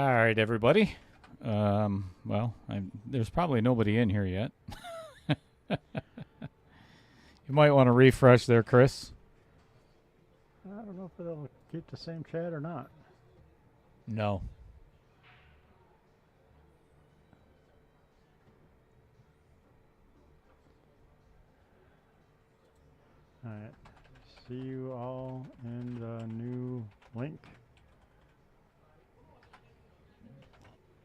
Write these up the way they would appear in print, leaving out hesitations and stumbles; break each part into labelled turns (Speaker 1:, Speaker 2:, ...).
Speaker 1: All right, everybody. Well, there's probably nobody in here yet. You might want to refresh there, Chris.
Speaker 2: I don't know if it'll keep the same chat or not.
Speaker 1: No.
Speaker 2: All right. See you all in the new link.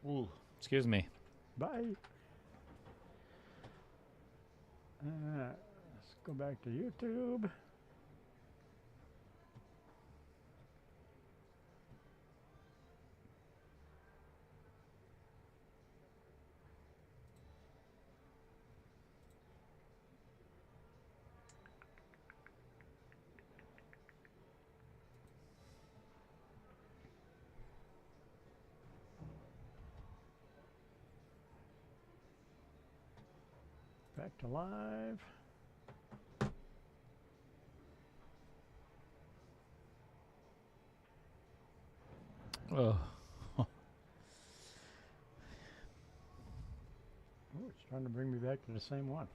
Speaker 1: Ooh, excuse me.
Speaker 2: Bye. Let's go back to YouTube. Back to live.
Speaker 1: Oh.
Speaker 2: Oh, it's trying to bring me back to the same one.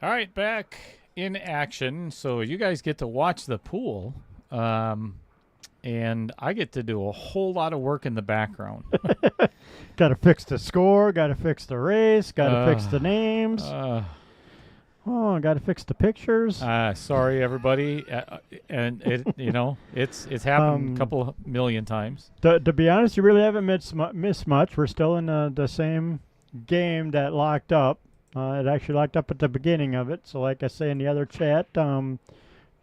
Speaker 1: All right, back in action. So you guys get to watch the pool, and I get to do a whole lot of work in the background.
Speaker 2: Got to fix the score. Got to fix the race. Got to fix the names. Oh, got to fix the pictures.
Speaker 1: Sorry, everybody, and it's happened a couple million times.
Speaker 2: To be honest, you really haven't missed much. We're still in the same game that locked up. It actually locked up at the beginning of it. So like I say in the other chat, Dan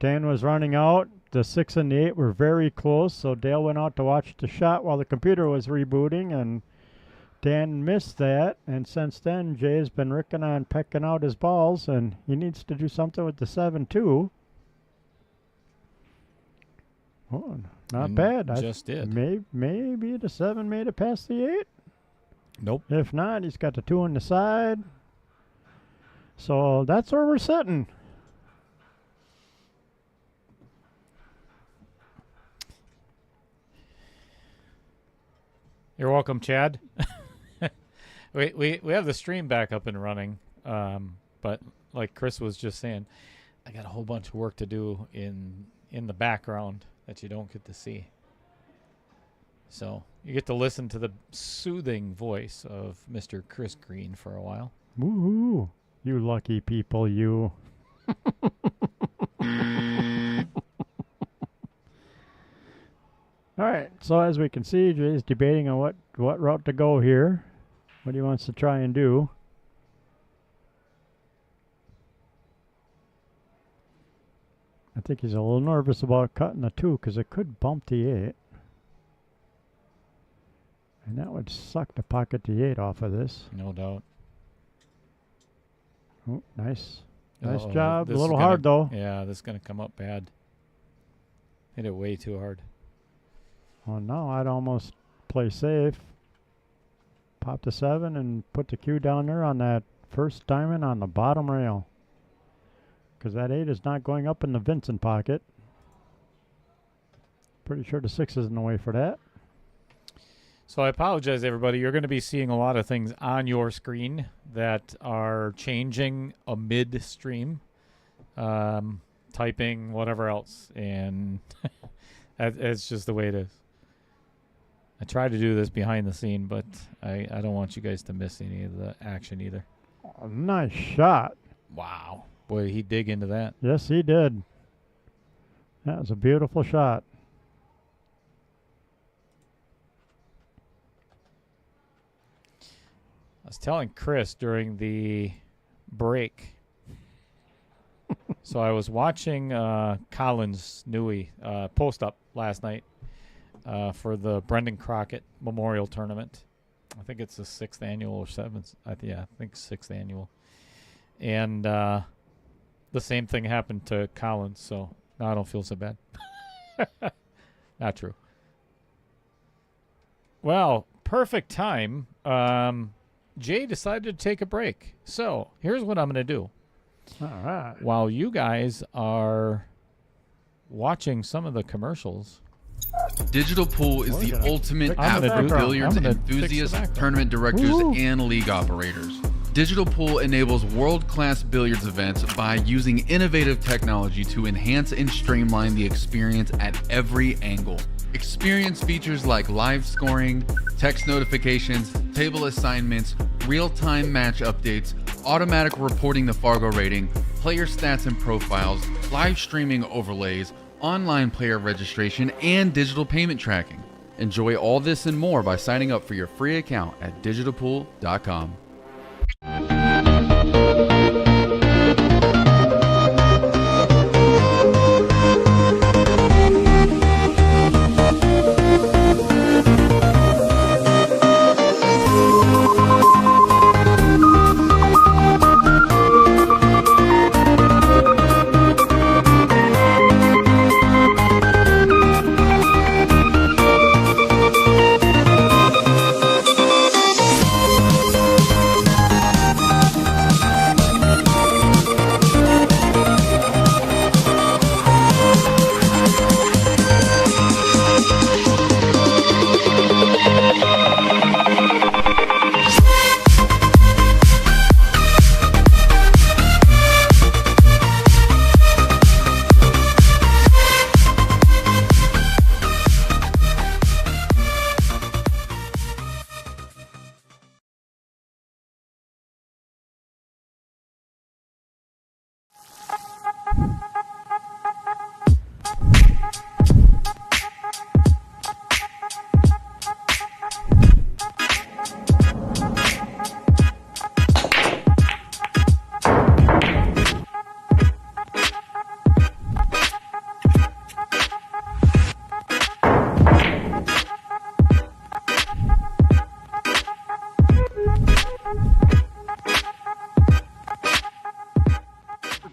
Speaker 2: was running out. The 6 and the 8 were very close. So Dale went out to watch the shot while the computer was rebooting, and Dan missed that. And since then, Jay's been ricking on pecking out his balls, and he needs to do something with the 7 too. Oh, not bad.
Speaker 1: Just did.
Speaker 2: Maybe the 7 made it past the 8.
Speaker 1: Nope.
Speaker 2: If not, he's got the 2 on the side. So that's where we're sitting.
Speaker 1: You're welcome, Chad. we have the stream back up and running, but like Chris was just saying, I got a whole bunch of work to do in the background that you don't get to see. So you get to listen to the soothing voice of Mr. Chris Green for a while.
Speaker 2: Woohoo! You lucky people, you. All right, so as we can see, Jay's debating on what route to go here, what he wants to try and do. I think he's a little nervous about cutting the 2 because it could bump the 8. And that would suck to pocket the 8 off of this.
Speaker 1: No doubt.
Speaker 2: Oh, nice. Nice job. A
Speaker 1: This is
Speaker 2: little
Speaker 1: gonna-
Speaker 2: hard, though.
Speaker 1: Yeah, this is going to come up bad. Hit it way too hard.
Speaker 2: Well, no, I'd almost play safe. Pop the 7 and put the cue down there on that first diamond on the bottom rail. Because that 8 is not going up in the Vincent pocket. Pretty sure the 6 is in the way for that.
Speaker 1: So I apologize, everybody. You're going to be seeing a lot of things on your screen that are changing amid-stream, typing, whatever else, and it's just the way it is. I try to do this behind the scene, but I don't want you guys to miss any of the action either.
Speaker 2: Oh, Nice shot.
Speaker 1: Wow. Boy, did he dig into that.
Speaker 2: Yes, he did. That was a beautiful shot.
Speaker 1: I was telling Chris during the break. So I was watching Collins Newey post up last night for the Brendan Crockett Memorial Tournament. I think it's the 6th annual or 7th. I think 6th annual. And the same thing happened to Collins, so now I don't feel so bad. Not true. Well, perfect time. Jay decided to take a break. So here's what I'm going to do.
Speaker 2: All right.
Speaker 1: While you guys are watching some of the commercials.
Speaker 3: Digital Pool is the ultimate
Speaker 2: I'm
Speaker 3: app
Speaker 2: gonna
Speaker 3: for
Speaker 2: do-
Speaker 3: billiards
Speaker 1: I'm gonna
Speaker 3: enthusiasts,
Speaker 1: fix the background.
Speaker 3: tournament directors,
Speaker 2: Woo.
Speaker 3: and league operators. Digital Pool enables world-class billiards events by using innovative technology to enhance and streamline the experience at every angle. Experience features like live scoring, text notifications, table assignments, real-time match updates, automatic reporting the Fargo rating, player stats and profiles, live streaming overlays, online player registration, and digital payment tracking. Enjoy all this and more by signing up for your free account at digitalpool.com.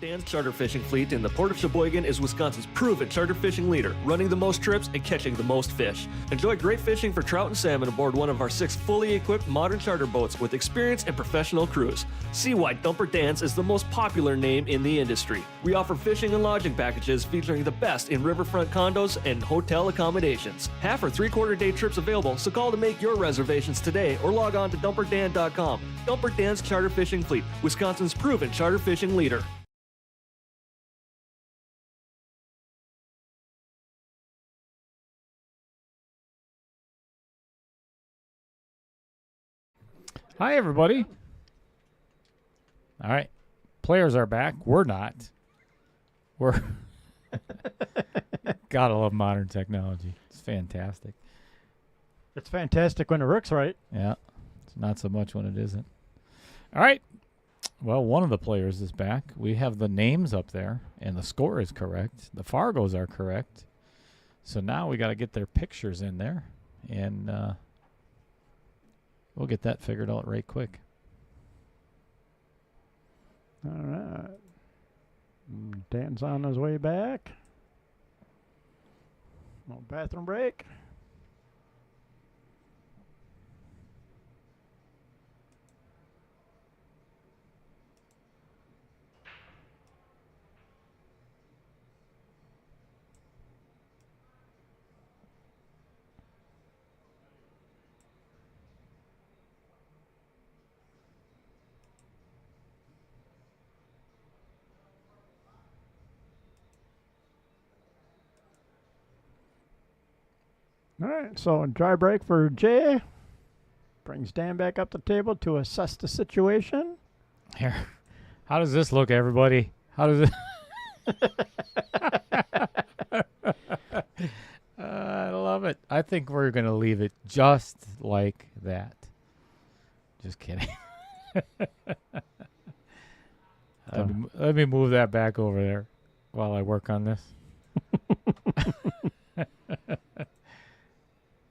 Speaker 4: Dan's charter fishing fleet in the Port of Sheboygan is Wisconsin's proven charter fishing leader, running the most trips and catching the most fish. Enjoy great fishing for trout and salmon aboard one of our 6 fully equipped modern charter boats with experience and professional crews. See why Dumper Dan's is the most popular name in the industry. We offer fishing and lodging packages featuring the best in riverfront condos and hotel accommodations. Half or 3/4 day trips available, so call to make your reservations today or log on to dumperdan.com. Dumper Dan's Charter Fishing Fleet, Wisconsin's proven charter fishing leader.
Speaker 1: Hi, everybody. All right. Players are back. We're not. We're gotta love modern technology. It's fantastic.
Speaker 2: It's fantastic when it works right.
Speaker 1: Yeah. It's not so much when it isn't. All right. Well, one of the players is back. We have the names up there, and the score is correct. The Fargos are correct. So now we got to get their pictures in there, and we'll get that figured out right quick.
Speaker 2: All right. Dan's on his way back. Little bathroom break. All right, so dry break for Jay. Brings Dan back up the table to assess the situation.
Speaker 1: Here. How does this look, everybody? How does it? I love it. I think we're going to leave it just like that. Just kidding. Let me move that back over there while I work on this.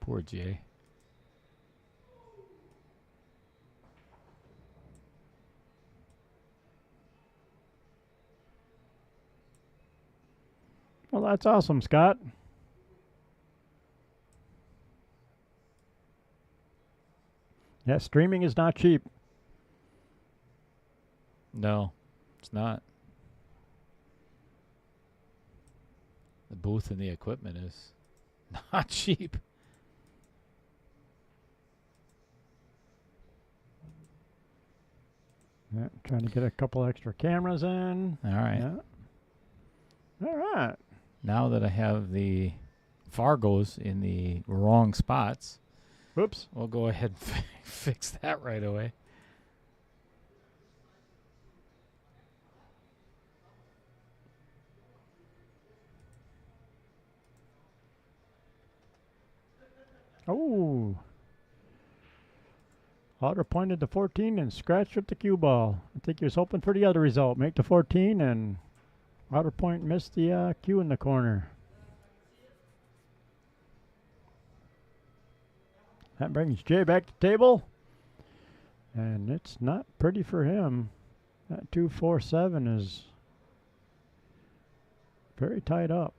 Speaker 1: Poor Jay.
Speaker 2: Well, that's awesome, Scott. Yeah, streaming is not cheap.
Speaker 1: No, it's not. The booth and the equipment is not cheap.
Speaker 2: Yeah, trying to get a couple extra cameras in.
Speaker 1: All right.
Speaker 2: Yeah. All right.
Speaker 1: Now that I have the Fargos in the wrong spots,
Speaker 2: Whoops.
Speaker 1: we'll go ahead and fix that right away.
Speaker 2: Oh. Otter pointed to 14 and scratched with the cue ball. I think he was hoping for the other result. Make the 14, and Otter Point missed the cue in the corner. That brings Jay back to table. And it's not pretty for him. That 2-4-7 is very tied up.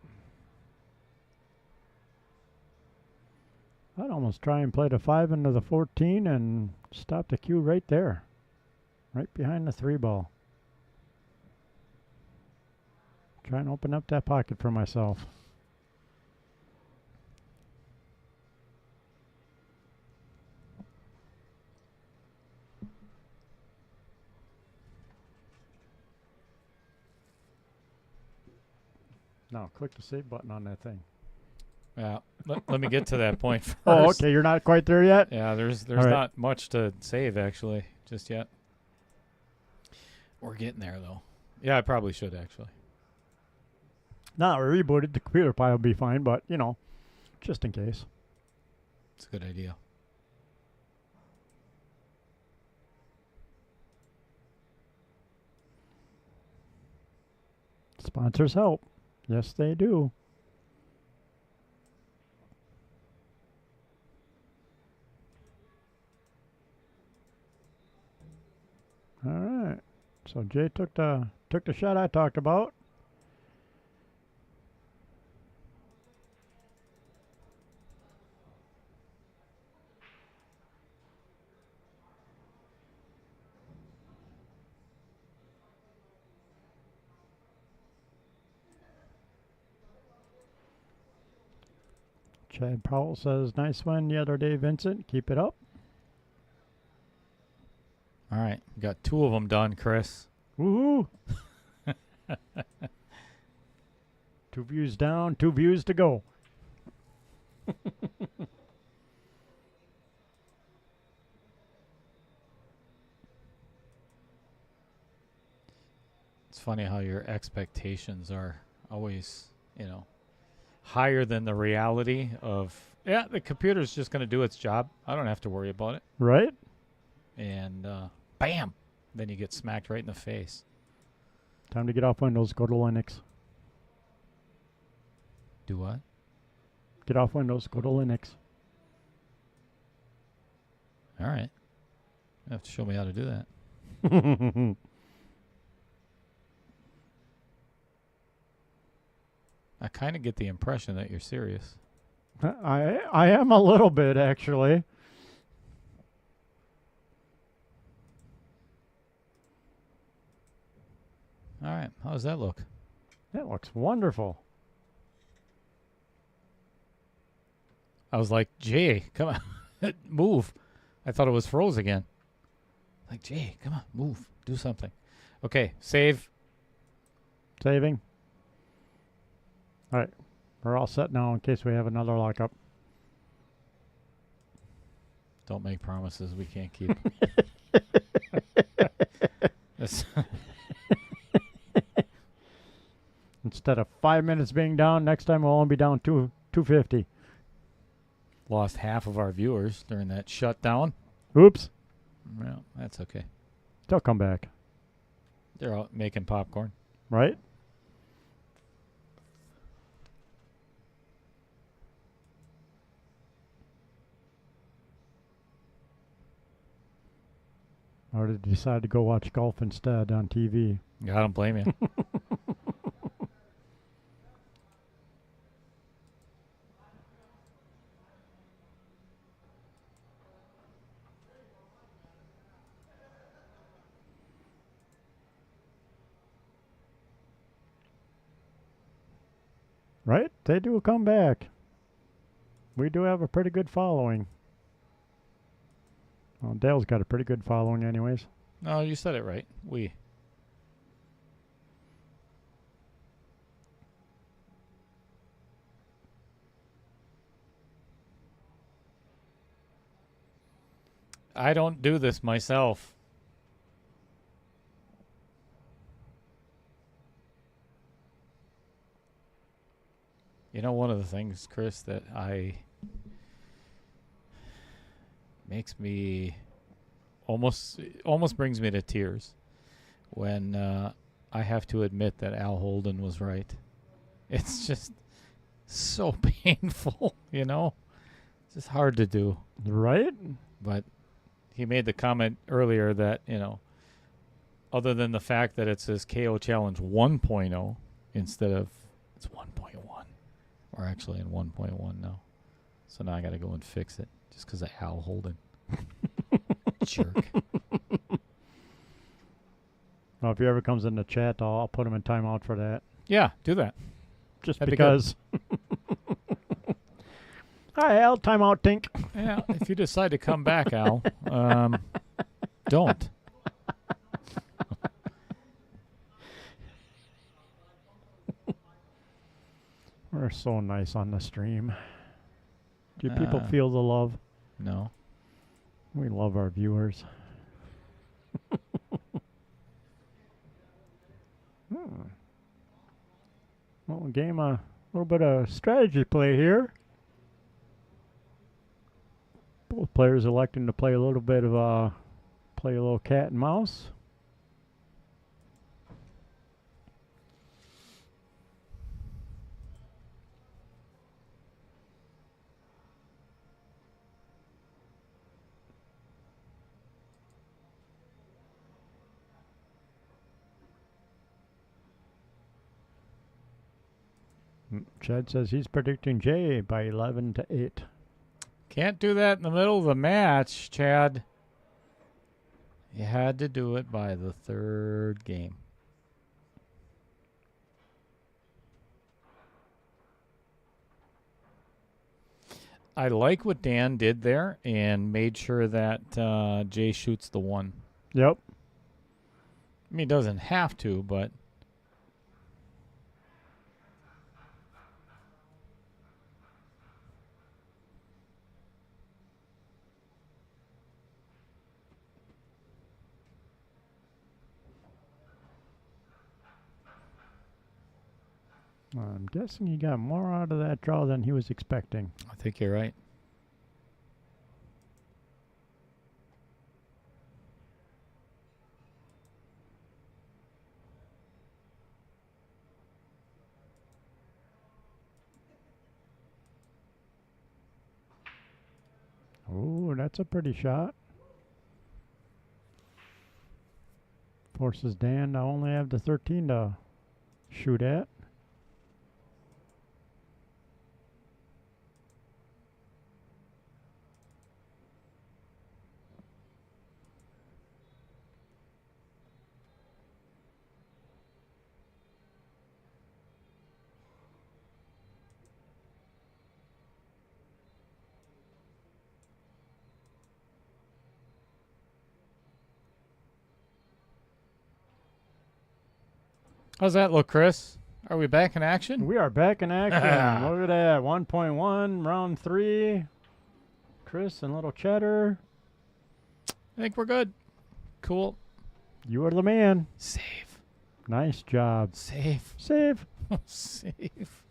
Speaker 2: I'd almost try and play the 5 into the 14 and stop the cue right there. Right behind the 3 ball. Try and open up that pocket for myself. Now, click the save button on that thing.
Speaker 1: Yeah, let me get to that point first.
Speaker 2: Oh, okay. You're not quite there yet?
Speaker 1: Yeah, there's
Speaker 2: right.
Speaker 1: not much to save, actually, just yet. We're getting there, though. Yeah, I probably should, actually.
Speaker 2: Now, we rebooted. The computer probably will be fine, but, you know, just in case.
Speaker 1: It's a good idea.
Speaker 2: Sponsors help. Yes, they do. All right. So Jay took the shot I talked about. Chad Powell says, nice win the other day, Vincent. Keep it up.
Speaker 1: All right, got 2 of them done, Chris.
Speaker 2: Woohoo! 2 views down, 2 views to go.
Speaker 1: It's funny how your expectations are always, higher than the reality of, the computer's just going to do its job. I don't have to worry about it.
Speaker 2: Right?
Speaker 1: And bam, then you get smacked right in the face.
Speaker 2: Time to get off Windows, go to Linux.
Speaker 1: Do what?
Speaker 2: Get off Windows, go to Linux.
Speaker 1: All right. You have to show me how to do that. I kind of get the impression that you're serious.
Speaker 2: I am a little bit, actually.
Speaker 1: All right. How does that look?
Speaker 2: That looks wonderful.
Speaker 1: I was like, Jay, come on. Move. I thought it was froze again. Like, Jay, come on. Move. Do something. Okay. Save.
Speaker 2: Saving. All right. We're all set now in case we have another lockup.
Speaker 1: Don't make promises we can't keep. That's
Speaker 2: Instead of 5 minutes being down, next time we'll only be down 250.
Speaker 1: lost half of our viewers during that shutdown.
Speaker 2: Oops.
Speaker 1: Well, that's okay.
Speaker 2: They'll come back,
Speaker 1: They're out making popcorn.
Speaker 2: right? Or did they decide to go watch golf instead on TV?
Speaker 1: I don't blame you.
Speaker 2: Right? They do come back. We do have a pretty good following. Well, Dale's got a pretty good following anyways.
Speaker 1: No, you said it right. We. I don't do this myself. You know, one of the things, Chris, that makes me almost brings me to tears when I have to admit that Al Holden was right. It's just so painful, you know? It's just hard to do.
Speaker 2: Right?
Speaker 1: But he made the comment earlier that, you know, other than the fact that it says KO Challenge 1.0 instead of it's 1.1. We're actually in 1.1 now. So now I got to go and fix it just because of Al Holden. Jerk.
Speaker 2: Well, if he ever comes in the chat, I'll put him in timeout for that.
Speaker 1: Yeah, do that.
Speaker 2: Just
Speaker 1: That'd be good.
Speaker 2: because. Hi, Al. Timeout, Tink.
Speaker 1: Yeah, if you decide to come back, Al, don't.
Speaker 2: We're so nice on the stream. Do people feel the love?
Speaker 1: No.
Speaker 2: We love our viewers. Well, game a little bit of strategy play here. Both players electing to play a little bit of play a little cat and mouse. Chad says he's predicting Jay by 11-8.
Speaker 1: Can't do that in the middle of the match, Chad. You had to do it by the third game. I like what Dan did there and made sure that Jay shoots the one.
Speaker 2: Yep.
Speaker 1: I mean, he doesn't have to, but...
Speaker 2: I'm guessing he got more out of that draw than he was expecting.
Speaker 1: I think you're right.
Speaker 2: Oh, that's a pretty shot. Forces Dan to only have the 13 to shoot at.
Speaker 1: How's that look, Chris? Are we back in action?
Speaker 2: We are back in action. Look at that. 1.1, round 3. Chris and Little Cheddar.
Speaker 1: I think we're good. Cool.
Speaker 2: You are the man.
Speaker 1: Save.
Speaker 2: Nice job.
Speaker 1: Save.
Speaker 2: Save.
Speaker 1: Save.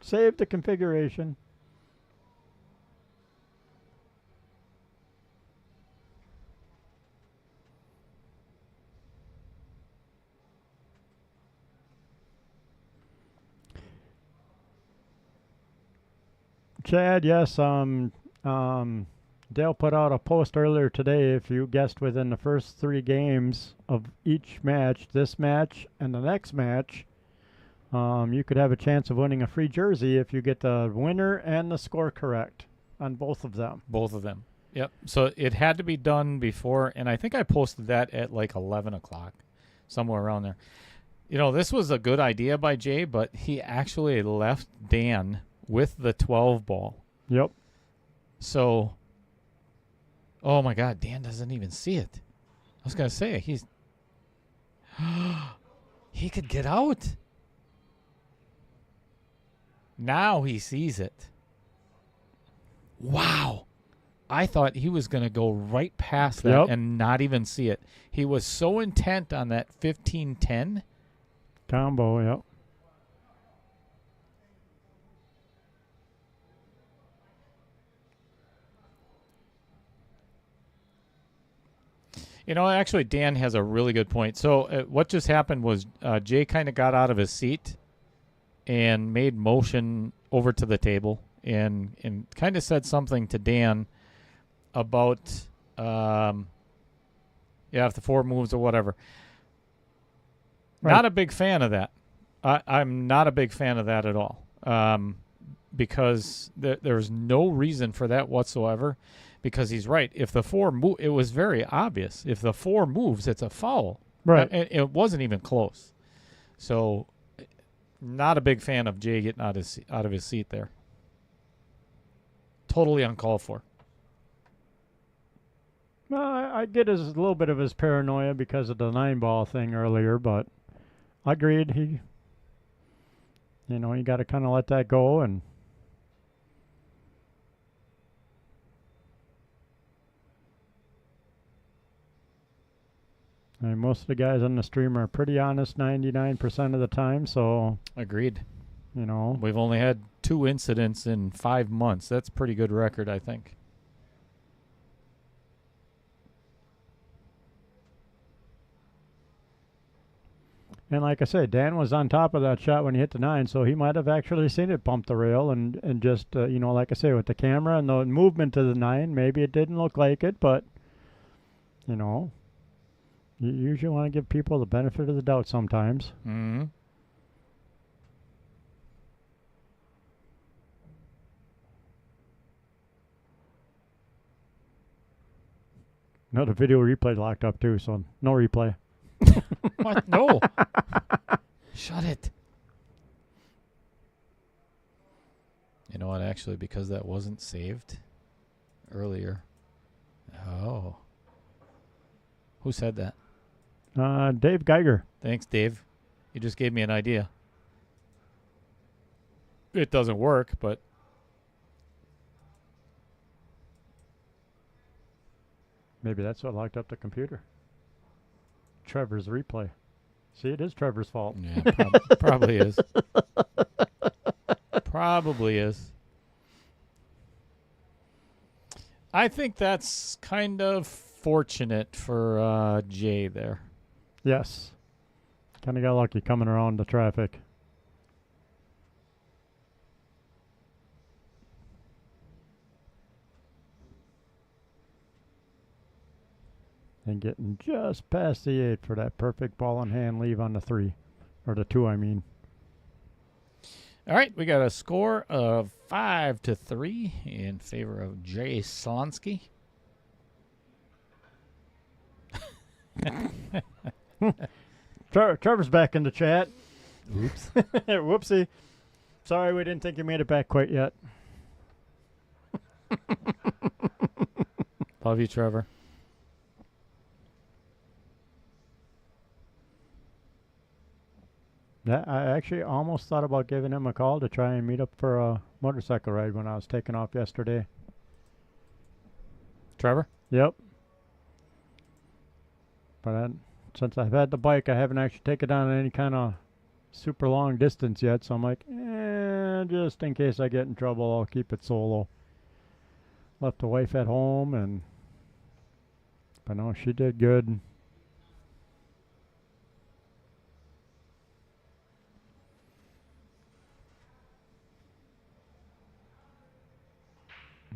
Speaker 2: Save the configuration. Chad, yes, Dale put out a post earlier today. If you guessed within the first 3 games of each match, this match and the next match, you could have a chance of winning a free jersey if you get the winner and the score correct on both of them.
Speaker 1: Both of them. Yep. So it had to be done before, and I think I posted that at like 11 o'clock, somewhere around there. You know, this was a good idea by Jay, but he actually left Dan with the 12 ball.
Speaker 2: Yep.
Speaker 1: So, oh my God, Dan doesn't even see it. I was going to say, he could get out. Now he sees it. Wow. I thought he was going to go right past that and not even see it. He was so intent on that 15-10.
Speaker 2: Combo, yep.
Speaker 1: You know, actually, Dan has a really good point. So what just happened was Jay kind of got out of his seat and made motion over to the table and kind of said something to Dan about, if the 4 moves or whatever. Right. Not a big fan of that. I'm not a big fan of that at all, because there's no reason for that whatsoever. Because he's right. If the 4 it was very obvious. If the 4 moves, it's a foul.
Speaker 2: Right.
Speaker 1: And it wasn't even close. So, not a big fan of Jay getting out of his seat there. Totally uncalled for.
Speaker 2: Well, I get a little bit of his paranoia because of the 9-ball thing earlier, but agreed. You got to kind of let that go and. I mean, most of the guys on the stream are pretty honest 99% of the time, so...
Speaker 1: Agreed.
Speaker 2: You
Speaker 1: We've only had 2 incidents in 5 months. That's a pretty good record, I think.
Speaker 2: And like I said, Dan was on top of that shot when he hit the 9, so he might have actually seen it bump the rail and just, like I say, with the camera and the movement to the 9, maybe it didn't look like it, but, you usually want to give people the benefit of the doubt sometimes.
Speaker 1: Mm-hmm.
Speaker 2: No, the video replay locked up too, so no replay.
Speaker 1: What? No. Shut it. You know what? Actually, because that wasn't saved earlier. Oh. Who said that?
Speaker 2: Dave Geiger.
Speaker 1: Thanks, Dave. You just gave me an idea. It doesn't work, but...
Speaker 2: Maybe that's what locked up the computer. Trevor's replay. See, it is Trevor's fault.
Speaker 1: Yeah, probably is. Probably is. I think that's kind of fortunate for Jay there.
Speaker 2: Yes. Kind of got lucky coming around the traffic. And getting just past the 8 for that perfect ball in hand leave on the 3. Or the 2, I mean.
Speaker 1: All right, we got a score of 5-3 in favor of Jay Slonske.
Speaker 2: Trevor's back in the chat.
Speaker 1: Oops.
Speaker 2: Whoopsie. Sorry, we didn't think you made it back quite yet.
Speaker 1: Love you, Trevor.
Speaker 2: Yeah, I actually almost thought about giving him a call to try and meet up for a motorcycle ride when I was taking off yesterday.
Speaker 1: Trevor?
Speaker 2: Yep. But since I've had the bike, I haven't actually taken it on any kind of super long distance yet. So I'm like, just in case I get in trouble, I'll keep it solo. Left the wife at home, but no, she did good.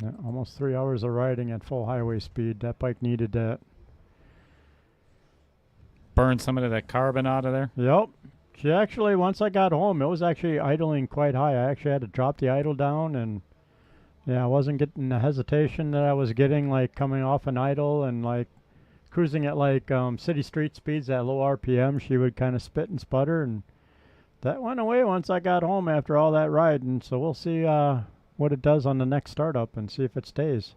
Speaker 2: Yeah, almost 3 hours of riding at full highway speed. That bike needed that.
Speaker 1: Burn some of that carbon out of there.
Speaker 2: Yep. She actually, once I got home, it was actually idling quite high. I actually had to drop the idle down, and yeah, I wasn't getting the hesitation that I was getting, like coming off an idle and like cruising at like city street speeds at low RPM. She would kind of spit and sputter, and that went away once I got home after all that riding. So we'll see what it does on the next startup and see if it stays.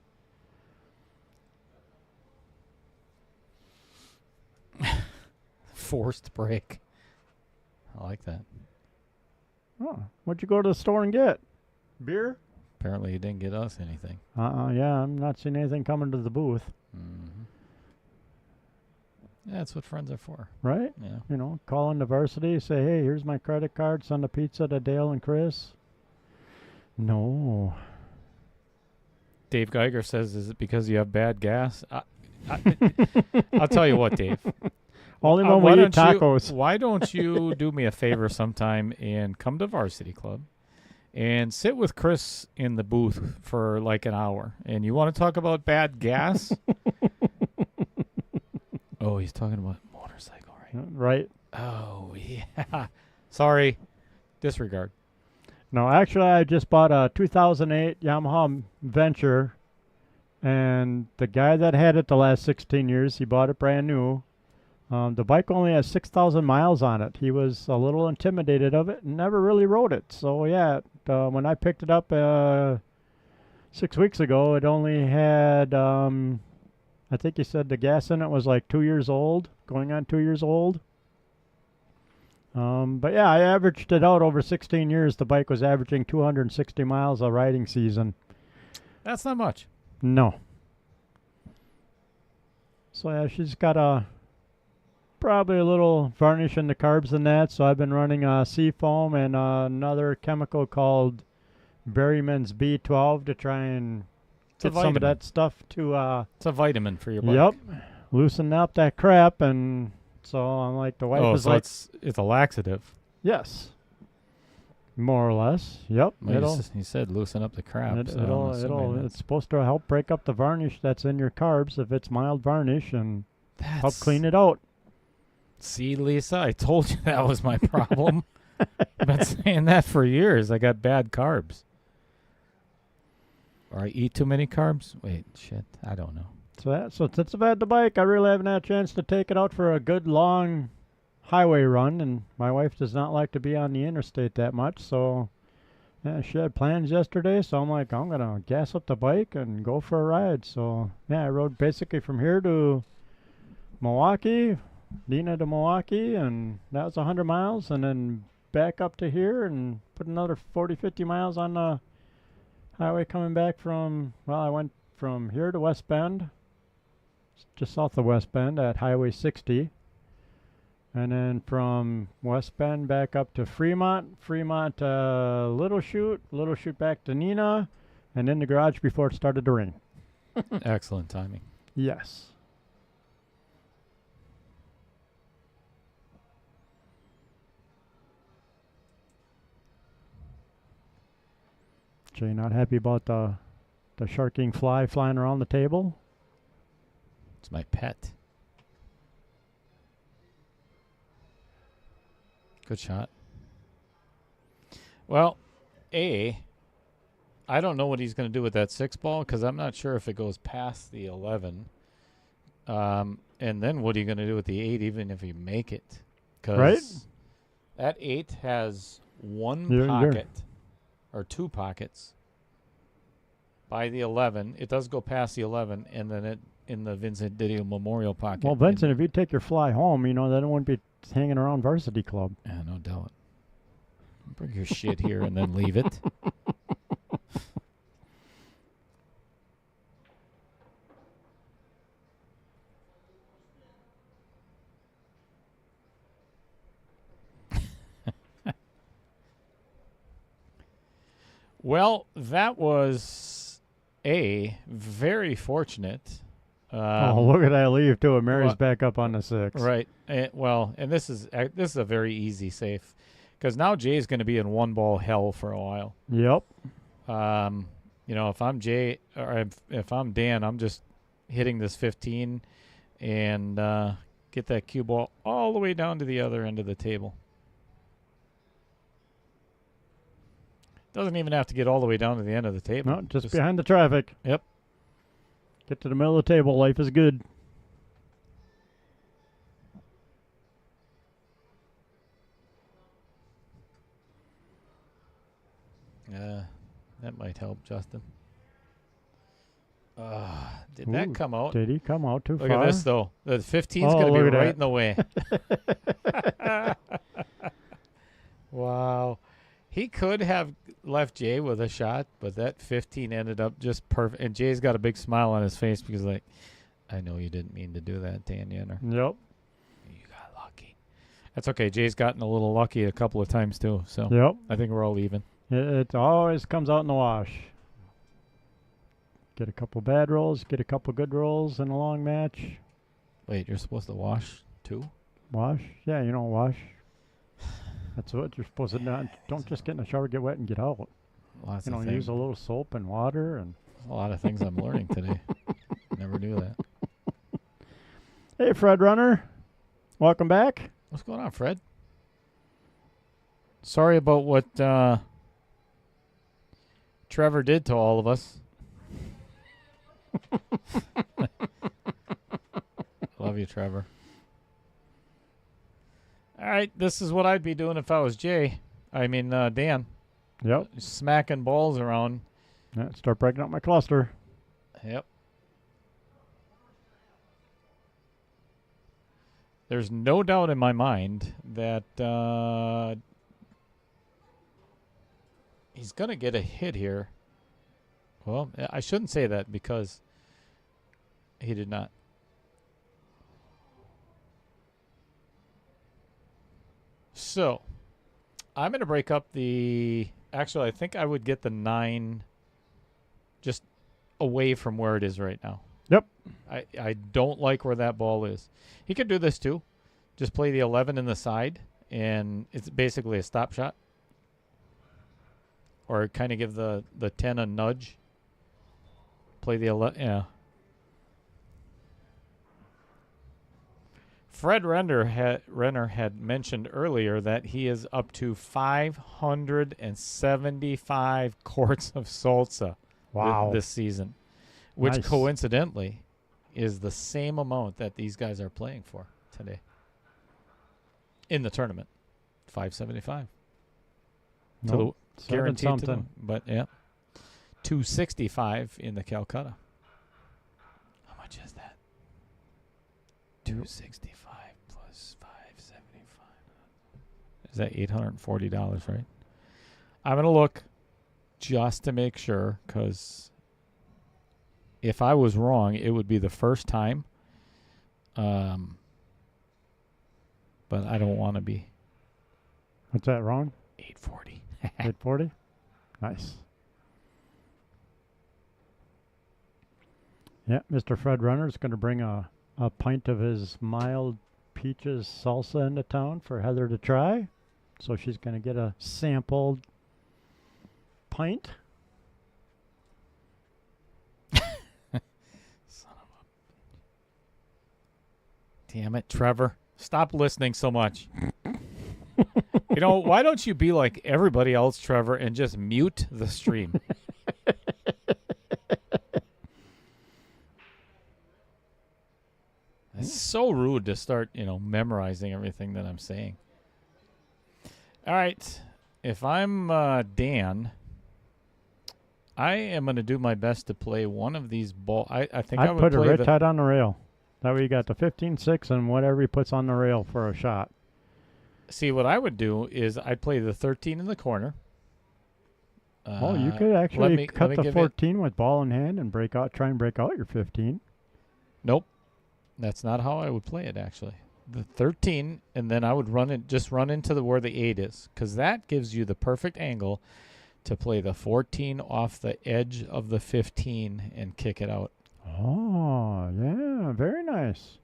Speaker 1: Forced break. I like that.
Speaker 2: Oh, what'd you go to the store and get? Beer?
Speaker 1: Apparently you didn't get us anything.
Speaker 2: Yeah, I'm not seeing anything coming to the booth.
Speaker 1: Mm-hmm. Yeah, that's what friends are for.
Speaker 2: Right?
Speaker 1: Yeah.
Speaker 2: You know, call in the varsity, say, hey, here's my credit card, send a pizza to Dale and Chris. No.
Speaker 1: Dave Geiger says, is it because you have bad gas? I'll tell you what, Dave.
Speaker 2: Only when we eat tacos.
Speaker 1: Why don't you do me a favor sometime and come to Varsity Club and sit with Chris in the booth for like an hour? And you want to talk about bad gas? Oh, he's talking about motorcycle, right?
Speaker 2: Right.
Speaker 1: Oh, yeah. Sorry. Disregard.
Speaker 2: No, actually, I just bought a 2008 Yamaha Venture, and the guy that had it the last 16 years, he bought it brand new. The bike only has 6,000 miles on it. He was a little intimidated of it and never really rode it. So, yeah, when I picked it up 6 weeks ago, it only had, I think he said the gas in it was like 2 years old, going on 2 years old. But yeah, I averaged it out over 16 years. The bike was averaging 260 miles a riding season.
Speaker 1: That's not much.
Speaker 2: No. So yeah, she's got probably a little varnish in the carbs in that. So I've been running Seafoam and another chemical called Berryman's B12 to try and get some of that stuff to...
Speaker 1: it's a vitamin for your bike.
Speaker 2: Yep. Loosen up that crap, and so I'm like, the wife is
Speaker 1: so
Speaker 2: like...
Speaker 1: it's a laxative.
Speaker 2: Yes. More or less. Yep.
Speaker 1: Well, he said loosen up the crap.
Speaker 2: It's supposed to help break up the varnish that's in your carbs if it's mild varnish and help clean it out.
Speaker 1: See, Lisa, I told you that was my problem. I've been saying that for years. I got bad carbs. Or I eat too many carbs? Wait, shit. I don't know.
Speaker 2: So since I've had the bike, I really haven't had a chance to take it out for a good long highway run, and my wife does not like to be on the interstate that much, so yeah, she had plans yesterday, so I'm like, I'm gonna gas up the bike and go for a ride. So yeah, I rode basically from here to Milwaukee, Dina to Milwaukee, and that was 100 miles, and then back up to here and put another 40-50 miles on the highway coming back from, well, I went from here to West Bend, just south of West Bend at Highway 60. And then from West Bend back up to Fremont, Little Chute back to Nina, and in the garage before it started to rain.
Speaker 1: Excellent timing.
Speaker 2: Yes. Jay not happy about the sharking fly flying around the table?
Speaker 1: It's my pet. Good shot. Well, I don't know what he's going to do with that 6-ball because I'm not sure if it goes past the 11. And then what are you going to do with the 8 even if you make it?
Speaker 2: Right.
Speaker 1: That 8 has one pocket or 2 pockets by the 11. It does go past the 11, and then it in the Vincent Didio Memorial pocket.
Speaker 2: Well, Vincent, if you take your fly home, then it wouldn't be hanging around Varsity Club.
Speaker 1: Yeah, no doubt. Bring your shit here and then leave it. Well, that was very fortunate.
Speaker 2: Look at that leave too. Mary's back up on the 6.
Speaker 1: Right. And this is a very easy safe, because now Jay's going to be in one ball hell for a while.
Speaker 2: Yep.
Speaker 1: If I'm Jay or if I'm Dan, I'm just hitting this 15 and get that cue ball all the way down to the other end of the table. Doesn't even have to get all the way down to the end of the table.
Speaker 2: No, just behind the traffic.
Speaker 1: Yep.
Speaker 2: Get to the middle of the table. Life is good.
Speaker 1: That might help, Justin. Did that come out?
Speaker 2: Did he come out too
Speaker 1: Look
Speaker 2: far?
Speaker 1: at this, though. The 15's going to be right in the way. Wow. He could have left Jay with a shot, but that 15 ended up just perfect. And Jay's got a big smile on his face because, like, I know you didn't mean to do that, Dan Yenor.
Speaker 2: Yep.
Speaker 1: You got lucky. That's okay. Jay's gotten a little lucky a couple of times, too. So
Speaker 2: Yep.
Speaker 1: I think we're all even.
Speaker 2: It always comes out in the wash. Get a couple bad rolls, get a couple good rolls in a long match.
Speaker 1: Wait, you're supposed to wash, too?
Speaker 2: Wash? Yeah, wash. That's what you're supposed to do. Don't just get in the shower, get wet, and get out.
Speaker 1: Lots of things.
Speaker 2: Use a little soap and water. And
Speaker 1: a lot of things I'm learning today. Never knew that.
Speaker 2: Hey, Fred Runner. Welcome back.
Speaker 1: What's going on, Fred? Sorry about what Trevor did to all of us. Love you, Trevor. All right, this is what I'd be doing if I was Dan.
Speaker 2: Yep.
Speaker 1: Smacking balls around.
Speaker 2: Yeah, start breaking up my cluster.
Speaker 1: Yep. There's no doubt in my mind that he's going to get a hit here. Well, I shouldn't say that because he did not. So, I'm going to break up the... Actually, I think I would get the 9 just away from where it is right now.
Speaker 2: Yep.
Speaker 1: I don't like where that ball is. He could do this too. Just play the 11 in the side, and it's basically a stop shot. Or kind of give the 10 a nudge. Play the 11. Yeah. Fred Renner had mentioned earlier that he is up to 575 quarts of salsa this season, which coincidentally is the same amount that these guys are playing for today in the tournament. 575.
Speaker 2: Nope.
Speaker 1: Guaranteed
Speaker 2: something.
Speaker 1: to them. But yeah, 265 in the Calcutta. How much is that? 265 plus 575. Is that $840, right? I'm going to look just to make sure, because if I was wrong, it would be the first time. But I don't want to be.
Speaker 2: What's that wrong?
Speaker 1: 840.
Speaker 2: 840? Nice. Yeah, Mr. Fred Runner is going to bring a pint of his mild peaches salsa into town for Heather to try. So she's going to get a sampled pint.
Speaker 1: Son of a... Damn it, Trevor. Stop listening so much. Why don't you be like everybody else, Trevor, and just mute the stream? It's so rude to start, memorizing everything that I'm saying. All right. If I'm Dan, I am going to do my best to play one of these balls. I think I would
Speaker 2: put it
Speaker 1: play
Speaker 2: right tight on the rail. That way you got the 15-6 and whatever he puts on the rail for a shot.
Speaker 1: See, what I would do is I'd play the 13 in the corner.
Speaker 2: You could actually cut the 14 with ball in hand and try and break out your 15.
Speaker 1: Nope. That's not how I would play it, actually. The 13, and then I would run into where the 8 is, because that gives you the perfect angle to play the 14 off the edge of the 15 and kick it out.
Speaker 2: Oh, yeah, very nice.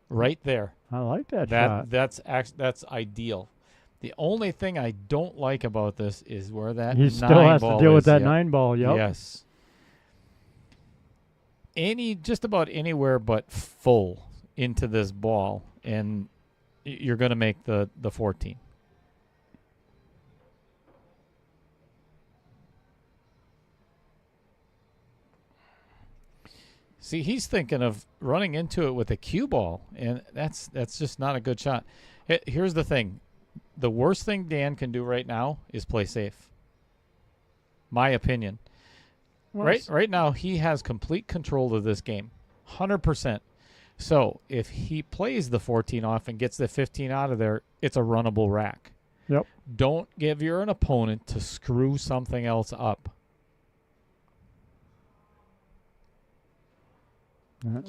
Speaker 1: Right there.
Speaker 2: I like that shot.
Speaker 1: That's ideal. The only thing I don't like about this is where that
Speaker 2: He
Speaker 1: 9
Speaker 2: still has to
Speaker 1: ball
Speaker 2: deal with
Speaker 1: is.
Speaker 2: that
Speaker 1: Yep.
Speaker 2: 9 ball. Yep.
Speaker 1: Yes. Just about anywhere but full into this ball, and you're going to make the 14. See, he's thinking of running into it with a cue ball, and that's just not a good shot. Here's the thing. The worst thing Dan can do right now is play safe. My opinion.
Speaker 2: Well,
Speaker 1: Right now, he has complete control of this game. 100%. So, if he plays the 14 off and gets the 15 out of there, it's a runnable rack.
Speaker 2: Yep.
Speaker 1: Don't give your an opponent to screw something else up.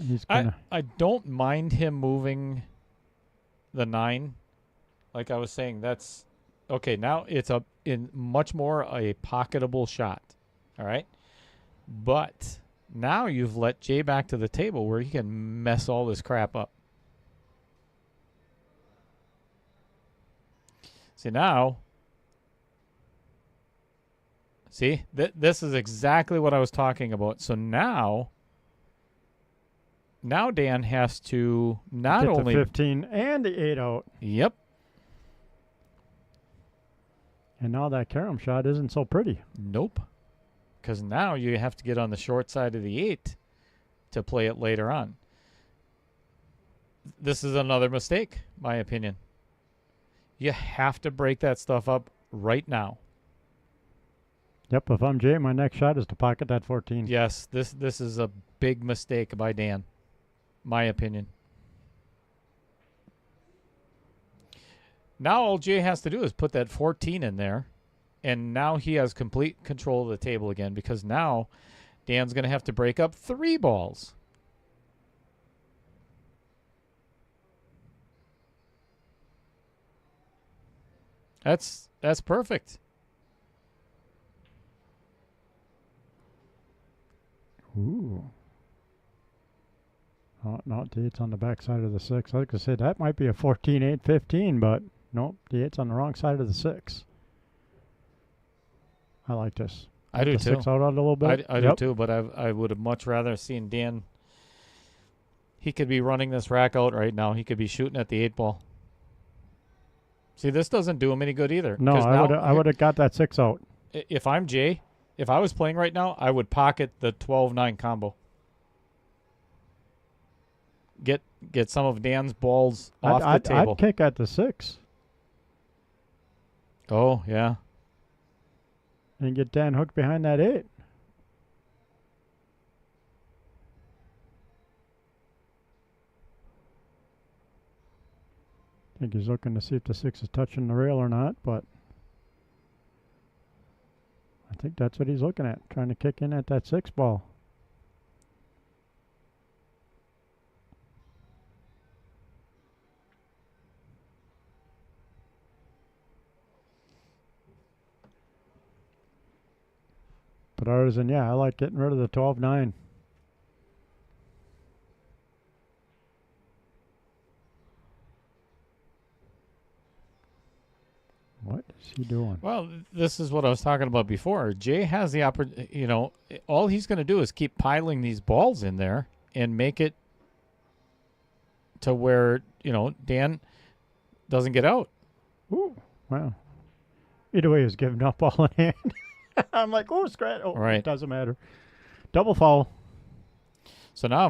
Speaker 2: He's gonna.
Speaker 1: I don't mind him moving the 9. Like I was saying, that's okay. Now it's much more a pocketable shot. All right. But now you've let Jay back to the table where he can mess all this crap up. See, now. See, this is exactly what I was talking about. So now Dan has to not
Speaker 2: get
Speaker 1: only
Speaker 2: the 15 and the 8 out.
Speaker 1: Yep.
Speaker 2: And now that carom shot isn't so pretty.
Speaker 1: Nope. Because now you have to get on the short side of the 8 to play it later on. This is another mistake, my opinion. You have to break that stuff up right now.
Speaker 2: Yep, if I'm Jay, my next shot is to pocket that 14.
Speaker 1: Yes, this is a big mistake by Dan, my opinion. Now all Jay has to do is put that 14 in there, and now he has complete control of the table again, because now Dan's going to have to break up 3 balls. That's perfect.
Speaker 2: Ooh. Oh, no, the 8's on the back side of the 6. I was going to say that might be a 14, 8, 15, but nope, the 8's on the wrong side of the 6. I like this.
Speaker 1: I do
Speaker 2: the
Speaker 1: too.
Speaker 2: 6 out a little bit.
Speaker 1: I do too, but I would have much rather seen Dan. He could be running this rack out right now. He could be shooting at the 8 ball. See, this doesn't do him any good either.
Speaker 2: No, I would have got that 6 out.
Speaker 1: If I'm Jay, if I was playing right now, I would pocket the 12-9 combo. Get some of Dan's balls off the table.
Speaker 2: I'd kick at the 6.
Speaker 1: Oh, yeah.
Speaker 2: And get Dan hooked behind that 8. I think he's looking to see if the 6 is touching the rail or not, but I think that's what he's looking at, trying to kick in at that 6 ball. But other than, yeah, I like getting rid of the 12-9. What is he doing?
Speaker 1: Well, this is what I was talking about before. Jay has the opportunity, all he's going to do is keep piling these balls in there and make it to where, Dan doesn't get out.
Speaker 2: Ooh, wow. Either way, he's giving up all in hand. I'm like, oh, scratch. Oh,
Speaker 1: right.
Speaker 2: It doesn't matter. Double foul.
Speaker 1: So now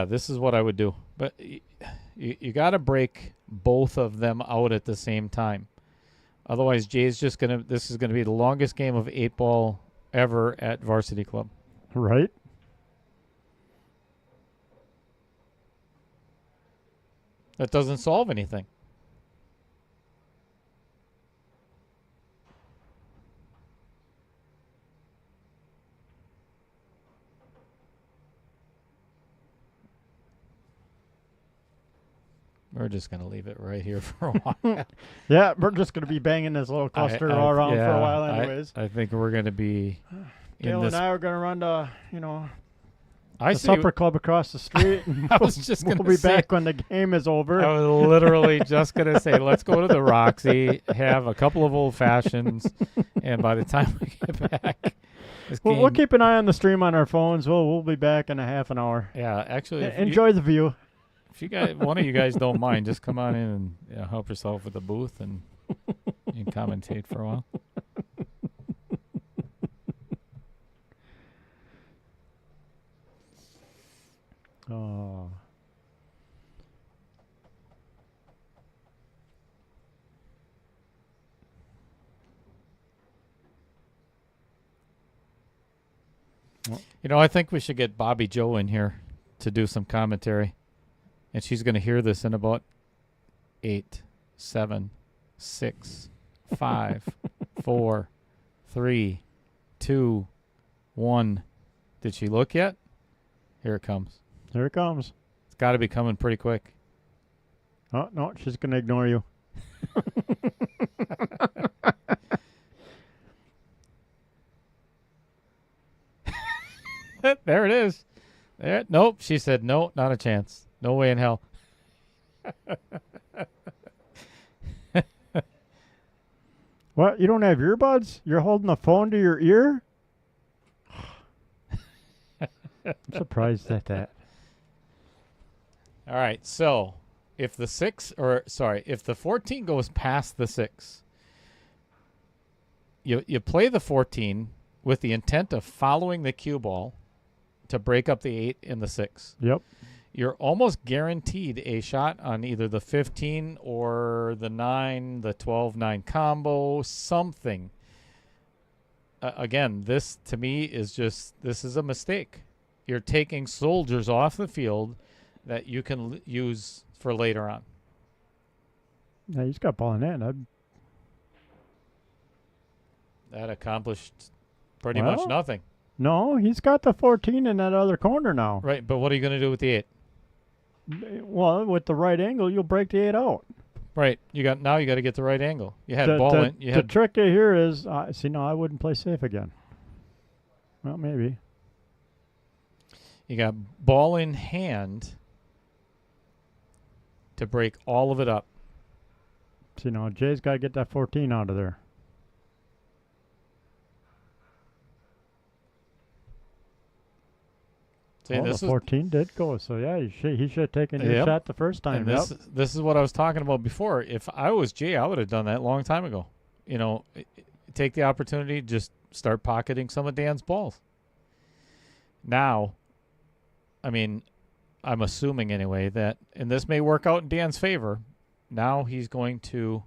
Speaker 1: this is what I would do. But you got to break both of them out at the same time. Otherwise, Jay's this is going to be the longest game of 8 ball ever at Varsity Club.
Speaker 2: Right?
Speaker 1: That doesn't solve anything. We're just going to leave it right here for a while.
Speaker 2: Yeah, we're just going to be banging this little cluster all around for a while anyways.
Speaker 1: I think we're going to be in
Speaker 2: Dale
Speaker 1: this.
Speaker 2: and I are going to run to,
Speaker 1: I
Speaker 2: the
Speaker 1: see.
Speaker 2: supper club across the street. And
Speaker 1: I was just going
Speaker 2: we'll
Speaker 1: to
Speaker 2: be
Speaker 1: say.
Speaker 2: back when the game is over.
Speaker 1: I was literally just going to say, let's go to the Roxy, have a couple of old fashions, and by the time we get back, this
Speaker 2: We'll
Speaker 1: game,
Speaker 2: keep an eye on the stream on our phones. We'll be back in a half an hour.
Speaker 1: yeah, actually,
Speaker 2: Enjoy the view.
Speaker 1: if you guys, one of you guys don't mind, just come on in and help yourself with the booth, and you can commentate for a while.
Speaker 2: Oh.
Speaker 1: I think we should get Bobby Joe in here to do some commentary, and she's going to hear this in about 8, 7, 6, 5, 4, 3, 2, 1. Did she look yet? Here it comes.
Speaker 2: Here it comes.
Speaker 1: It's got to be coming pretty quick.
Speaker 2: Oh, no, she's going to ignore you.
Speaker 1: There it is. There. Nope. She said, no, not a chance. No way in hell.
Speaker 2: What? You don't have earbuds? You're holding the phone to your ear? I'm surprised at that.
Speaker 1: All right. So if the 14 goes past the 6, you play the 14 with the intent of following the cue ball to break up the 8 and the 6.
Speaker 2: Yep.
Speaker 1: You're almost guaranteed a shot on either the 15 or the 9, the 12-9 combo, something. Again, this to me is this is a mistake. You're taking soldiers off the field that you can use for later on.
Speaker 2: Yeah, he's got ball in hand.
Speaker 1: That accomplished pretty much nothing.
Speaker 2: No, he's got the 14 in that other corner now.
Speaker 1: Right, but what are you going to do with the 8?
Speaker 2: Well, with the right angle, you'll break the 8 out.
Speaker 1: Right, you got to get the right angle. You had ball in.
Speaker 2: The trick here is, I wouldn't play safe again. Well, maybe.
Speaker 1: You got ball in hand to break all of it up.
Speaker 2: See, now Jay's got to get that 14 out of there.
Speaker 1: See,
Speaker 2: the 14 did go, so yeah, he should have taken your shot the first time.
Speaker 1: And this is what I was talking about before. If I was Jay, I would have done that a long time ago. Take the opportunity, just start pocketing some of Dan's balls. Now, I mean, I'm assuming anyway that, and this may work out in Dan's favor, now he's going to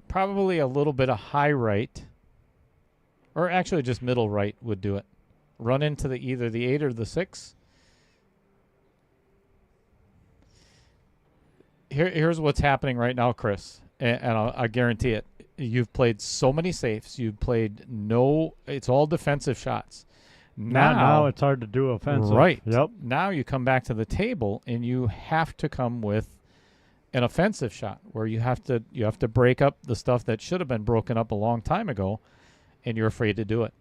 Speaker 1: probably a little bit of high right, or actually just middle right would do it. Run into either the 8 or the 6. Here's what's happening right now, Chris, and I guarantee it. You've played so many safes. You've played it's all defensive shots.
Speaker 2: Now it's hard to do offensive.
Speaker 1: Right.
Speaker 2: Yep.
Speaker 1: Now you come back to the table and you have to come with an offensive shot where you have to break up the stuff that should have been broken up a long time ago, and you're afraid to do it.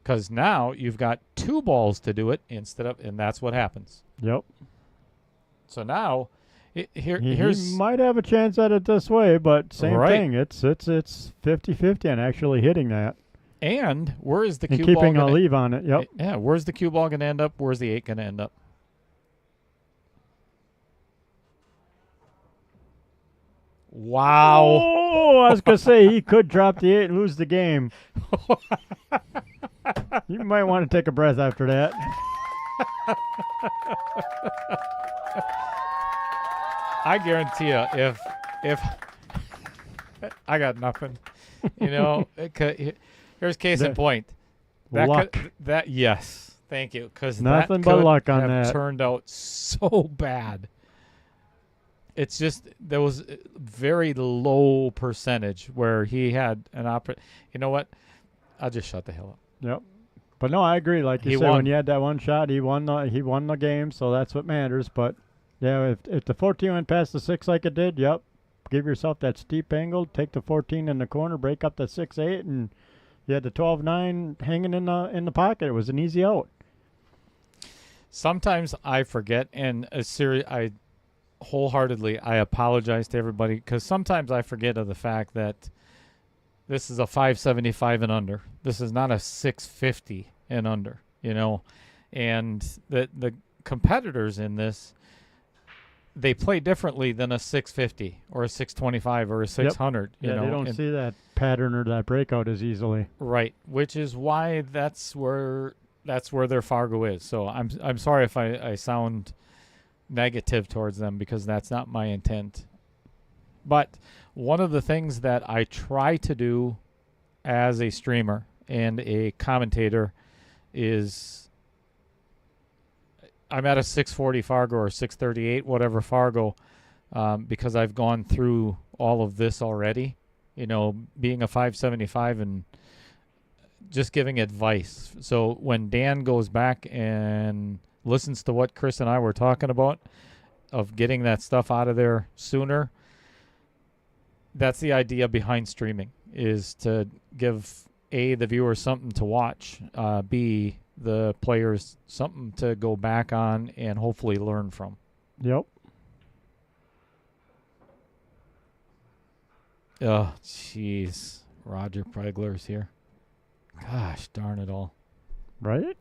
Speaker 1: Because now you've got 2 balls to do it and that's what happens.
Speaker 2: Yep.
Speaker 1: So now,
Speaker 2: he might have a chance at it this way, but same thing. It's 50-50 on actually hitting that.
Speaker 1: And where is the cue ball?
Speaker 2: And keeping a leave on it. Yep.
Speaker 1: Yeah. Where's the cue ball going to end up? Where's the 8 going to end up? Wow.
Speaker 2: Oh, I was going to say he could drop the 8 and lose the game. You might want to take a breath after that.
Speaker 1: I guarantee you, if I got nothing, here's case in point. Yes, thank you, because
Speaker 2: nothing but luck on that.
Speaker 1: Turned out so bad. It's just there was a very low percentage where he had an You know what? I'll just shut the hell up.
Speaker 2: Yep. But no, I agree. Like you
Speaker 1: He
Speaker 2: said,
Speaker 1: won.
Speaker 2: when you had that one shot, he won the game, so that's what matters. But yeah, if the 14 went past the 6 like it did, yep, give yourself that steep angle, take the 14 in the corner, break up the 6-8, and you had the 12-9 hanging in the pocket. It was an easy out.
Speaker 1: Sometimes I forget, and I wholeheartedly I apologize to everybody because sometimes I forget of the fact that this is a 575 and under. This is not a 650 and under, and the competitors in this, they play differently than a 650 or a 625 or a 600.
Speaker 2: They don't see that pattern or that breakout as easily.
Speaker 1: Right, which is why that's where their Fargo is. So I'm sorry if I sound negative towards them because that's not my intent. But one of the things that I try to do as a streamer and a commentator is I'm at a 640 Fargo or 638, whatever Fargo, because I've gone through all of this already, being a 575 and just giving advice. So when Dan goes back and listens to what Chris and I were talking about of getting that stuff out of there sooner, that's the idea behind streaming, is to give the viewers something to watch, B, the players something to go back on and hopefully learn from.
Speaker 2: Yep.
Speaker 1: Oh, jeez. Roger Pregler's here. Gosh, darn it all.
Speaker 2: Right?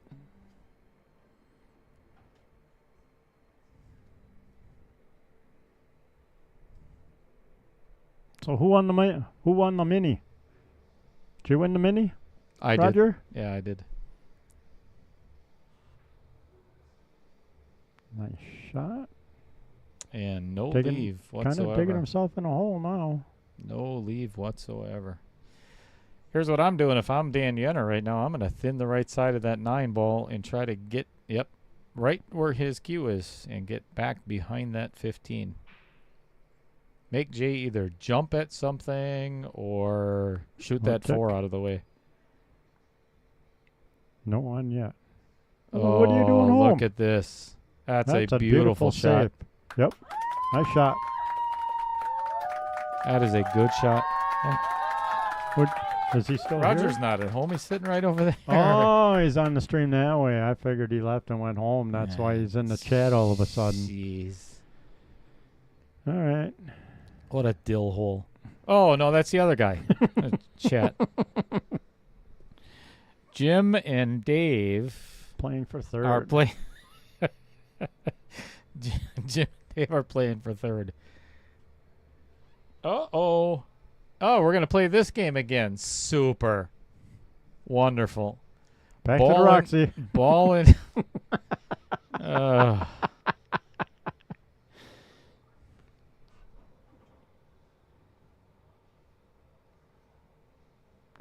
Speaker 2: So who won the mini? Did you win the mini,
Speaker 1: I
Speaker 2: Roger?
Speaker 1: did. Yeah, I did.
Speaker 2: Nice shot.
Speaker 1: And no
Speaker 2: Kind
Speaker 1: leave
Speaker 2: of digging
Speaker 1: whatsoever.
Speaker 2: himself in a hole now.
Speaker 1: No leave whatsoever. Here's what I'm doing. If I'm Dan Yenor right now, I'm going to thin the right side of that 9 ball and try to get, right where his cue is and get back behind that 15. Make Jay either jump at something or shoot that 4 out of the way.
Speaker 2: No one yet. Oh, what are you doing home?
Speaker 1: Look at this. That's a beautiful shot.
Speaker 2: save. Yep. Nice shot.
Speaker 1: That is a good shot.
Speaker 2: Is he still
Speaker 1: Roger's
Speaker 2: here?
Speaker 1: not at home. He's sitting right over there.
Speaker 2: Oh, he's on the stream that way. I figured he left and went home. That's why he's in the chat all of a sudden.
Speaker 1: Jeez.
Speaker 2: All right.
Speaker 1: What a dill hole. Oh, no, that's the other guy. Chat. Jim and Dave
Speaker 2: Playing for third.
Speaker 1: are playing. Jim and Dave are playing for third. Uh-oh. Oh, we're going to play this game again. Super. Wonderful.
Speaker 2: Back to the Roxy.
Speaker 1: Ball in.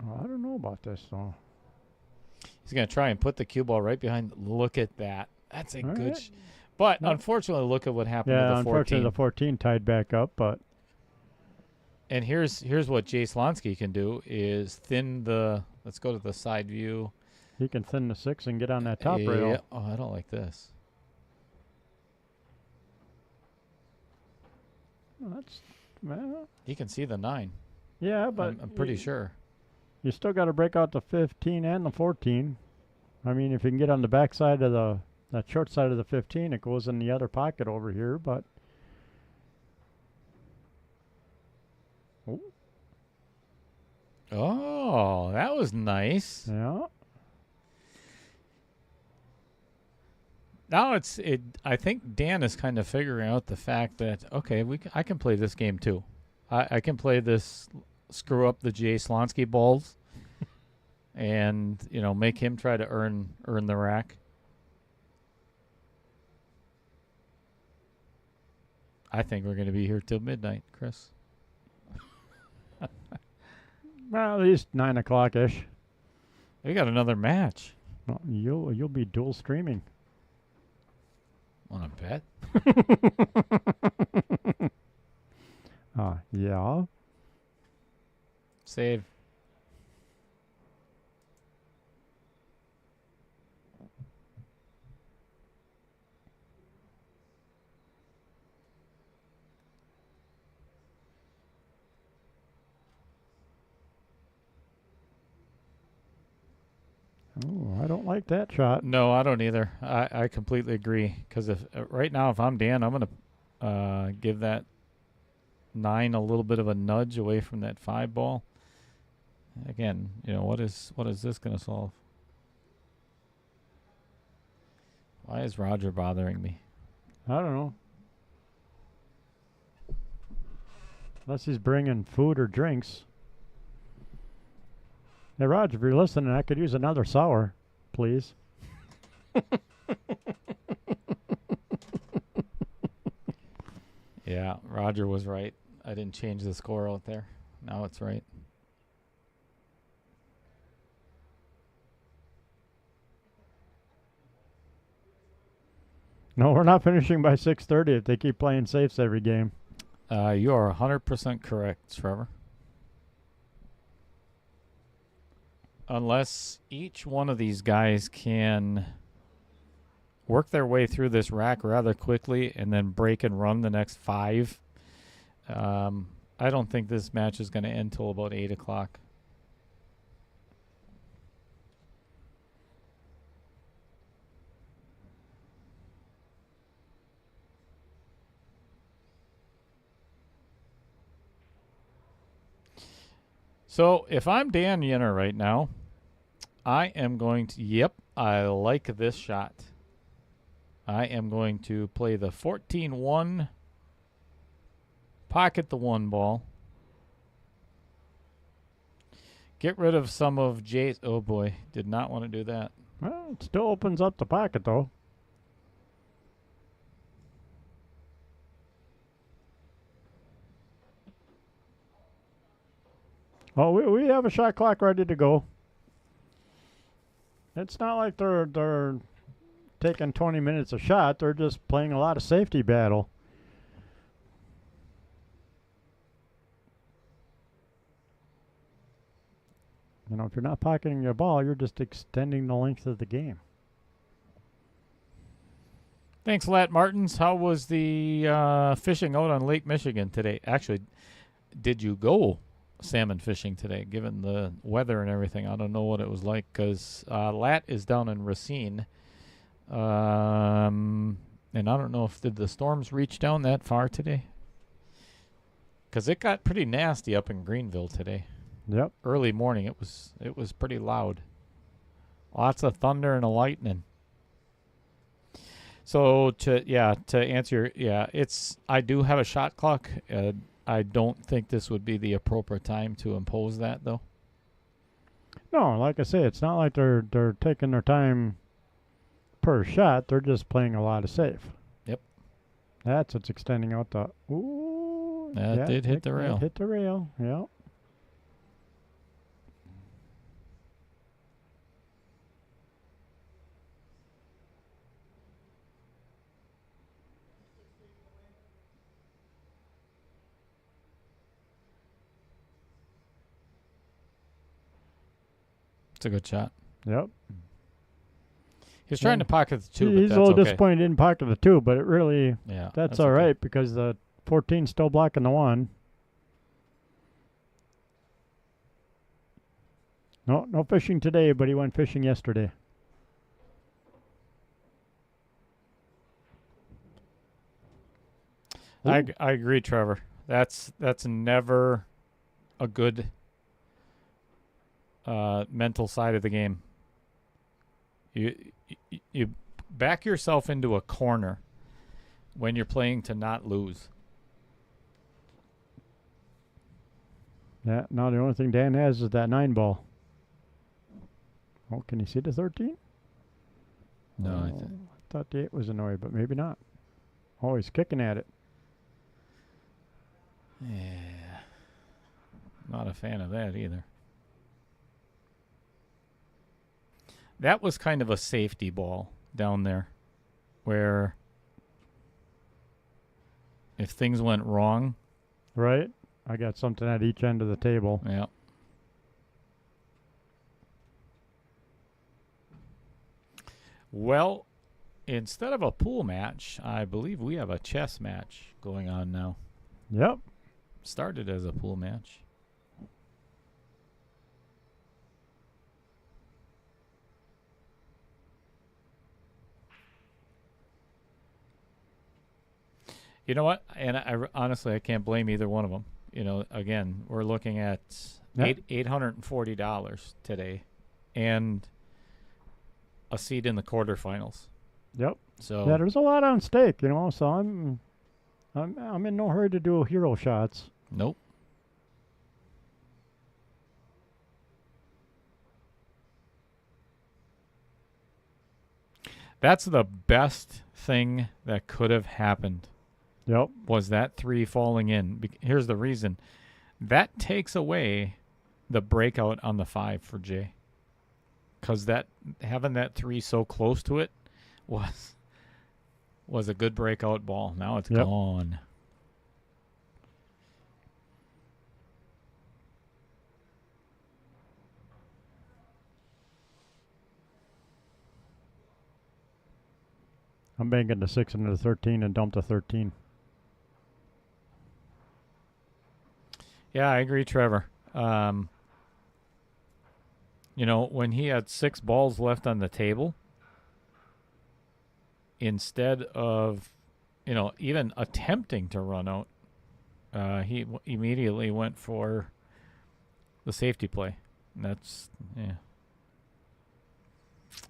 Speaker 2: I don't know about this, though.
Speaker 1: He's going to try and put the cue ball right behind. Look at that. That's a
Speaker 2: All
Speaker 1: good.
Speaker 2: right.
Speaker 1: But
Speaker 2: No.
Speaker 1: unfortunately, look at what happened
Speaker 2: Yeah,
Speaker 1: to the
Speaker 2: unfortunately,
Speaker 1: 14.
Speaker 2: the 14 tied back up, but
Speaker 1: And here's what Jay Slonske can do is thin the. Let's go to the side view.
Speaker 2: he can thin the 6 and get on that top rail.
Speaker 1: Oh, I don't like this.
Speaker 2: Well,
Speaker 1: He can see the 9.
Speaker 2: yeah, but
Speaker 1: I'm pretty sure.
Speaker 2: you still got to break out the 15 and the 14. I mean, if you can get on the back side of that short side of the 15, it goes in the other pocket over here, but
Speaker 1: Oh, that was nice.
Speaker 2: yeah.
Speaker 1: Now I think Dan is kind of figuring out the fact that okay, I can play this game too. I can play this, screw up the Jay Slonske balls, and make him try to earn the rack. I think we're going to be here till midnight, Chris.
Speaker 2: Well, at least 9 o'clock ish.
Speaker 1: We got another match.
Speaker 2: Well, you'll be dual streaming.
Speaker 1: Want to bet?
Speaker 2: Yeah.
Speaker 1: Save.
Speaker 2: don't like that shot.
Speaker 1: No, I don't either. I completely agree. Because if right now, if I'm Dan, I'm gonna give that 9 a little bit of a nudge away from that 5 ball. Again, what is this gonna solve? Why is Roger bothering me?
Speaker 2: I don't know. Unless he's bringing food or drinks. Hey, Roger, if you're listening, I could use another sour, please.
Speaker 1: Yeah, Roger was right. I didn't change the score out there. Now it's right.
Speaker 2: No, we're not finishing by 6:30 if they keep playing safes every game.
Speaker 1: You are 100% correct, Trevor. Unless each one of these guys can work their way through this rack rather quickly and then break and run the next 5. I don't think this match is going to end till about 8 o'clock. So if I'm Dan Yenor right now, I am going to, I like this shot. I am going to play the 14-1, pocket the 1 ball, get rid of some of Jay's, oh boy, did not want to do that.
Speaker 2: Well, it still opens up the pocket, though. Oh, we have a shot clock ready to go. It's not like they're taking 20 minutes a shot. They're just playing a lot of safety battle. If you're not pocketing your ball, you're just extending the length of the game.
Speaker 1: Thanks, Lat Martins. How was the fishing out on Lake Michigan today? Actually, did you go salmon fishing today, given the weather and everything? I don't know what it was like, because Lat is down in Racine. And I don't know if did the storms reach down that far today? Because it got pretty nasty up in Greenville today.
Speaker 2: Yep.
Speaker 1: Early morning, it was pretty loud. Lots of thunder and lightning. So to answer, I do have a shot clock. I don't think this would be the appropriate time to impose that, though.
Speaker 2: No, like I say, it's not like they're taking their time per shot. They're just playing a lot of safe.
Speaker 1: Yep.
Speaker 2: That's what's extending out the. Ooh.
Speaker 1: That did hit the rail.
Speaker 2: It hit the rail. Yeah.
Speaker 1: It's a good shot.
Speaker 2: Yep.
Speaker 1: He was trying to pocket the 2, but
Speaker 2: He's
Speaker 1: that's
Speaker 2: a little
Speaker 1: okay.
Speaker 2: disappointed he didn't pocket the 2, but it really,
Speaker 1: Yeah,
Speaker 2: that's all right because the 14's still blocking the 1. No fishing today, but he went fishing yesterday.
Speaker 1: I agree, Trevor. That's never a good mental side of the game. You back yourself into a corner when you're playing to not lose.
Speaker 2: Yeah, now the only thing Dan has is that 9 ball. Oh, can you see the 13?
Speaker 1: No, I
Speaker 2: thought the 8 was annoyed, but maybe not. Oh, he's kicking at it.
Speaker 1: Yeah. Not a fan of that either. That was kind of a safety ball down there where if things went wrong.
Speaker 2: Right? I got something at each end of the table.
Speaker 1: Yeah. Well, instead of a pool match, I believe we have a chess match going on now.
Speaker 2: Yep.
Speaker 1: Started as a pool match. You know what? And honestly, I can't blame either one of them. You know, again, we're looking at $840 today, and a seat in the quarterfinals.
Speaker 2: Yep.
Speaker 1: So
Speaker 2: Yeah, there's a lot on stake, you know. So I'm in no hurry to do hero shots.
Speaker 1: nope. That's the best thing that could have happened.
Speaker 2: Yep.
Speaker 1: Was that 3 falling in. Here's the reason. That takes away the breakout on the 5 for Jay. Because that having that 3 so close to it was a good breakout ball. Now it's gone.
Speaker 2: I'm banking the 6 into the 13 and dump the 13.
Speaker 1: Yeah, I agree, Trevor. You know, when he had 6 balls left on the table, instead of, you know, even attempting to run out, he immediately went for the safety play. And that's, yeah.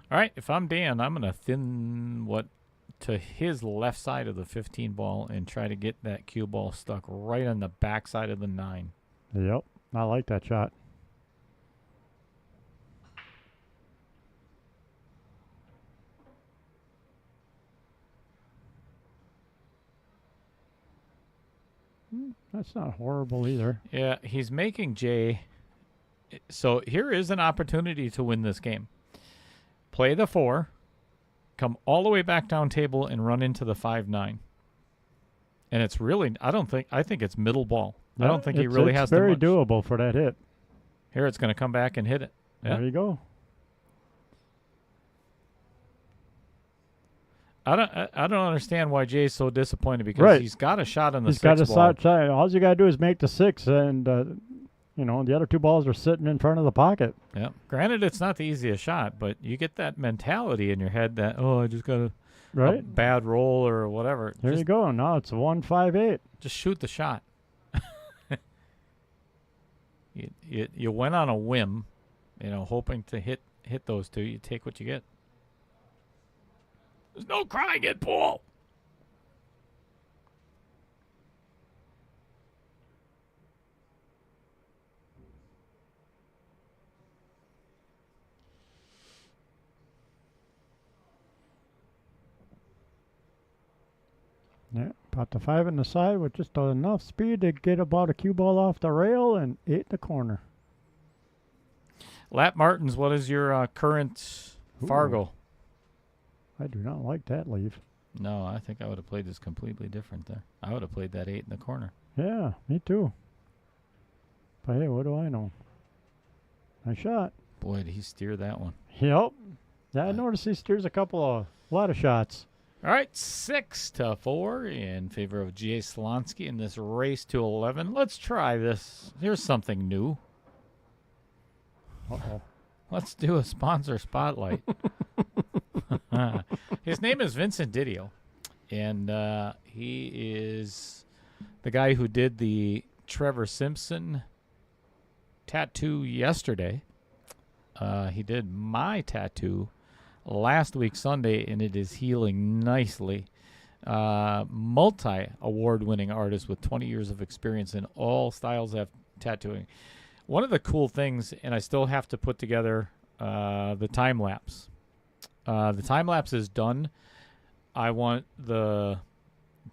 Speaker 1: All right, if I'm Dan, I'm going to thin to his left side of the 15 ball and try to get that cue ball stuck right on the back side of the 9.
Speaker 2: Yep. I like that shot. That's not horrible either.
Speaker 1: Yeah, he's making Jay. So here is an opportunity to win this game. Play the 4, come all the way back down table and run into the 5-9. And it's really, I think it's middle ball. I don't think he really has to much.
Speaker 2: It's very doable for that hit.
Speaker 1: Here it's going to come back and hit it. Yeah.
Speaker 2: There you go.
Speaker 1: I don't understand why Jay's so disappointed because he's got a shot on the 6 ball.
Speaker 2: He's got a shot. All you got to do is make the 6, and you know the other 2 balls are sitting in front of the pocket.
Speaker 1: Yeah. Granted, it's not the easiest shot, but you get that mentality in your head that I just got a bad roll or whatever.
Speaker 2: There you go. Now it's 158.
Speaker 1: Just shoot the shot. You went on a whim, you know, hoping to hit those 2. You take what you get. There's no crying in pool.
Speaker 2: Yeah, put the 5 in the side with just enough speed to get about a cue ball off the rail and 8 in the corner.
Speaker 1: Lat Martins, what is your current Fargo?
Speaker 2: I do not like that leave.
Speaker 1: No, I think I would have played this completely different there. I would have played that 8 in the corner.
Speaker 2: Yeah, me too. But hey, what do I know? Nice shot.
Speaker 1: Boy, did he steer that one.
Speaker 2: Yep. Yeah, I noticed he steers a lot of shots.
Speaker 1: All right, 6-4 in favor of Jay Slonske in this race to 11. Let's try this. Here's something new.
Speaker 2: Uh-oh.
Speaker 1: Let's do a sponsor spotlight. His name is Vincent Didio, and he is the guy who did the Trevor Simpson tattoo yesterday. He did my tattoo last week Sunday, and it is healing nicely. Multi-award-winning artist with 20 years of experience in all styles of tattooing. One of the cool things, and I still have to put together the time lapse. The time lapse is done. I want the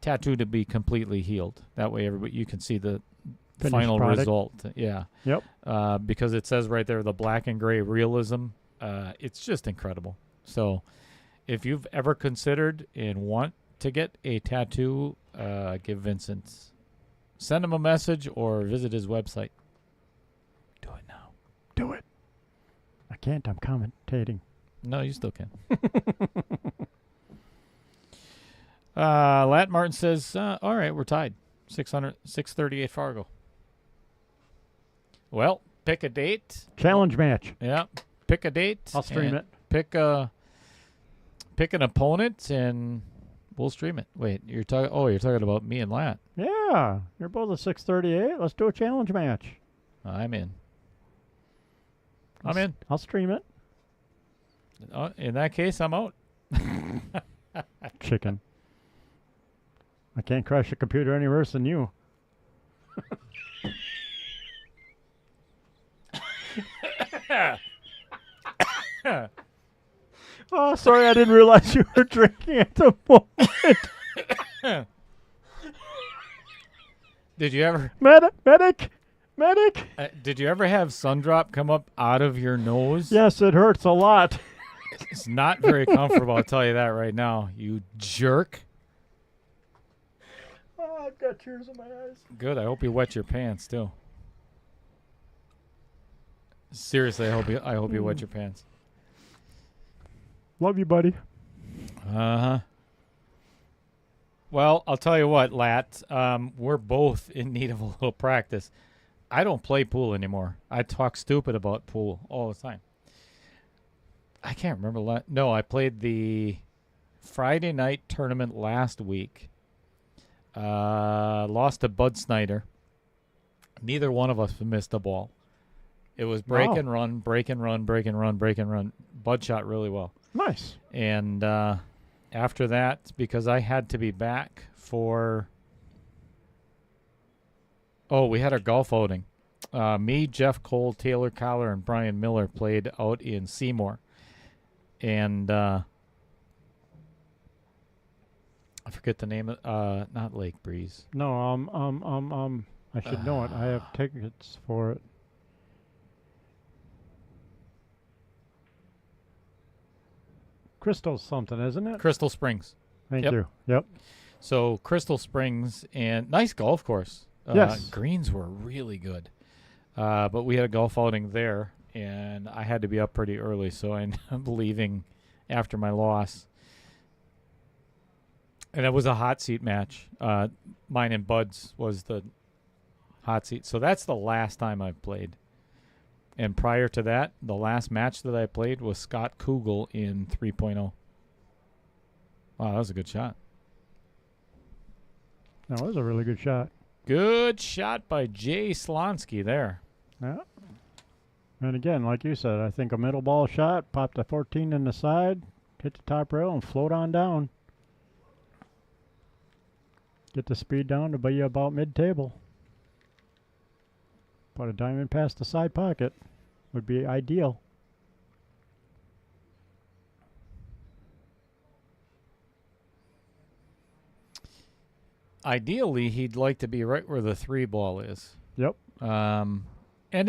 Speaker 1: tattoo to be completely healed. That way, you can see the final result. Yeah.
Speaker 2: Yep.
Speaker 1: Because it says right there the black and gray realism. It's just incredible. So, if you've ever considered and want to get a tattoo, give Vincent, send him a message or visit his website. Do it now.
Speaker 2: Do it. I can't. I'm commentating.
Speaker 1: No, you still can. Lat Martin says, all right, we're tied. 638 Fargo. Well, pick a date.
Speaker 2: Challenge match.
Speaker 1: Yeah. Pick a date.
Speaker 2: I'll stream it.
Speaker 1: Pick an opponent and We'll stream it. Wait, you're talking? Oh, you're talking about me and Lat.
Speaker 2: Yeah, you're both at 638. Let's do a challenge match.
Speaker 1: I'm in. I'm in.
Speaker 2: I'll stream it.
Speaker 1: In that case, I'm out.
Speaker 2: Chicken. I can't crash a computer any worse than you. Oh, sorry, I didn't realize you were drinking at the moment.
Speaker 1: Did you ever?
Speaker 2: Medic!
Speaker 1: Did you ever have Sundrop come up out of your nose?
Speaker 2: Yes, it hurts a lot.
Speaker 1: It's not very comfortable. I'll tell you that right now. You jerk.
Speaker 2: Oh, I've got tears in my eyes.
Speaker 1: Good. I hope you wet your pants too. Seriously, I hope you wet your pants.
Speaker 2: Love you, buddy.
Speaker 1: Uh-huh. Well, I'll tell you what, Lat. We're both in need of a little practice. I don't play pool anymore. I talk stupid about pool all the time. I can't remember. No, I played the Friday night tournament last week. Lost to Bud Snyder. Neither one of us missed a ball. It was break and run, break and run, break and run, break and run. Bud shot really well.
Speaker 2: Nice.
Speaker 1: And after that, because I had to be back for... Oh, we had our golf outing. Me, Jeff Cole, Taylor Collar, and Brian Miller played out in Seymour. And I forget the name of not Lake Breeze.
Speaker 2: No, I should know it. I have tickets for it. Crystal something, isn't it?
Speaker 1: Crystal Springs.
Speaker 2: Thank you. Yep.
Speaker 1: So Crystal Springs, and nice golf course.
Speaker 2: Yes.
Speaker 1: Greens were really good. But we had a golf outing there, and I had to be up pretty early, so I ended up leaving after my loss. And it was a hot seat match. Mine and Bud's was the hot seat. So that's the last time I've played. And prior to that, the last match that I played was Scott Kugel in 3.0. Wow, that was a good shot.
Speaker 2: That was a really good shot.
Speaker 1: Good shot by Jay Slonske there.
Speaker 2: Yeah. And again, like you said, I think a middle ball shot, popped a 14 in the side, hit the top rail, and float on down. Get the speed down to be about mid-table. Put a diamond past the side pocket would be ideal.
Speaker 1: Ideally, he'd like to be right where the 3 ball is.
Speaker 2: Yep.
Speaker 1: And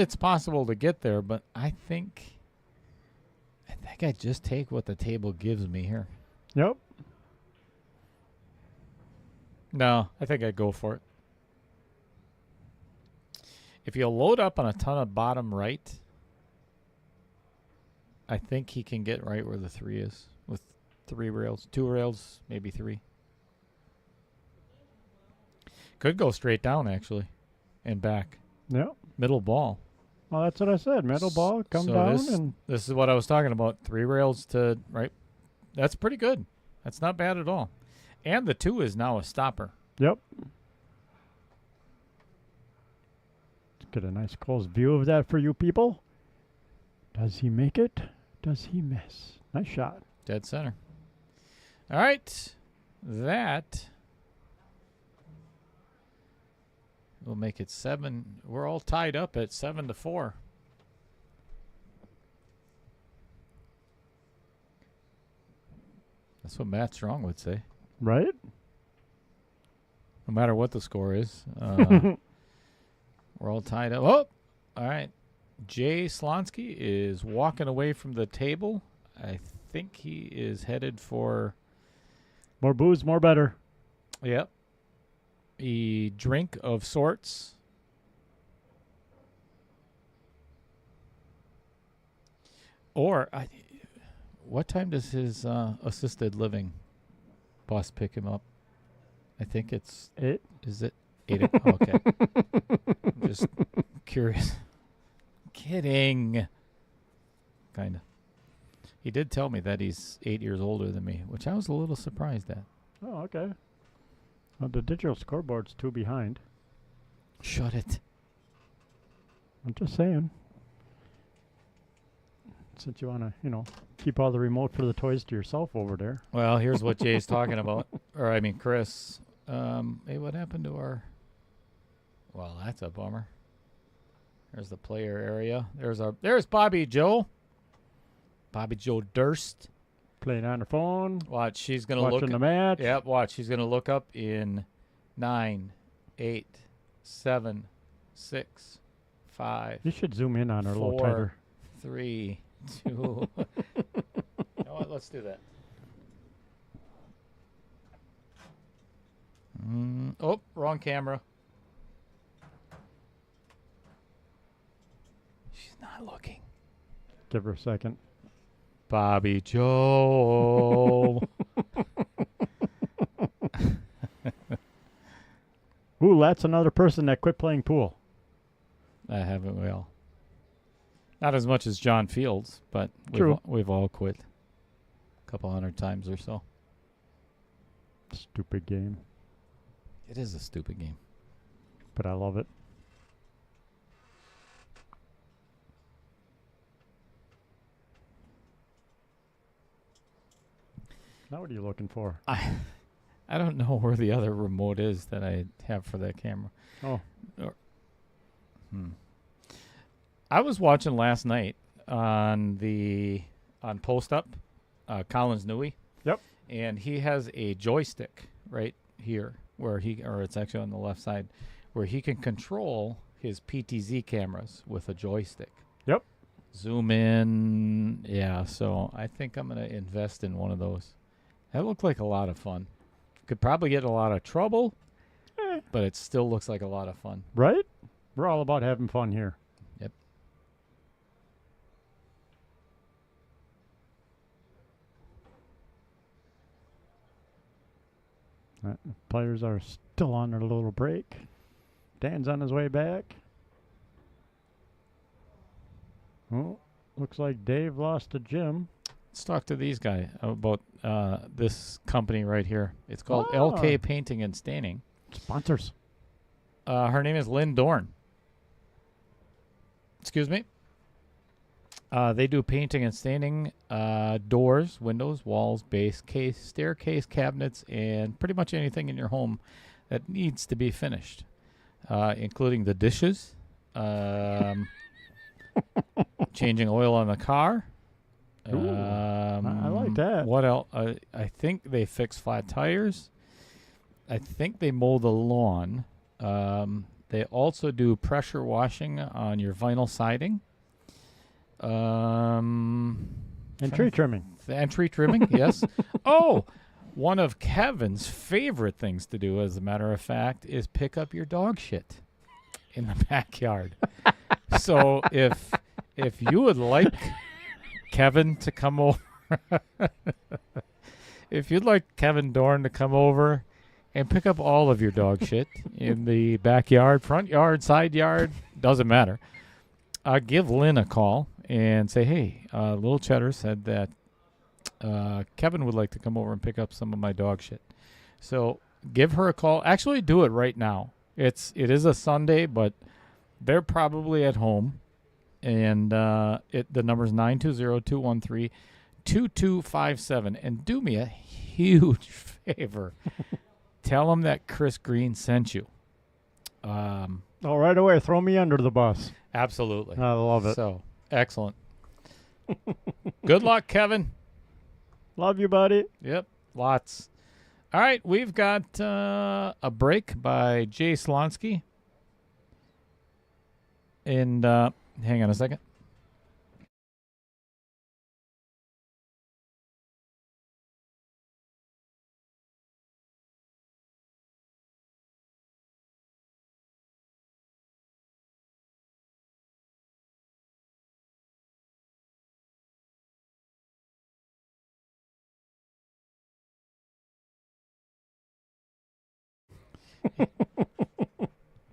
Speaker 1: it's possible to get there, but I think I just take what the table gives me here.
Speaker 2: Yep.
Speaker 1: No, I think I'd go for it. If you load up on a ton of bottom right, I think he can get right where the 3 is with 3 rails, 2 rails, maybe 3. Could go straight down, actually, and back.
Speaker 2: Yep.
Speaker 1: Middle ball.
Speaker 2: Well, that's what I said. Middle ball, come down.
Speaker 1: This is what I was talking about. 3 rails to right. That's pretty good. That's not bad at all. And the 2 is now a stopper.
Speaker 2: Yep. Let's get a nice close view of that for you people. Does he make it? Does he miss? Nice shot.
Speaker 1: Dead center. All right. That will make it 7. We're all tied up at 7-4. That's what Matt Strong would say.
Speaker 2: Right?
Speaker 1: No matter what the score is. We're all tied up. Oh! All right. Jay Slonske is walking away from the table. I think he is headed for...
Speaker 2: More booze, more better.
Speaker 1: Yep. A drink of sorts. Or, what time does his assisted living bus pick him up? I think it's...
Speaker 2: 8.
Speaker 1: Is it 8? Okay. I'm just curious. Kidding. Kind of. He did tell me that he's 8 years older than me, which I was a little surprised at.
Speaker 2: Oh, okay. Well, the digital scoreboard's 2 behind.
Speaker 1: Shut it.
Speaker 2: I'm just saying. Since you want to, keep all the remote for the toys to yourself over there.
Speaker 1: Well, here's what Jay's talking about. Or, I mean, Chris. Hey, what happened to our... Well, that's a bummer. There's the player area. There's Bobby Joe. Bobby Joe Durst.
Speaker 2: Playing on her phone.
Speaker 1: Watch, she's going to look...
Speaker 2: Watching the match.
Speaker 1: Yep, watch. She's going to look up in 9, 8, 7, 6, 5...
Speaker 2: You should zoom in on her a little
Speaker 1: 4,
Speaker 2: tighter.
Speaker 1: 3, 2... You know what? Let's do that. Oh, wrong camera. She's not looking.
Speaker 2: Give her a second.
Speaker 1: Bobby Joe.
Speaker 2: Ooh, that's another person that quit playing pool.
Speaker 1: I haven't we all. Not as much as John Fields, but
Speaker 2: True.
Speaker 1: We've all quit a couple hundred times or so.
Speaker 2: Stupid game.
Speaker 1: It is a stupid game.
Speaker 2: But I love it. Now what are you looking for?
Speaker 1: I don't know where the other remote is that I have for that camera.
Speaker 2: Oh.
Speaker 1: I was watching last night on Post Up, Collins Newey.
Speaker 2: Yep.
Speaker 1: And he has a joystick right here or it's actually on the left side, where he can control his PTZ cameras with a joystick.
Speaker 2: Yep.
Speaker 1: Zoom in. Yeah, so I think I'm going to invest in one of those. That looked like a lot of fun. Could probably get in a lot of trouble, but it still looks like a lot of fun.
Speaker 2: Right? We're all about having fun here.
Speaker 1: Yep.
Speaker 2: Players are still on their little break. Dan's on his way back. Oh, looks like Dave lost to Jim.
Speaker 1: Let's talk to these guys about this company right here. It's called
Speaker 2: Oh.
Speaker 1: LK Painting and Staining.
Speaker 2: Sponsors.
Speaker 1: Her name is Lynn Dorn. Excuse me. They do painting and staining, doors, windows, walls, base, case, staircase, cabinets, and pretty much anything in your home that needs to be finished, including the dishes, changing oil on the car.
Speaker 2: Ooh, I like that.
Speaker 1: What else? I think they fix flat tires. I think they mow the lawn. They also do pressure washing on your vinyl siding.
Speaker 2: And tree trimming.
Speaker 1: And tree trimming, yes. Oh, one of Kevin's favorite things to do, as a matter of fact, is pick up your dog shit in the backyard. So if you would like Kevin to come over, if you'd like Kevin Dorn to come over and pick up all of your dog shit in the backyard, front yard, side yard, doesn't matter. Give Lynn a call and say, hey, Little Cheddar said that Kevin would like to come over and pick up some of my dog shit. So give her a call. Actually, do it right now. It is a Sunday, but they're probably at home. And the number is 920-213-2257. And do me a huge favor. Tell them that Chris Green sent you.
Speaker 2: Oh, right away. Throw me under the bus.
Speaker 1: Absolutely.
Speaker 2: I love it.
Speaker 1: So, excellent. Good luck, Kevin.
Speaker 2: Love you, buddy.
Speaker 1: Yep, lots. All right, we've got a break by Jay Slonske. And hang on a second.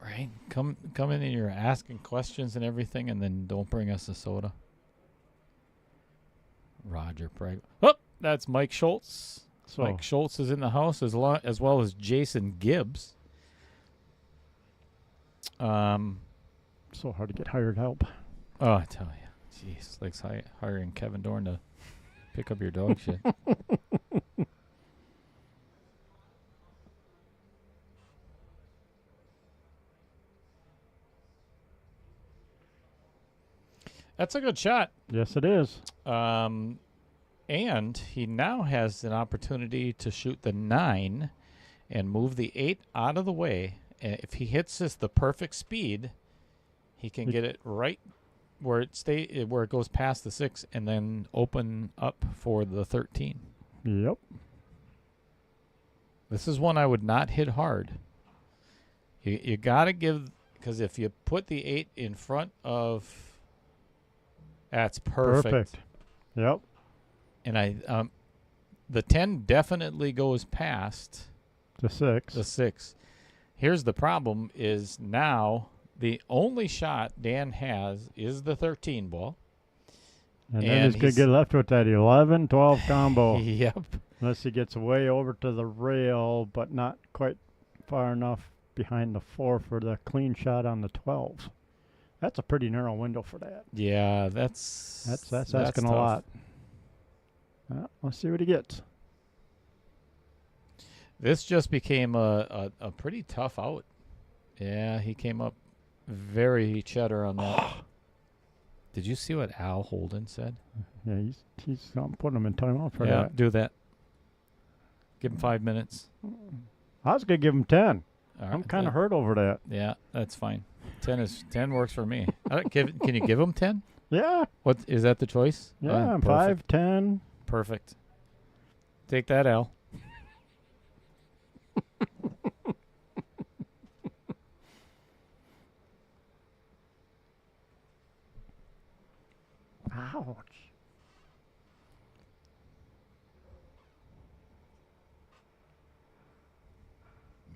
Speaker 1: Right? Come in and you're asking questions and everything, and then don't bring us a soda. Roger Preg. Oh, that's Mike Schultz.
Speaker 2: So
Speaker 1: Mike Schultz is in the house as well as Jason Gibbs.
Speaker 2: so hard to get hired help.
Speaker 1: Oh, I tell you, jeez, like hiring Kevin Dorn to pick up your dog shit. That's a good shot.
Speaker 2: Yes, it is.
Speaker 1: And he now has an opportunity to shoot the 9 and move the 8 out of the way. And if he hits this the perfect speed, he can get it right where it goes past the 6 and then open up for the 13.
Speaker 2: Yep.
Speaker 1: This is one I would not hit hard. You got to give, because if you put the 8 in front of, that's perfect.
Speaker 2: Yep.
Speaker 1: And the 10 definitely goes past
Speaker 2: The 6.
Speaker 1: the 6. Here's the problem is now the only shot Dan has is the 13 ball.
Speaker 2: And then
Speaker 1: and
Speaker 2: he's going to get left with that 11-12 combo.
Speaker 1: Yep.
Speaker 2: Unless he gets way over to the rail, but not quite far enough behind the 4 for the clean shot on the 12. That's a pretty narrow window for that.
Speaker 1: Yeah, that's
Speaker 2: asking
Speaker 1: tough.
Speaker 2: a lot. Let's see what he gets.
Speaker 1: This just became a pretty tough out. Yeah, he came up very cheddar on that. Did you see what Al Holden said?
Speaker 2: Yeah, he's putting him in timeout for
Speaker 1: Yeah,
Speaker 2: that.
Speaker 1: do that. Give him 5 minutes.
Speaker 2: I was gonna give him 10.
Speaker 1: All
Speaker 2: I'm
Speaker 1: right,
Speaker 2: kind of
Speaker 1: then.
Speaker 2: hurt over that.
Speaker 1: Yeah, that's fine. 10 works for me. Can you give him 10?
Speaker 2: Yeah,
Speaker 1: What is that the choice?
Speaker 2: yeah,
Speaker 1: Perfect.
Speaker 2: 5, 10.
Speaker 1: Perfect. Take that, Al.
Speaker 2: Ouch.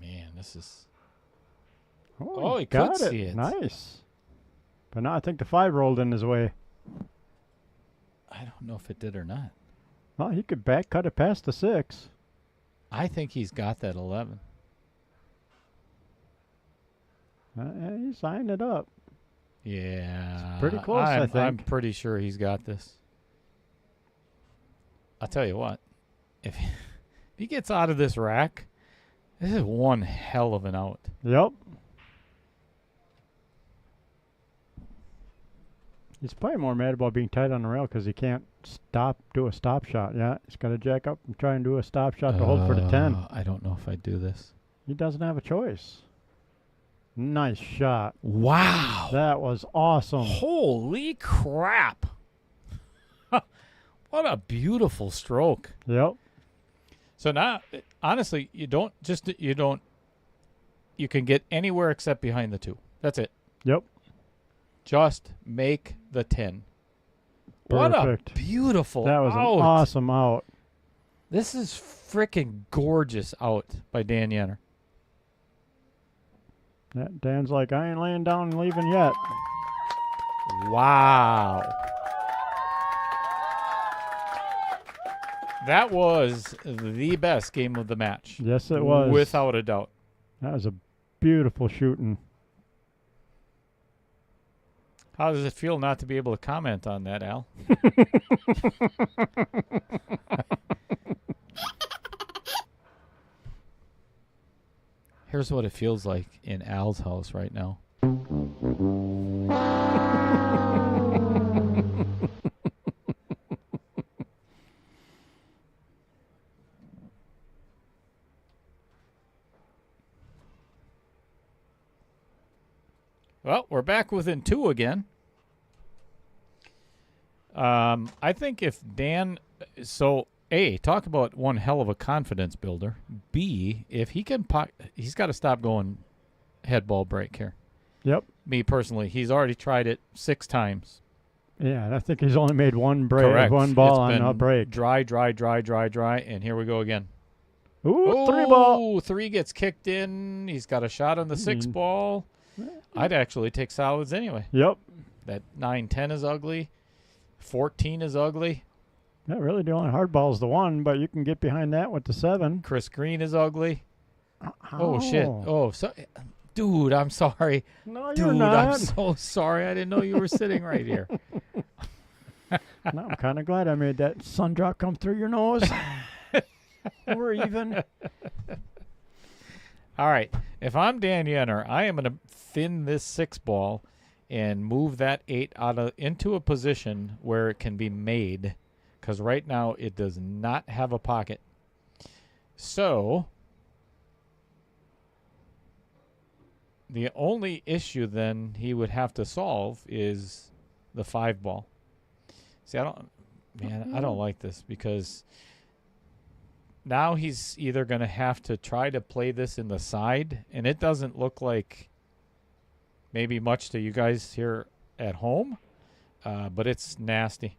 Speaker 1: Man, this is.
Speaker 2: Oh,
Speaker 1: he
Speaker 2: got
Speaker 1: could
Speaker 2: it.
Speaker 1: see it.
Speaker 2: Nice. But now I think the 5 rolled in his way.
Speaker 1: I don't know if it did or not.
Speaker 2: Well, he could back cut it past the 6.
Speaker 1: I think he's got that 11.
Speaker 2: He signed it up.
Speaker 1: Yeah.
Speaker 2: It's pretty close, I think.
Speaker 1: I'm pretty sure he's got this. I'll tell you what. If he gets out of this rack, this is one hell of an out.
Speaker 2: Yep. He's probably more mad about being tight on the rail because he can't do a stop shot. Yeah, he's got to jack up and try and do a stop shot to hold for the 10.
Speaker 1: I don't know if I do this.
Speaker 2: He doesn't have a choice. Nice shot.
Speaker 1: Wow.
Speaker 2: That was awesome.
Speaker 1: Holy crap. What a beautiful stroke.
Speaker 2: Yep.
Speaker 1: So now, honestly, you can get anywhere except behind the 2. That's it.
Speaker 2: Yep.
Speaker 1: Just make the 10. What a
Speaker 2: Perfect.
Speaker 1: beautiful
Speaker 2: That was
Speaker 1: out.
Speaker 2: an awesome out.
Speaker 1: This is freaking gorgeous out by Dan Yenor.
Speaker 2: Dan's like, I ain't laying down and leaving yet.
Speaker 1: Wow. That was the best game of the match.
Speaker 2: Yes, it was.
Speaker 1: Without a doubt.
Speaker 2: That was a beautiful shooting.
Speaker 1: How does it feel not to be able to comment on that, Al? Here's what it feels like in Al's house right now. Well, we're back within 2 again. I think if Dan, so A, talk about one hell of a confidence builder. B, if he can, he's got to stop going head ball break here.
Speaker 2: Yep.
Speaker 1: Me personally, he's already tried it 6 times.
Speaker 2: Yeah, and I think he's only made one break,
Speaker 1: Correct.
Speaker 2: one ball
Speaker 1: It's
Speaker 2: on
Speaker 1: been
Speaker 2: a break.
Speaker 1: Dry, and here we go again.
Speaker 2: Ooh, 3 ball.
Speaker 1: 3 gets kicked in. He's got a shot on the 6 ball. I'd actually take solids anyway.
Speaker 2: Yep.
Speaker 1: That 9-10 is ugly. 14 is ugly.
Speaker 2: Yeah, really, the only hard ball is the 1, but you can get behind that with the 7.
Speaker 1: Chris Green is ugly. Oh shit. Oh, so, dude, I'm sorry.
Speaker 2: No, you're
Speaker 1: Dude,
Speaker 2: not.
Speaker 1: I'm so sorry. I didn't know you were sitting right here.
Speaker 2: No, I'm kind of glad I made that sun drop come through your nose. We're even.
Speaker 1: All right. If I'm Dan Yenor, I am going to thin this 6 ball and move that 8 into a position where it can be made, because right now it does not have a pocket. So the only issue then he would have to solve is the 5 ball. See, I don't like this, because now he's either going to have to try to play this in the side, and it doesn't look like maybe much to you guys here at home, but it's nasty.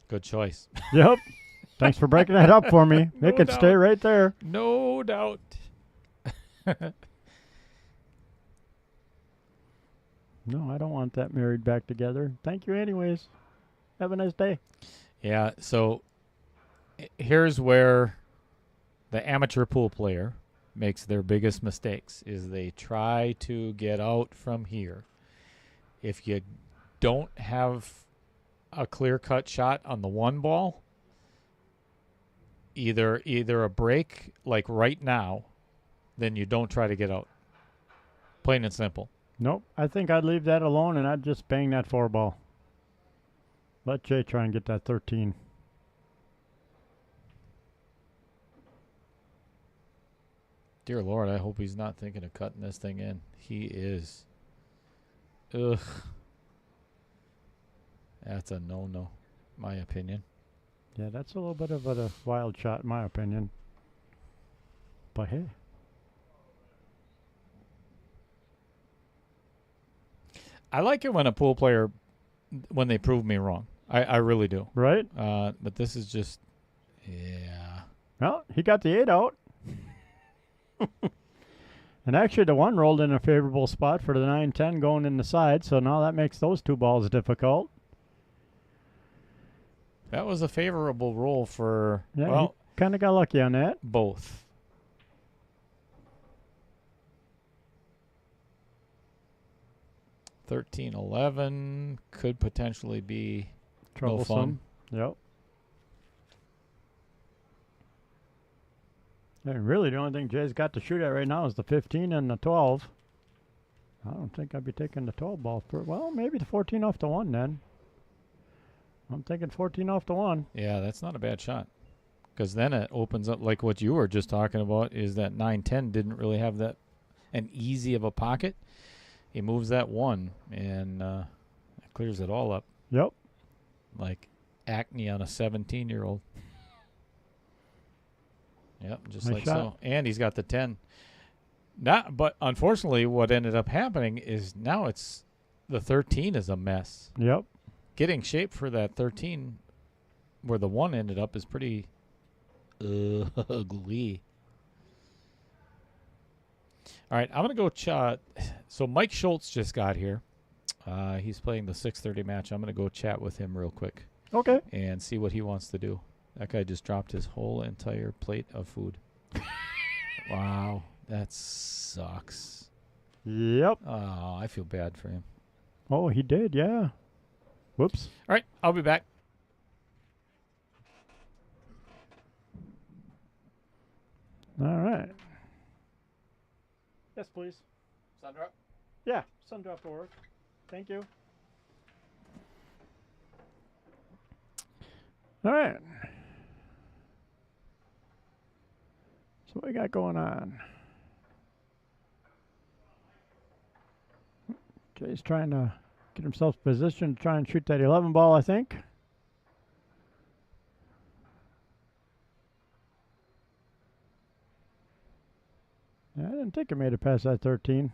Speaker 1: Good choice.
Speaker 2: Yep. Thanks for breaking that up for me.
Speaker 1: No
Speaker 2: It could stay
Speaker 1: doubt.
Speaker 2: right there.
Speaker 1: No doubt.
Speaker 2: No, I don't want that married back together. Thank you anyways. Have a nice day.
Speaker 1: Yeah, so here's where the amateur pool player makes their biggest mistakes, is they try to get out from here. If you don't have a clear-cut shot on the 1 ball, either a break like right now, then you don't try to get out. Plain and simple.
Speaker 2: Nope. I think I'd leave that alone and I'd just bang that 4 ball. Let Jay try and get that 13.
Speaker 1: Dear Lord, I hope he's not thinking of cutting this thing in. He is. Ugh. That's a no-no, my opinion.
Speaker 2: Yeah, that's a little bit of a wild shot in my opinion. But hey.
Speaker 1: I like it when a pool player, when they prove me wrong. I really do.
Speaker 2: Right?
Speaker 1: But this is just, yeah.
Speaker 2: Well, he got the 8 out. And actually the 1 rolled in a favorable spot for the 9-10 going in the side, so now that makes those 2 balls difficult.
Speaker 1: That was a favorable roll for,
Speaker 2: Yeah,
Speaker 1: well,
Speaker 2: he kind of got lucky on that.
Speaker 1: both. $13.11 could potentially be no fun.
Speaker 2: Yep. And really, the only thing Jay's got to shoot at right now is the 15 and the 12. I don't think I'd be taking the 12 ball. Well, maybe the 14 off the 1 then. I'm thinking 14 off the 1.
Speaker 1: Yeah, that's not a bad shot. Because then it opens up, like what you were just talking about, is that 9-10 didn't really have that an easy of a pocket. He moves that 1, and it clears it all up.
Speaker 2: Yep.
Speaker 1: Like acne on a 17-year-old. Yep, just
Speaker 2: Nice
Speaker 1: like
Speaker 2: shot.
Speaker 1: so. And he's got the 10. But unfortunately, what ended up happening is now it's the 13 is a mess.
Speaker 2: Yep.
Speaker 1: Getting shape for that 13, where the 1 ended up, is pretty ugly. All right, I'm going to go chat. So Mike Schultz just got here. He's playing the 6:30 match. I'm going to go chat with him real quick
Speaker 2: Okay.
Speaker 1: and see what he wants to do. That guy just dropped his whole entire plate of food. Wow, that sucks.
Speaker 2: Yep.
Speaker 1: Oh, I feel bad for him.
Speaker 2: Oh, he did, yeah. Whoops.
Speaker 1: All right, I'll be back.
Speaker 2: All right. Yes, please.
Speaker 1: Sandra?
Speaker 2: Yeah, sun drop will work. Thank you. All right. So what we got going on? Jay's trying to get himself positioned to try and shoot that 11 ball, I think. Yeah, I didn't think it made it past that 13.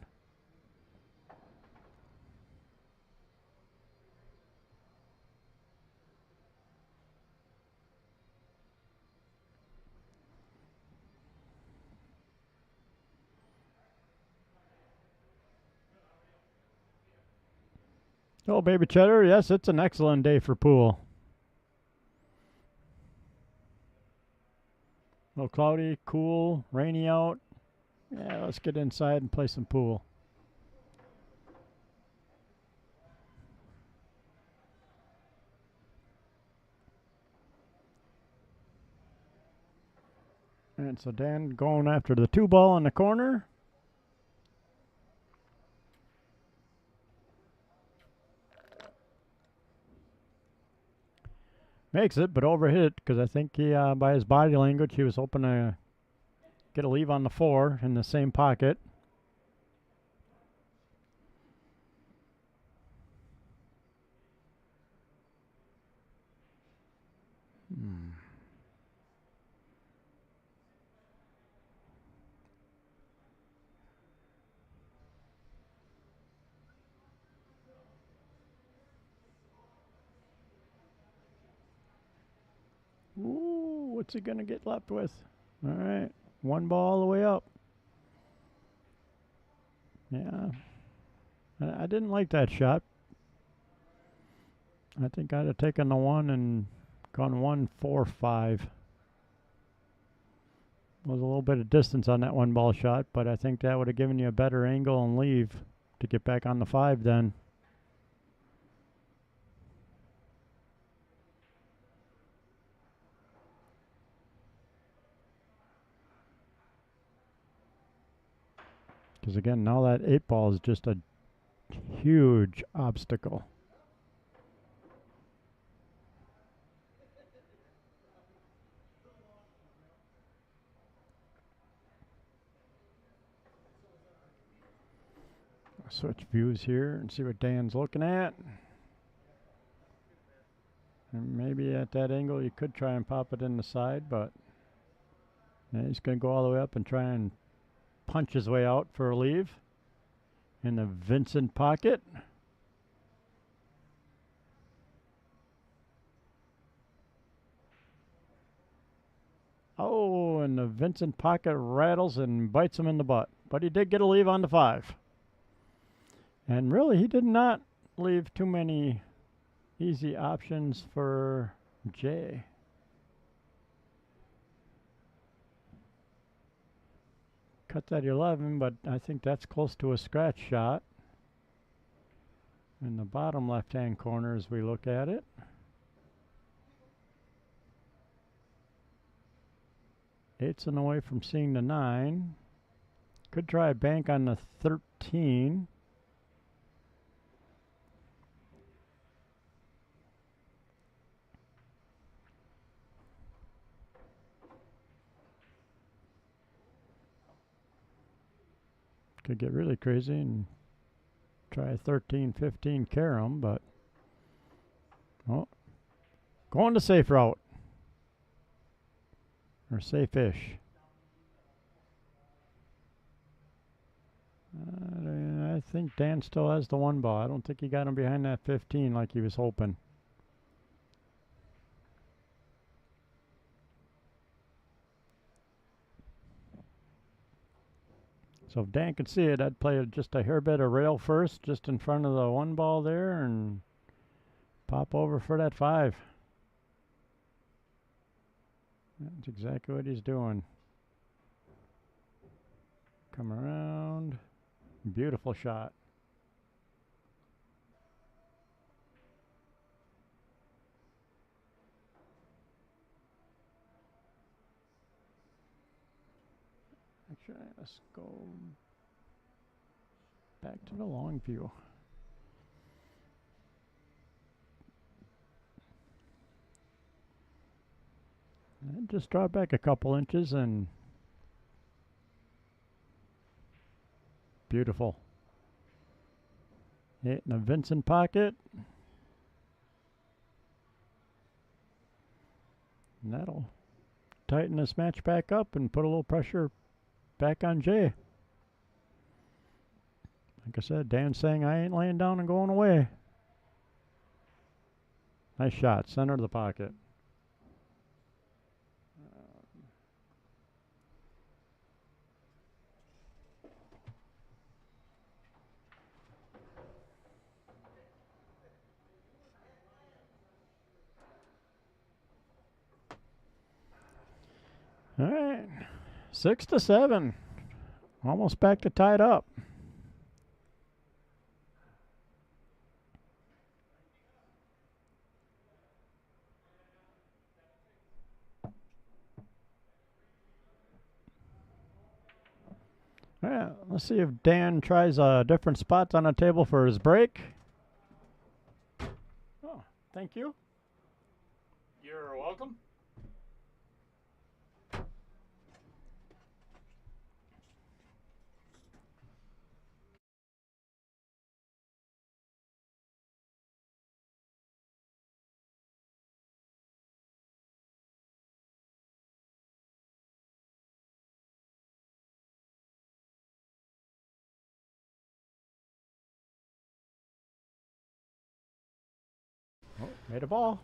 Speaker 2: Oh, baby cheddar, yes, it's an excellent day for pool. A little cloudy, cool, rainy out. Yeah, let's get inside and play some pool. And so Dan going after the 2-ball in the corner. Makes it, but overhit it because I think he, by his body language, he was hoping to get a leave on the 4 in the same pocket. Ooh, what's he going to get left with? All right, 1 ball all the way up. Yeah, I didn't like that shot. I think I'd have taken the 1 and gone 1-4-5. Was a little bit of distance on that 1-ball shot, but I think that would have given you a better angle and leave to get back on the 5 then. Because again, now that 8-ball is just a huge obstacle. I'll switch views here and see what Dan's looking at. And maybe at that angle you could try and pop it in the side, but yeah, he's going to go all the way up and try and punch his way out for a leave in the Vincent pocket. Oh, and the Vincent pocket rattles and bites him in the butt. But he did get a leave on the 5. And really, he did not leave too many easy options for Jay. Cut that 11, but I think that's close to a scratch shot. In the bottom left-hand corner as we look at it. Eight's an away from seeing the 9. Could try a bank on the 13. Could get really crazy and try a 13-15 carom, but oh, going the safe route. Or safe-ish. I think Dan still has the 1 ball. I don't think he got him behind that 15 like he was hoping. So if Dan could see it, I'd play just a hair bit of rail first, just in front of the 1 ball there, and pop over for that 5. That's exactly what he's doing. Come around. Beautiful shot. Actually, let's go back to the long view. And just draw back a couple inches and beautiful. Hit in the Vincent pocket. And that'll tighten this match back up and put a little pressure back on Jay. Like I said, Dan's saying I ain't laying down and going away. Nice shot, center of the pocket. 6-7. Almost back to tied up. Yeah, let's see if Dan tries different spots on the table for his break. Oh, thank you.
Speaker 1: You're welcome.
Speaker 2: Oh, made a ball.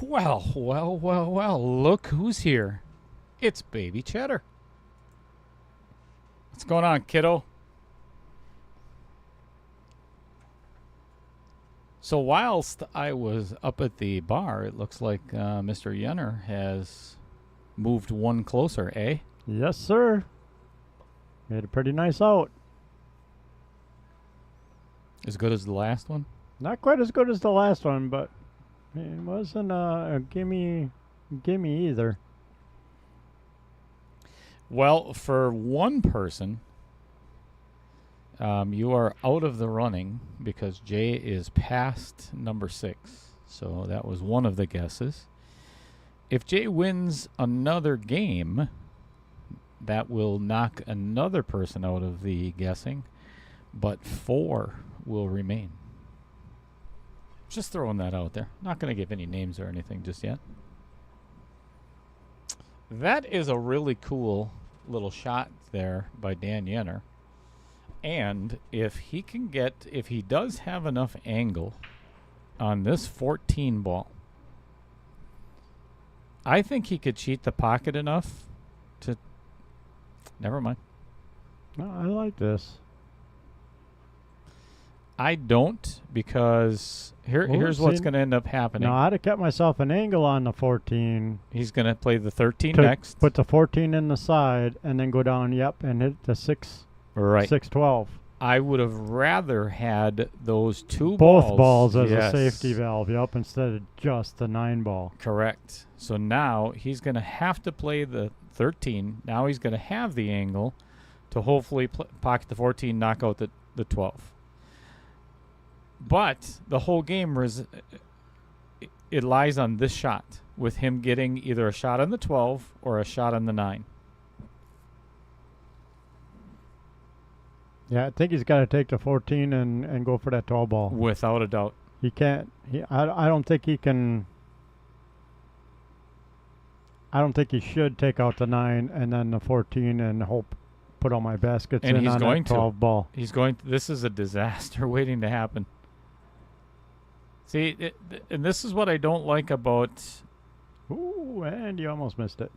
Speaker 1: Well, look who's here. It's Baby Cheddar. What's going on, kiddo? So whilst I was up at the bar, it looks like Mr. Yenor has moved one closer, eh?
Speaker 2: Yes, sir. Made a pretty nice out.
Speaker 1: As good as the last one?
Speaker 2: Not quite as good as the last one, but it wasn't a gimme either.
Speaker 1: Well, for one person, you are out of the running because Jay is past number 6. So that was one of the guesses. If Jay wins another game, that will knock another person out of the guessing, but 4 will remain. Just throwing that out there. Not going to give any names or anything just yet. That is a really cool little shot there by Dan Yenor. And if he does have enough angle on this 14 ball, I think he could cheat the pocket enough to... Never mind.
Speaker 2: No, I like this.
Speaker 1: I don't, because here's what's going to end up happening.
Speaker 2: No, I'd have kept myself an angle on the 14.
Speaker 1: He's going to play the 13
Speaker 2: to
Speaker 1: next.
Speaker 2: Put the 14 in the side and then go down, and hit the 6.
Speaker 1: Right.
Speaker 2: 6-12.
Speaker 1: I would have rather had those two
Speaker 2: Both balls as
Speaker 1: yes.
Speaker 2: a safety valve, instead of just the 9 ball.
Speaker 1: Correct. So now he's going to have to play the 13. Now he's going to have the angle to hopefully pocket the 14, knock out the 12. But the whole game it lies on this shot, with him getting either a shot on the 12 or a shot on the 9.
Speaker 2: Yeah, I think he's got to take the 14 and go for that 12 ball.
Speaker 1: Without a doubt.
Speaker 2: He can't. I don't think he can. I don't think he should take out the 9 and then the 14 and put all my baskets
Speaker 1: And
Speaker 2: in
Speaker 1: he's
Speaker 2: on
Speaker 1: going
Speaker 2: that 12 ball.
Speaker 1: He's going to. This is a disaster waiting to happen. See, and this is what I don't like about...
Speaker 2: Ooh, and you almost missed it.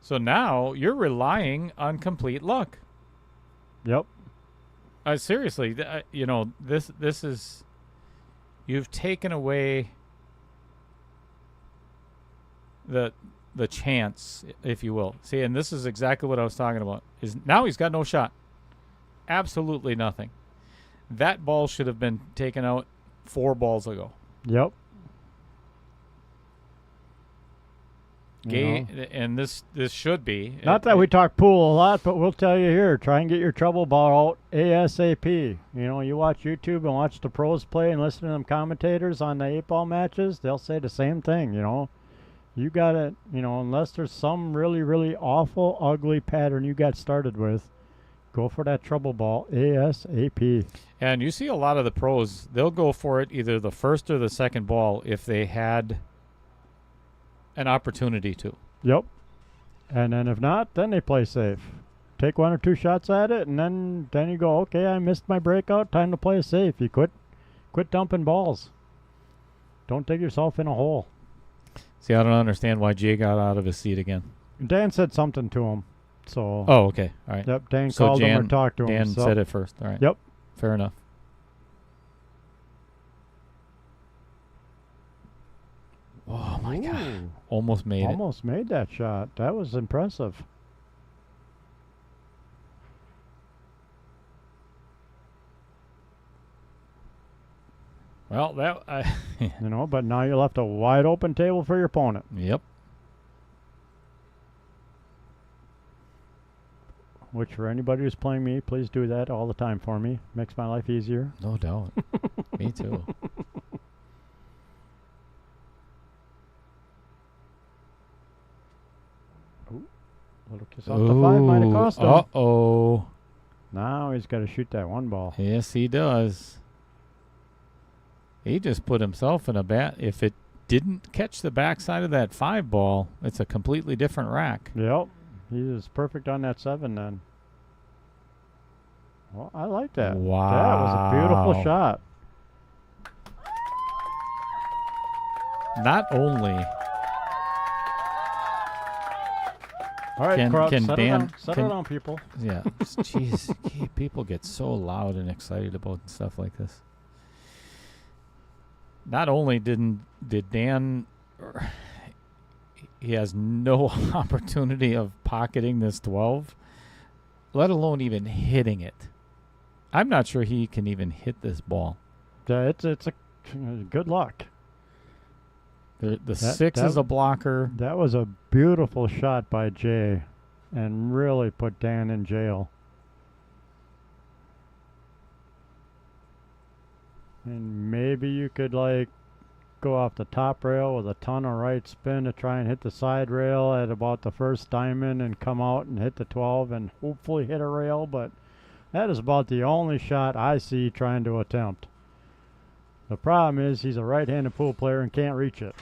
Speaker 1: So now you're relying on complete luck.
Speaker 2: Yep.
Speaker 1: Seriously, this is... You've taken away the chance, if you will. See, and this is exactly what I was talking about. Is now he's got no shot. Absolutely nothing. That ball should have been taken out 4 balls ago.
Speaker 2: Yep.
Speaker 1: And this should be.
Speaker 2: Not that we talk pool a lot, but we'll tell you here, try and get your trouble ball out ASAP. You watch YouTube and watch the pros play and listen to them commentators on the 8-ball matches, they'll say the same thing, You got it, unless there's some really, really awful, ugly pattern you got started with, go for that trouble ball ASAP.
Speaker 1: And you see a lot of the pros, they'll go for it either the first or the second ball if they had an opportunity to.
Speaker 2: Yep. And then if not, then they play safe. Take 1 or 2 shots at it, and then you go, okay, I missed my breakout, time to play safe. You quit dumping balls. Don't dig yourself in a hole.
Speaker 1: See, I don't understand why Jay got out of his seat again.
Speaker 2: Dan said something to him. So.
Speaker 1: Oh, okay. All right.
Speaker 2: Yep, Dan called him or talked to him.
Speaker 1: Dan said it first. All right.
Speaker 2: Yep.
Speaker 1: Fair enough. Oh my God!
Speaker 2: Ooh,
Speaker 1: Almost made it.
Speaker 2: almost made that shot. That was impressive.
Speaker 1: Well,
Speaker 2: You know, but now you left a wide open table for your opponent.
Speaker 1: Yep.
Speaker 2: Which for anybody who's playing me, please do that all the time for me. Makes my life easier.
Speaker 1: No doubt. Me too.
Speaker 2: Little kiss off the 5 might have cost him.
Speaker 1: Uh-oh.
Speaker 2: Now he's got to shoot that 1 ball.
Speaker 1: Yes, he does. He just put himself in a bat. If it didn't catch the backside of that 5 ball, it's a completely different rack.
Speaker 2: Yep. He is perfect on that 7 then. Well, I like that.
Speaker 1: Wow.
Speaker 2: That was a beautiful shot.
Speaker 1: Not only
Speaker 2: All right, crowd,
Speaker 1: can
Speaker 2: settle
Speaker 1: Dan-
Speaker 2: down. Settle
Speaker 1: can-
Speaker 2: down, people.
Speaker 1: yeah, jeez, people get so loud and excited about stuff like this. Not only did Dan, he has no opportunity of pocketing this 12, let alone even hitting it. I'm not sure he can even hit this ball.
Speaker 2: It's a good luck.
Speaker 1: The 6 is a blocker.
Speaker 2: That was a beautiful shot by Jay, and really put Dan in jail. And maybe you could like go off the top rail with a ton of right spin to try and hit the side rail at about the first diamond and come out and hit the 12 and hopefully hit a rail, but that is about the only shot I see trying to attempt. The problem is he's a right-handed pool player and can't reach it.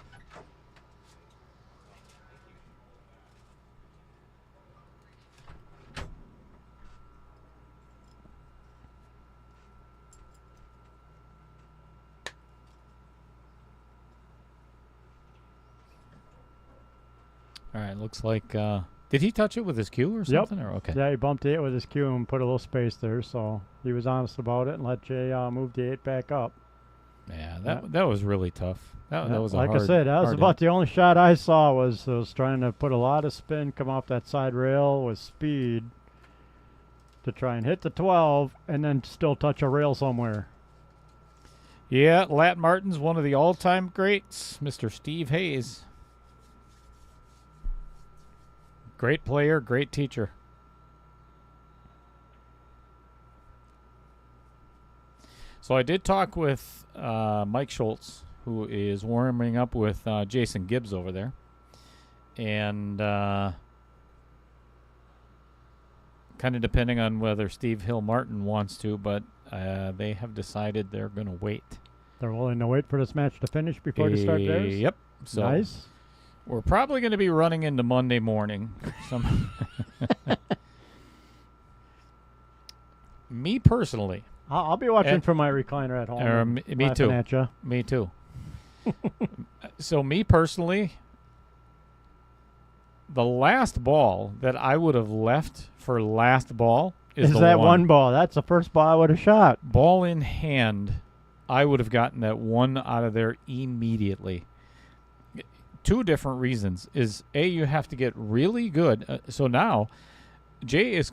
Speaker 1: All right, looks like. Did he touch it with his cue or something? Or okay.
Speaker 2: Yeah, he bumped the 8 with his cue and put a little space there, so he was honest about it and let Jay move the 8 back up.
Speaker 1: Yeah, that was really tough. That was a
Speaker 2: like
Speaker 1: hard,
Speaker 2: I said, that was
Speaker 1: hard
Speaker 2: about the only shot I saw was trying to put a lot of spin, come off that side rail with speed to try and hit the 12 and then still touch a rail somewhere.
Speaker 1: Yeah, Lat Martin's one of the all-time greats, Mr. Steve Hayes. Great player, great teacher. So I did talk with Mike Schultz, who is warming up with Jason Gibbs over there. And kind of depending on whether Steve Hill Martin wants to, but they have decided they're going to wait.
Speaker 2: They're willing to wait for this match to finish before they start theirs?
Speaker 1: Yep. So
Speaker 2: nice.
Speaker 1: We're probably going to be running into Monday morning. Me personally.
Speaker 2: I'll be watching from my recliner at home.
Speaker 1: Me too.
Speaker 2: At ya.
Speaker 1: Me too. So me personally, the last ball that I would have left for last ball is the
Speaker 2: that one ball. That's the first ball I would have shot.
Speaker 1: Ball in hand, I would have gotten that 1 out of there immediately. 2 different reasons is A, you have to get really good. So now Jay is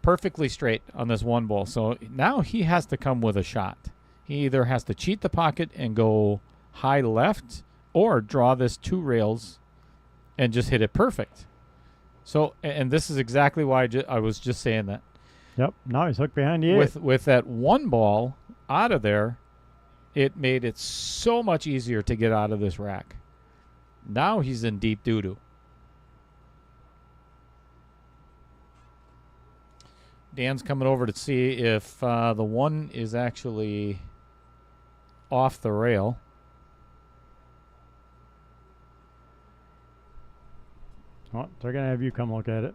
Speaker 1: perfectly straight on this 1 ball. So now he has to come with a shot. He either has to cheat the pocket and go high left or draw this 2 rails and just hit it perfect. So, and this is exactly why I was just saying that.
Speaker 2: Yep. Now he's hooked behind the 8.
Speaker 1: With that 1 ball out of there, it made it so much easier to get out of this rack. Now he's in deep doo-doo. Dan's coming over to see if the 1 is actually off the rail.
Speaker 2: Oh, they're going to have you come look at it.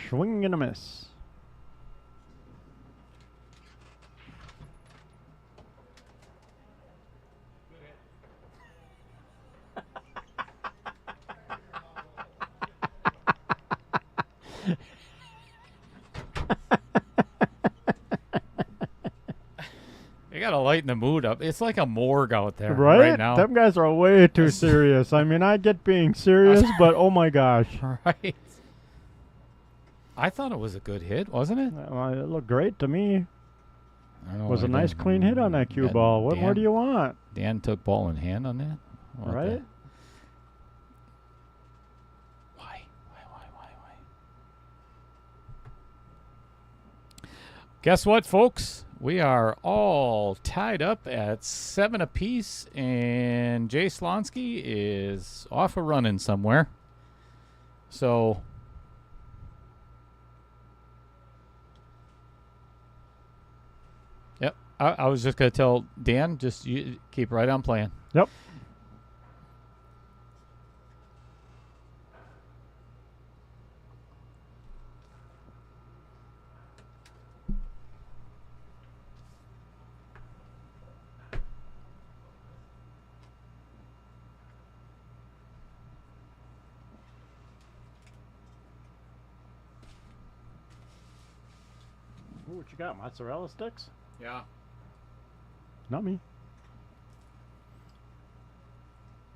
Speaker 2: Swing and a miss.
Speaker 1: You gotta lighten the mood up. It's like a morgue out there right now.
Speaker 2: Them guys are way too serious. I mean, I get being serious, but oh my gosh.
Speaker 1: Right. I thought it was a good hit, wasn't it?
Speaker 2: Well, it looked great to me.
Speaker 1: I don't
Speaker 2: It
Speaker 1: know,
Speaker 2: was
Speaker 1: I
Speaker 2: a nice
Speaker 1: don't-
Speaker 2: clean hit on that cue ball. What more do you want?
Speaker 1: Dan took ball in hand on that? What
Speaker 2: Right?
Speaker 1: the- Why? Guess what, folks? We are all tied up at 7 apiece, and Jay Slonske is off a running somewhere. So, yep. I was just going to tell Dan, just you keep right on playing.
Speaker 2: Yep. Ooh, what you got? Mozzarella sticks?
Speaker 1: Yeah.
Speaker 2: Not me.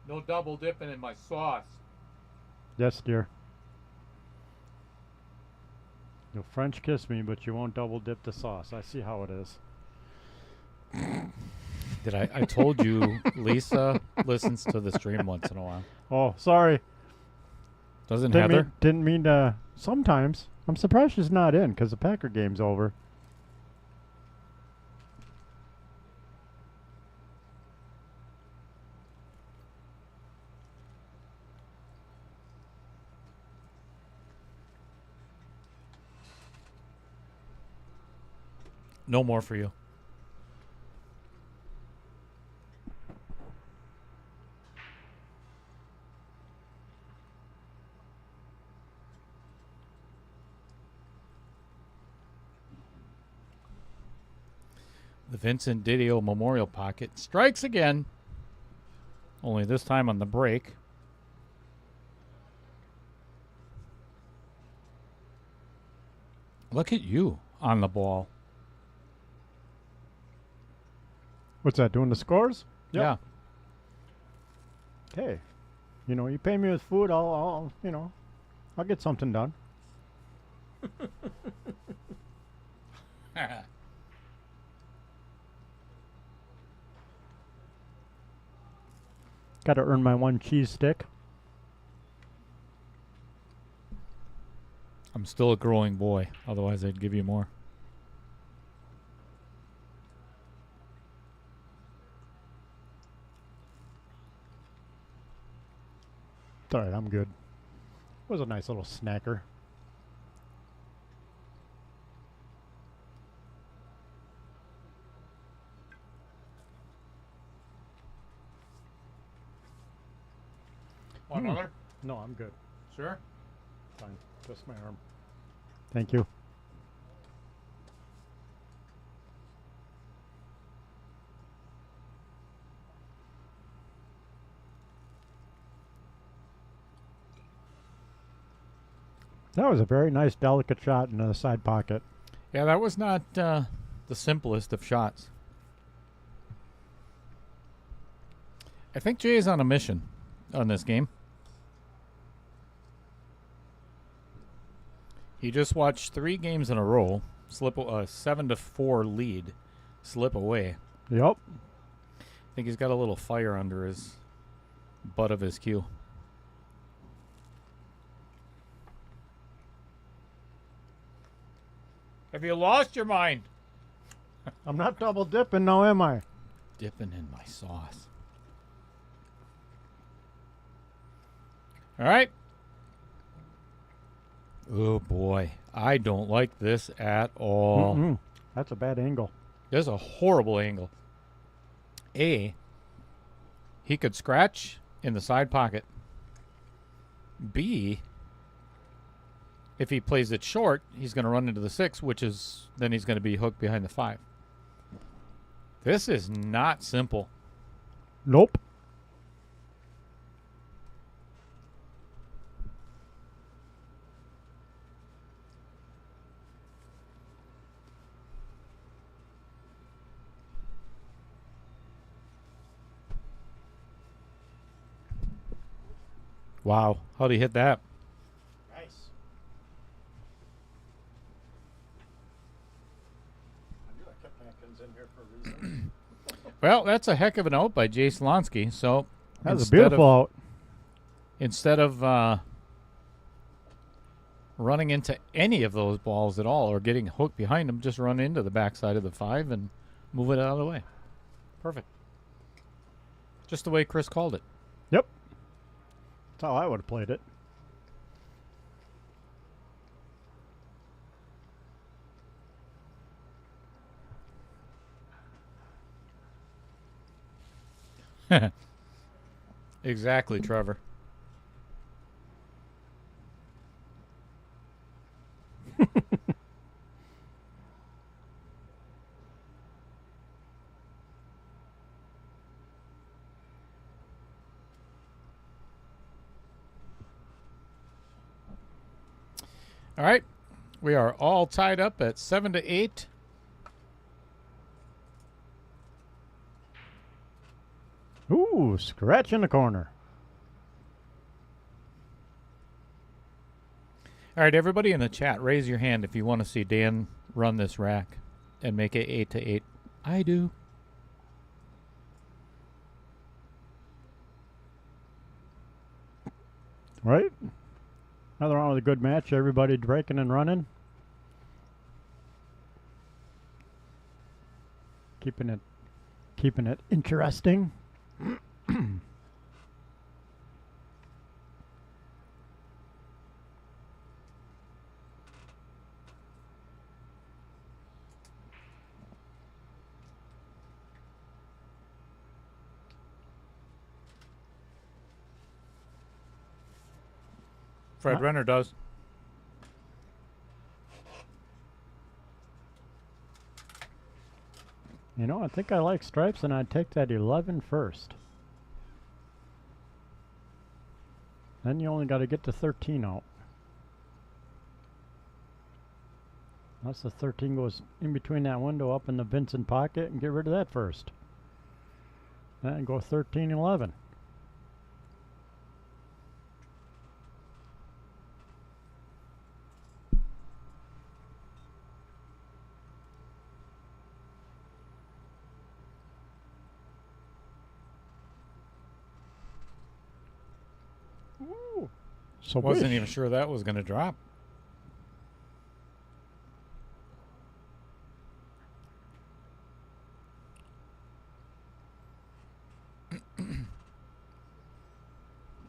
Speaker 1: No double dipping in my sauce.
Speaker 2: Yes, dear. You'll French kiss me, but you won't double dip the sauce. I see how it is.
Speaker 1: Did I told you Lisa listens to the stream once in a while.
Speaker 2: Oh, sorry.
Speaker 1: Doesn't
Speaker 2: Didn't
Speaker 1: Heather?
Speaker 2: mean, didn't mean to. Sometimes. I'm surprised she's not in because the Packer game's over.
Speaker 1: No more for you. The Vincent Didio Memorial Pocket strikes again. Only this time on the break. Look at you on the ball.
Speaker 2: What's that, doing the scores?
Speaker 1: Yeah.
Speaker 2: Hey, you know, you pay me with food, I'll I'll get something done. Got to earn my one cheese stick.
Speaker 1: I'm still a growing boy. Otherwise, I'd give you more.
Speaker 2: It's all right, I'm good. It was a nice little snacker.
Speaker 1: Want another?
Speaker 2: No, I'm good.
Speaker 1: Sure.
Speaker 2: Fine. Just my arm. Thank you. That was a very nice, delicate shot into the side pocket.
Speaker 1: Yeah, that was not the simplest of shots. I think Jay is on a mission on this game. He just watched 3 games in a row slip a 7-4 lead slip away.
Speaker 2: Yep.
Speaker 1: I think he's got a little fire under his butt of his cue. Have you lost your mind?
Speaker 2: I'm not double dipping now, am I?
Speaker 1: Dipping in my sauce. All right. Oh, boy. I don't like this at all.
Speaker 2: Mm-mm. That's a bad angle.
Speaker 1: This is a horrible angle. A, he could scratch in the side pocket. B, if he plays it short, he's going to run into the 6, which is then he's going to be hooked behind the 5. This is not simple.
Speaker 2: Nope.
Speaker 1: Wow. How'd he hit that?
Speaker 2: Nice. I knew I kept Hankins in here for a reason.
Speaker 1: Well, that's a heck of an out by Jay Slonske. So
Speaker 2: That was a beautiful out.
Speaker 1: Instead of running into any of those balls at all or getting hooked behind them, just run into the backside of the 5 and move it out of the way. Perfect. Just the way Chris called it.
Speaker 2: Yep. That's how I would have played it.
Speaker 1: Exactly, Trevor. All right. We are all tied up at 7-8.
Speaker 2: Ooh, scratch in the corner.
Speaker 1: All right, everybody in the chat, raise your hand if you want to see Dan run this rack and make it 8-8. I do.
Speaker 2: Right? Another round with a good match. Everybody breaking and running. Keeping it interesting.
Speaker 1: Fred Renner does.
Speaker 2: You know, I think I like stripes, and I'd take that 11 first. Then you only got to get to 13 out. Unless the 13 goes in between that window up in the Vincent pocket, and get rid of that first. Then go 13, 11. Ooh. So
Speaker 1: Wasn't
Speaker 2: wish.
Speaker 1: even sure that was going to drop.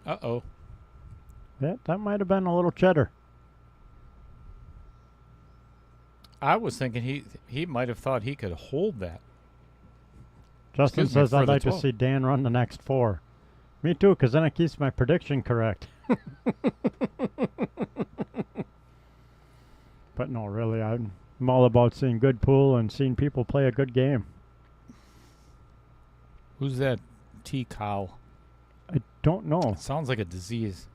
Speaker 1: Uh-oh.
Speaker 2: Yeah, that might have been a little cheddar.
Speaker 1: I was thinking he might have thought he could hold that.
Speaker 2: Justin
Speaker 1: Excuse me,
Speaker 2: says
Speaker 1: for
Speaker 2: I'd
Speaker 1: the
Speaker 2: like to
Speaker 1: 12.
Speaker 2: see Dan run the next 4. Me too, because then it keeps my prediction correct. But no, really, I'm all about seeing good pool and seeing people play a good game.
Speaker 1: Who's that T-cow?
Speaker 2: I don't know.
Speaker 1: Sounds like a disease.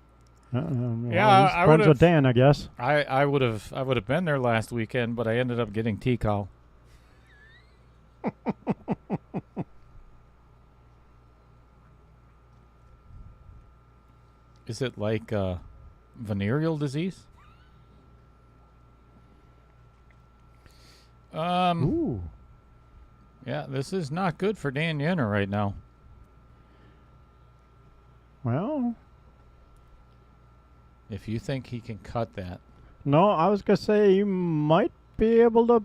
Speaker 2: Yeah,
Speaker 1: I
Speaker 2: friends
Speaker 1: would've-
Speaker 2: with Dan, I guess.
Speaker 1: I would have been there last weekend, but I ended up getting T-cow. Is it like venereal disease?
Speaker 2: Ooh.
Speaker 1: Yeah, this is not good for Dan Yenor right now.
Speaker 2: Well,
Speaker 1: If you think he can cut that,
Speaker 2: no, I was going to say you might be able to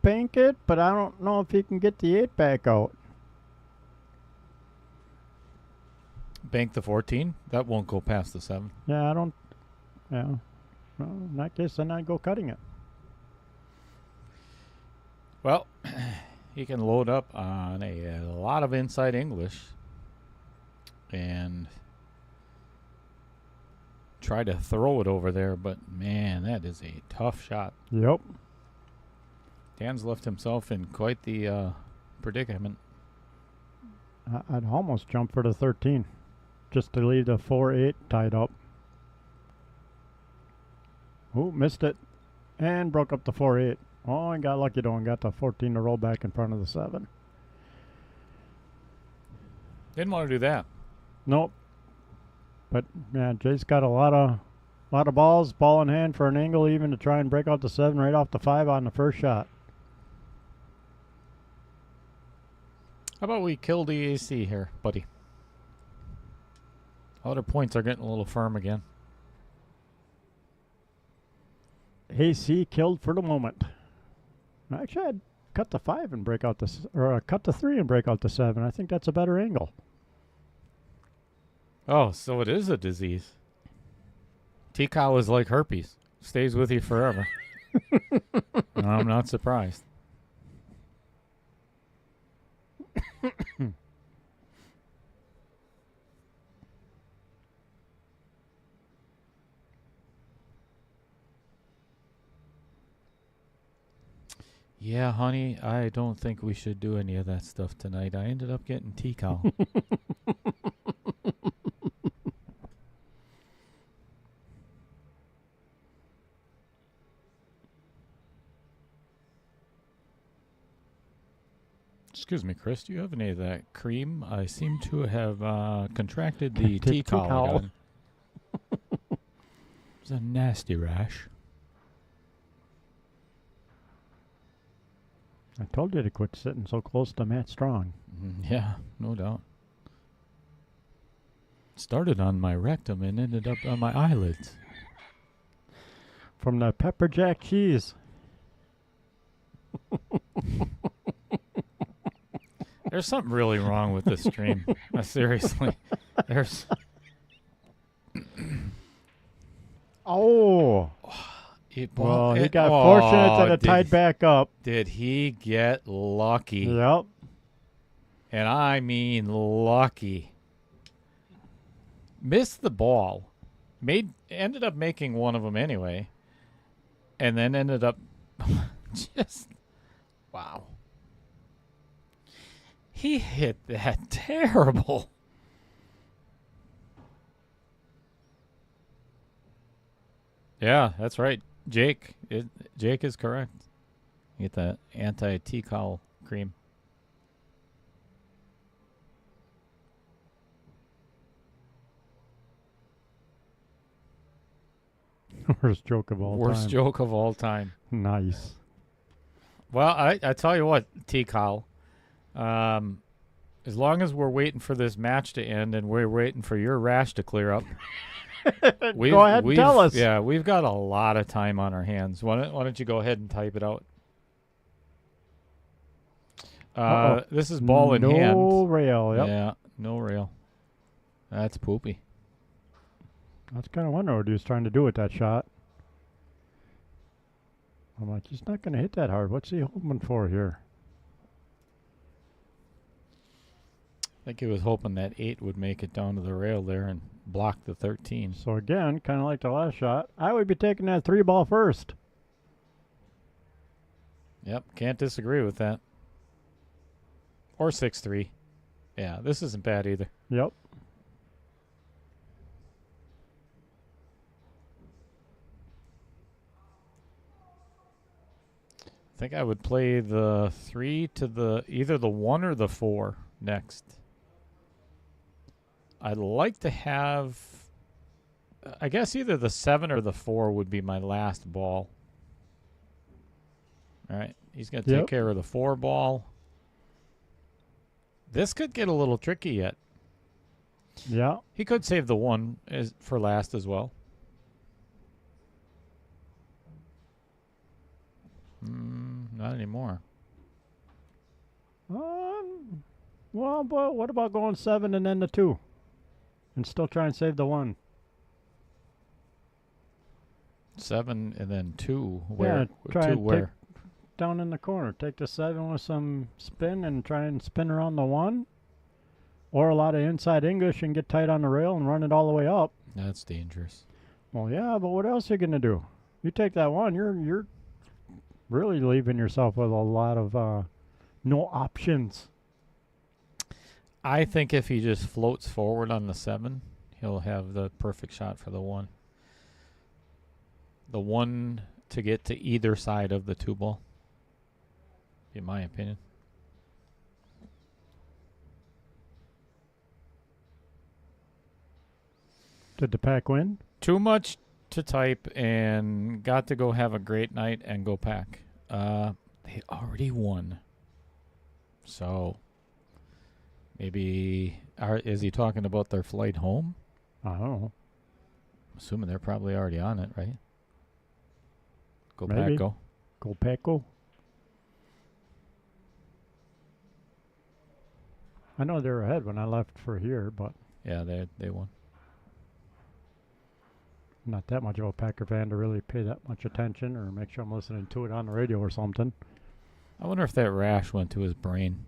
Speaker 2: bank it, but I don't know if he can get the 8 back out.
Speaker 1: bank the 14. That won't go past the 7.
Speaker 2: Yeah, I don't. Yeah. Well, in that case, then I'd go cutting it.
Speaker 1: Well, he can load up on a lot of inside English and try to throw it over there, but man, that is a tough shot.
Speaker 2: Yep.
Speaker 1: Dan's left himself in quite the predicament.
Speaker 2: I'd almost jump for the 13, just to leave the 4-8 tied up. Ooh, missed it, and broke up the 4-8. Oh, and got lucky though, and got the 14 to roll back in front of the 7.
Speaker 1: Didn't want to do that.
Speaker 2: Nope. But yeah, Jay's got a lot of balls, ball in hand for an angle, even to try and break out the 7 right off the 5 on the first shot.
Speaker 1: How about we kill the AC here, buddy? Other points are getting a little firm again.
Speaker 2: AC killed for the moment. Actually, I'd cut the 5 and break out cut the 3 and break out the 7. I think that's a better angle.
Speaker 1: Oh, so it is a disease. T-cow is like herpes. Stays with you forever. I'm not surprised. Yeah, honey, I don't think we should do any of that stuff tonight. I ended up getting T-cow. Excuse me, Chris, do you have any of that cream? I seem to have contracted the T-cow again. It's a nasty rash.
Speaker 2: I told you to quit sitting so close to Matt Strong.
Speaker 1: Yeah, no doubt. Started on my rectum and ended up on my eyelids.
Speaker 2: From the pepper jack cheese.
Speaker 1: There's something really wrong with this stream. Seriously. There's...
Speaker 2: Oh. Well, he got
Speaker 1: oh,
Speaker 2: fortunate that it tied back up.
Speaker 1: Did he get lucky?
Speaker 2: Yep.
Speaker 1: And I mean lucky. Missed the ball. Ended up making one of them anyway. And then ended up just... Wow. He hit that terrible. Yeah, that's right. Jake is correct. You get that anti-T-cow cream.
Speaker 2: Worst joke of all time.
Speaker 1: Worst joke of all time.
Speaker 2: Nice.
Speaker 1: Well, I tell you what, T-cow. As long as we're waiting for this match to end and we're waiting for your rash to clear up.
Speaker 2: Go ahead and tell us.
Speaker 1: Yeah, we've got a lot of time on our hands. Why don't you go ahead and type it out? This is ball in hand.
Speaker 2: No rail, yep.
Speaker 1: Yeah, no rail. That's poopy.
Speaker 2: I was kind of wondering what he was trying to do with that shot. I'm like, he's not going to hit that hard. What's he hoping for here?
Speaker 1: I think he was hoping that 8 would make it down to the rail there and block the 13.
Speaker 2: So again, kind of like the last shot, I would be taking that 3 ball first.
Speaker 1: Yep, can't disagree with that. Or 6-3. Yeah, this isn't bad either.
Speaker 2: Yep.
Speaker 1: I think I would play the 3 to either the 1 or the 4 next. I'd like to have, I guess either the 7 or the 4 would be my last ball. All right, he's going to take care of the 4 ball. This could get a little tricky yet.
Speaker 2: Yeah.
Speaker 1: He could save the 1 for last as well. Not anymore.
Speaker 2: Well, but what about going 7 and then the 2? And still try and save the 1.
Speaker 1: 7 and then 2. Where?
Speaker 2: Yeah, try
Speaker 1: 2
Speaker 2: and
Speaker 1: where?
Speaker 2: take down in the corner. Take the 7 with some spin and try and spin around the 1. Or a lot of inside English and get tight on the rail and run it all the way up.
Speaker 1: That's dangerous.
Speaker 2: Well, yeah, but what else are you going to do? You take that 1, you're really leaving yourself with a lot of no options.
Speaker 1: I think if he just floats forward on the 7, he'll have the perfect shot for the 1. The 1 to get to either side of the 2 ball, in my opinion.
Speaker 2: Did the pack win?
Speaker 1: Too much to type and got to go have a great night and go pack. They already won. So maybe is he talking about their flight home?
Speaker 2: I don't know.
Speaker 1: Assuming they're probably already on it, right? Go
Speaker 2: Maybe.
Speaker 1: pack, go.
Speaker 2: Go pack, go. I know they were ahead when I left for here, but
Speaker 1: Yeah, they won.
Speaker 2: I'm not that much of a Packer fan to really pay that much attention or make sure I'm listening to it on the radio or something.
Speaker 1: I wonder if that rash went to his brain.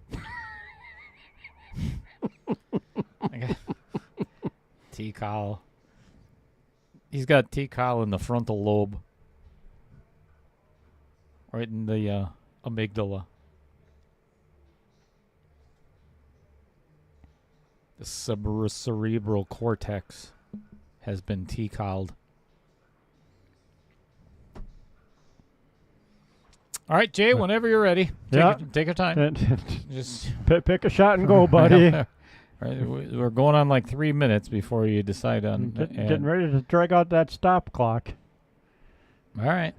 Speaker 1: T-col. He's got T-col in the frontal lobe. Right in the amygdala. The cerebral cortex has been T-colled. All right, Jay, whenever you're ready. Take your time. Just
Speaker 2: Pick a shot and go, buddy.
Speaker 1: All right, we're going on like 3 minutes before you decide on.
Speaker 2: Getting ready to drag out that stop clock.
Speaker 1: All right.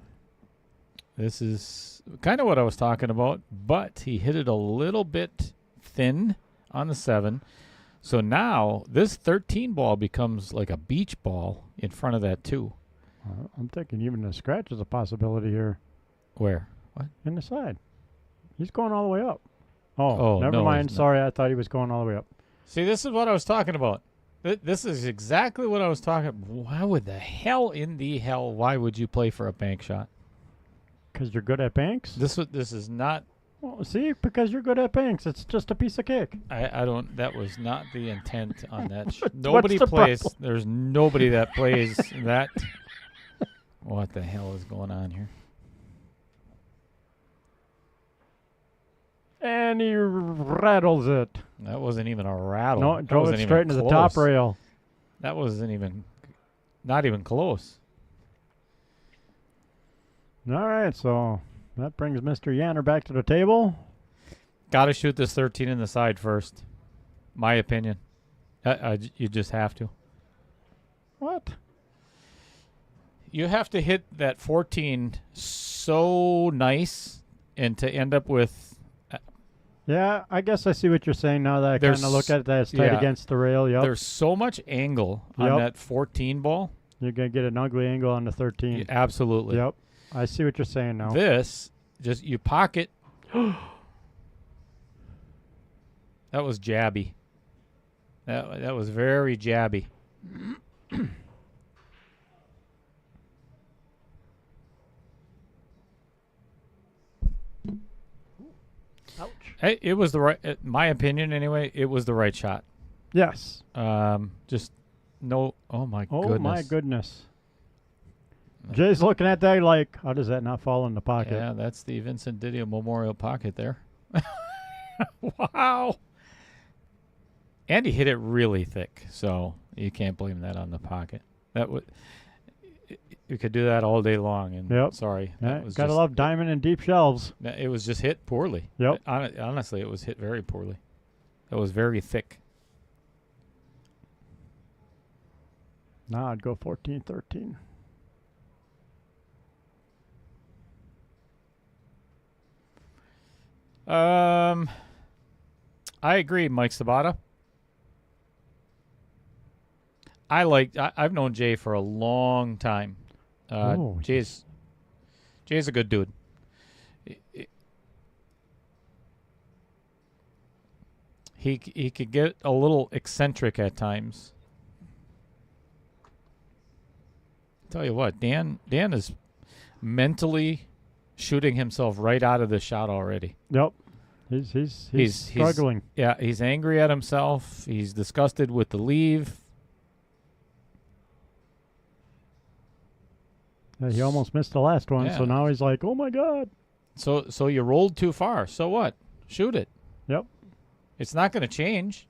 Speaker 1: This is kind of what I was talking about, but he hit it a little bit thin on the 7. So now this 13 ball becomes like a beach ball in front of that 2.
Speaker 2: I'm thinking even a scratch is a possibility here.
Speaker 1: Where? What?
Speaker 2: In the side. He's going all the way up.
Speaker 1: Oh,
Speaker 2: never
Speaker 1: no,
Speaker 2: mind.
Speaker 1: he's not.
Speaker 2: Sorry, I thought he was going all the way up.
Speaker 1: See, this is what I was talking about. This is exactly what I was talking about. Why would why would you play for a bank shot?
Speaker 2: Because you're good at banks?
Speaker 1: This is not.
Speaker 2: Well, see, because you're good at banks. It's just a piece of cake.
Speaker 1: I don't. That was not the intent on that.
Speaker 2: What's
Speaker 1: Nobody
Speaker 2: the
Speaker 1: plays.
Speaker 2: problem?
Speaker 1: There's nobody that plays that. What the hell is going on here?
Speaker 2: And he rattles it.
Speaker 1: That wasn't even a rattle.
Speaker 2: No,
Speaker 1: That
Speaker 2: it drove
Speaker 1: wasn't
Speaker 2: it
Speaker 1: even
Speaker 2: straight into the top
Speaker 1: close.
Speaker 2: rail.
Speaker 1: That wasn't even. Not even close.
Speaker 2: All right, so that brings Mr. Yenor back to the table.
Speaker 1: Got to shoot this 13 in the side first. My opinion. You just have to.
Speaker 2: What?
Speaker 1: You have to hit that 14 so nice and to end up with.
Speaker 2: Yeah, I guess I see what you're saying now that I kind
Speaker 1: There's-
Speaker 2: of look at that. It's tight
Speaker 1: yeah.
Speaker 2: against the rail. Yep.
Speaker 1: There's so much angle on
Speaker 2: Yep.
Speaker 1: that 14 ball.
Speaker 2: You're going to get an ugly angle on the 13.
Speaker 1: Absolutely.
Speaker 2: Yep. I see what you're saying now.
Speaker 1: This, just you pocket. That was jabby. That was very jabby.
Speaker 2: Ouch.
Speaker 1: Hey, it was the right. My opinion, anyway. It was the right shot.
Speaker 2: Yes.
Speaker 1: Just no. Oh my
Speaker 2: Oh,
Speaker 1: goodness.
Speaker 2: my goodness. Jay's looking at that like, how does that not fall in the pocket?
Speaker 1: Yeah, that's the Vincent Didio Memorial pocket there. Wow. And he hit it really thick, so you can't blame that on the pocket. That would. You could do that all day long, and
Speaker 2: Yep.
Speaker 1: sorry,
Speaker 2: Yeah,
Speaker 1: that was
Speaker 2: gotta
Speaker 1: just,
Speaker 2: love diamond and deep shelves.
Speaker 1: It was just hit poorly.
Speaker 2: Yep.
Speaker 1: Honestly, it was hit very poorly. That was very thick.
Speaker 2: Now I'd go 14-13.
Speaker 1: I agree, Mike Sabata. I've known Jay for a long time.
Speaker 2: Oh,
Speaker 1: Jay's a good dude. He could get a little eccentric at times. Tell you what, Dan is mentally shooting himself right out of the shot already.
Speaker 2: Yep. He's struggling.
Speaker 1: He's angry at himself. He's disgusted with the leave.
Speaker 2: He almost missed the last one, so
Speaker 1: Yeah.
Speaker 2: now he's like, oh my God.
Speaker 1: So you rolled too far. So what? Shoot it.
Speaker 2: Yep.
Speaker 1: It's not going to change.